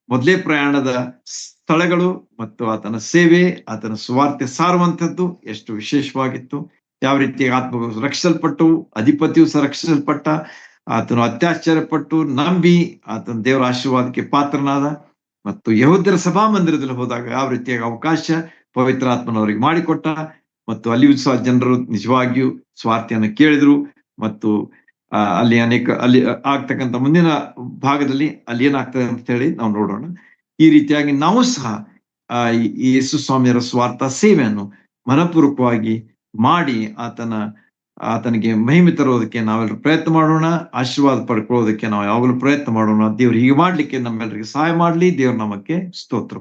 Speaker 1: ಮೊದಲೇ ಪ್ರಯಾಣದ ಸ್ಥಳಗಳು ಮತ್ತು ಆತನ ಸೇವೆ, ಆತನ ಸುವಾರ್ತೆ ಸಾರುವಂತದ್ದು ಎಷ್ಟು ವಿಶೇಷವಾಗಿತ್ತು. ಯಾವ ರೀತಿ ಆತ್ಮ ರಕ್ಷಿಸಲ್ಪಟ್ಟು, ಅಧಿಪತಿಯು ಸಹ ರಕ್ಷಿಸಲ್ಪಟ್ಟ, ಆತನು ಅತ್ಯಾಶ್ಚರ್ಯಪಟ್ಟು ನಂಬಿ ಆತನ ದೇವರ ಆಶೀರ್ವಾದಕ್ಕೆ ಪಾತ್ರನಾದ. ಮತ್ತು ಯಹೂದ್ಯರ ಸಭಾ ಮಂದಿರದಲ್ಲಿ ಹೋದಾಗ ಯಾವ ರೀತಿಯಾಗಿ ಅವಕಾಶ ಪವಿತ್ರಾತ್ಮನವರಿಗೆ ಮಾಡಿಕೊಟ್ಟ, ಮತ್ತು ಅಲ್ಲಿಯೂ ಸಹ ಜನರು ನಿಜವಾಗಿಯೂ ಸ್ವಾರ್ಥಿಯನ್ನು ಕೇಳಿದ್ರು. ಮತ್ತು ಅಲ್ಲಿ ಅಲ್ಲಿ ಆಗ್ತಕ್ಕಂಥ ಮುಂದಿನ ಭಾಗದಲ್ಲಿ ಅಲ್ಲಿ ಏನಾಗ್ತದೆ ಅಂತ ಹೇಳಿ ನಾವು ನೋಡೋಣ. ಈ ರೀತಿಯಾಗಿ ನಾವು ಸಹ ಈ ಯೇಸು ಸ್ವಾಮಿಯರ ಸ್ವಾರ್ಥ ಸೇವೆಯನ್ನು ಮನಪೂರ್ವಕವಾಗಿ ಮಾಡಿ ಆತನಿಗೆ ಮಹಿಮೆ ತರೋದಕ್ಕೆ ನಾವೆಲ್ಲರೂ ಪ್ರಯತ್ನ ಮಾಡೋಣ. ಆಶೀರ್ವಾದ ಪಡ್ಕೊಳ್ಳೋದಕ್ಕೆ ನಾವು ಯಾವಾಗಲೂ ಪ್ರಯತ್ನ ಮಾಡೋಣ. ದೇವ್ರು ಹೀಗೆ ಮಾಡ್ಲಿಕ್ಕೆ ನಮ್ಮೆಲ್ಲರಿಗೆ ಸಹಾಯ ಮಾಡ್ಲಿ. ದೇವ್ರ ನಾಮಕ್ಕೆ ಸ್ತೋತ್ರ.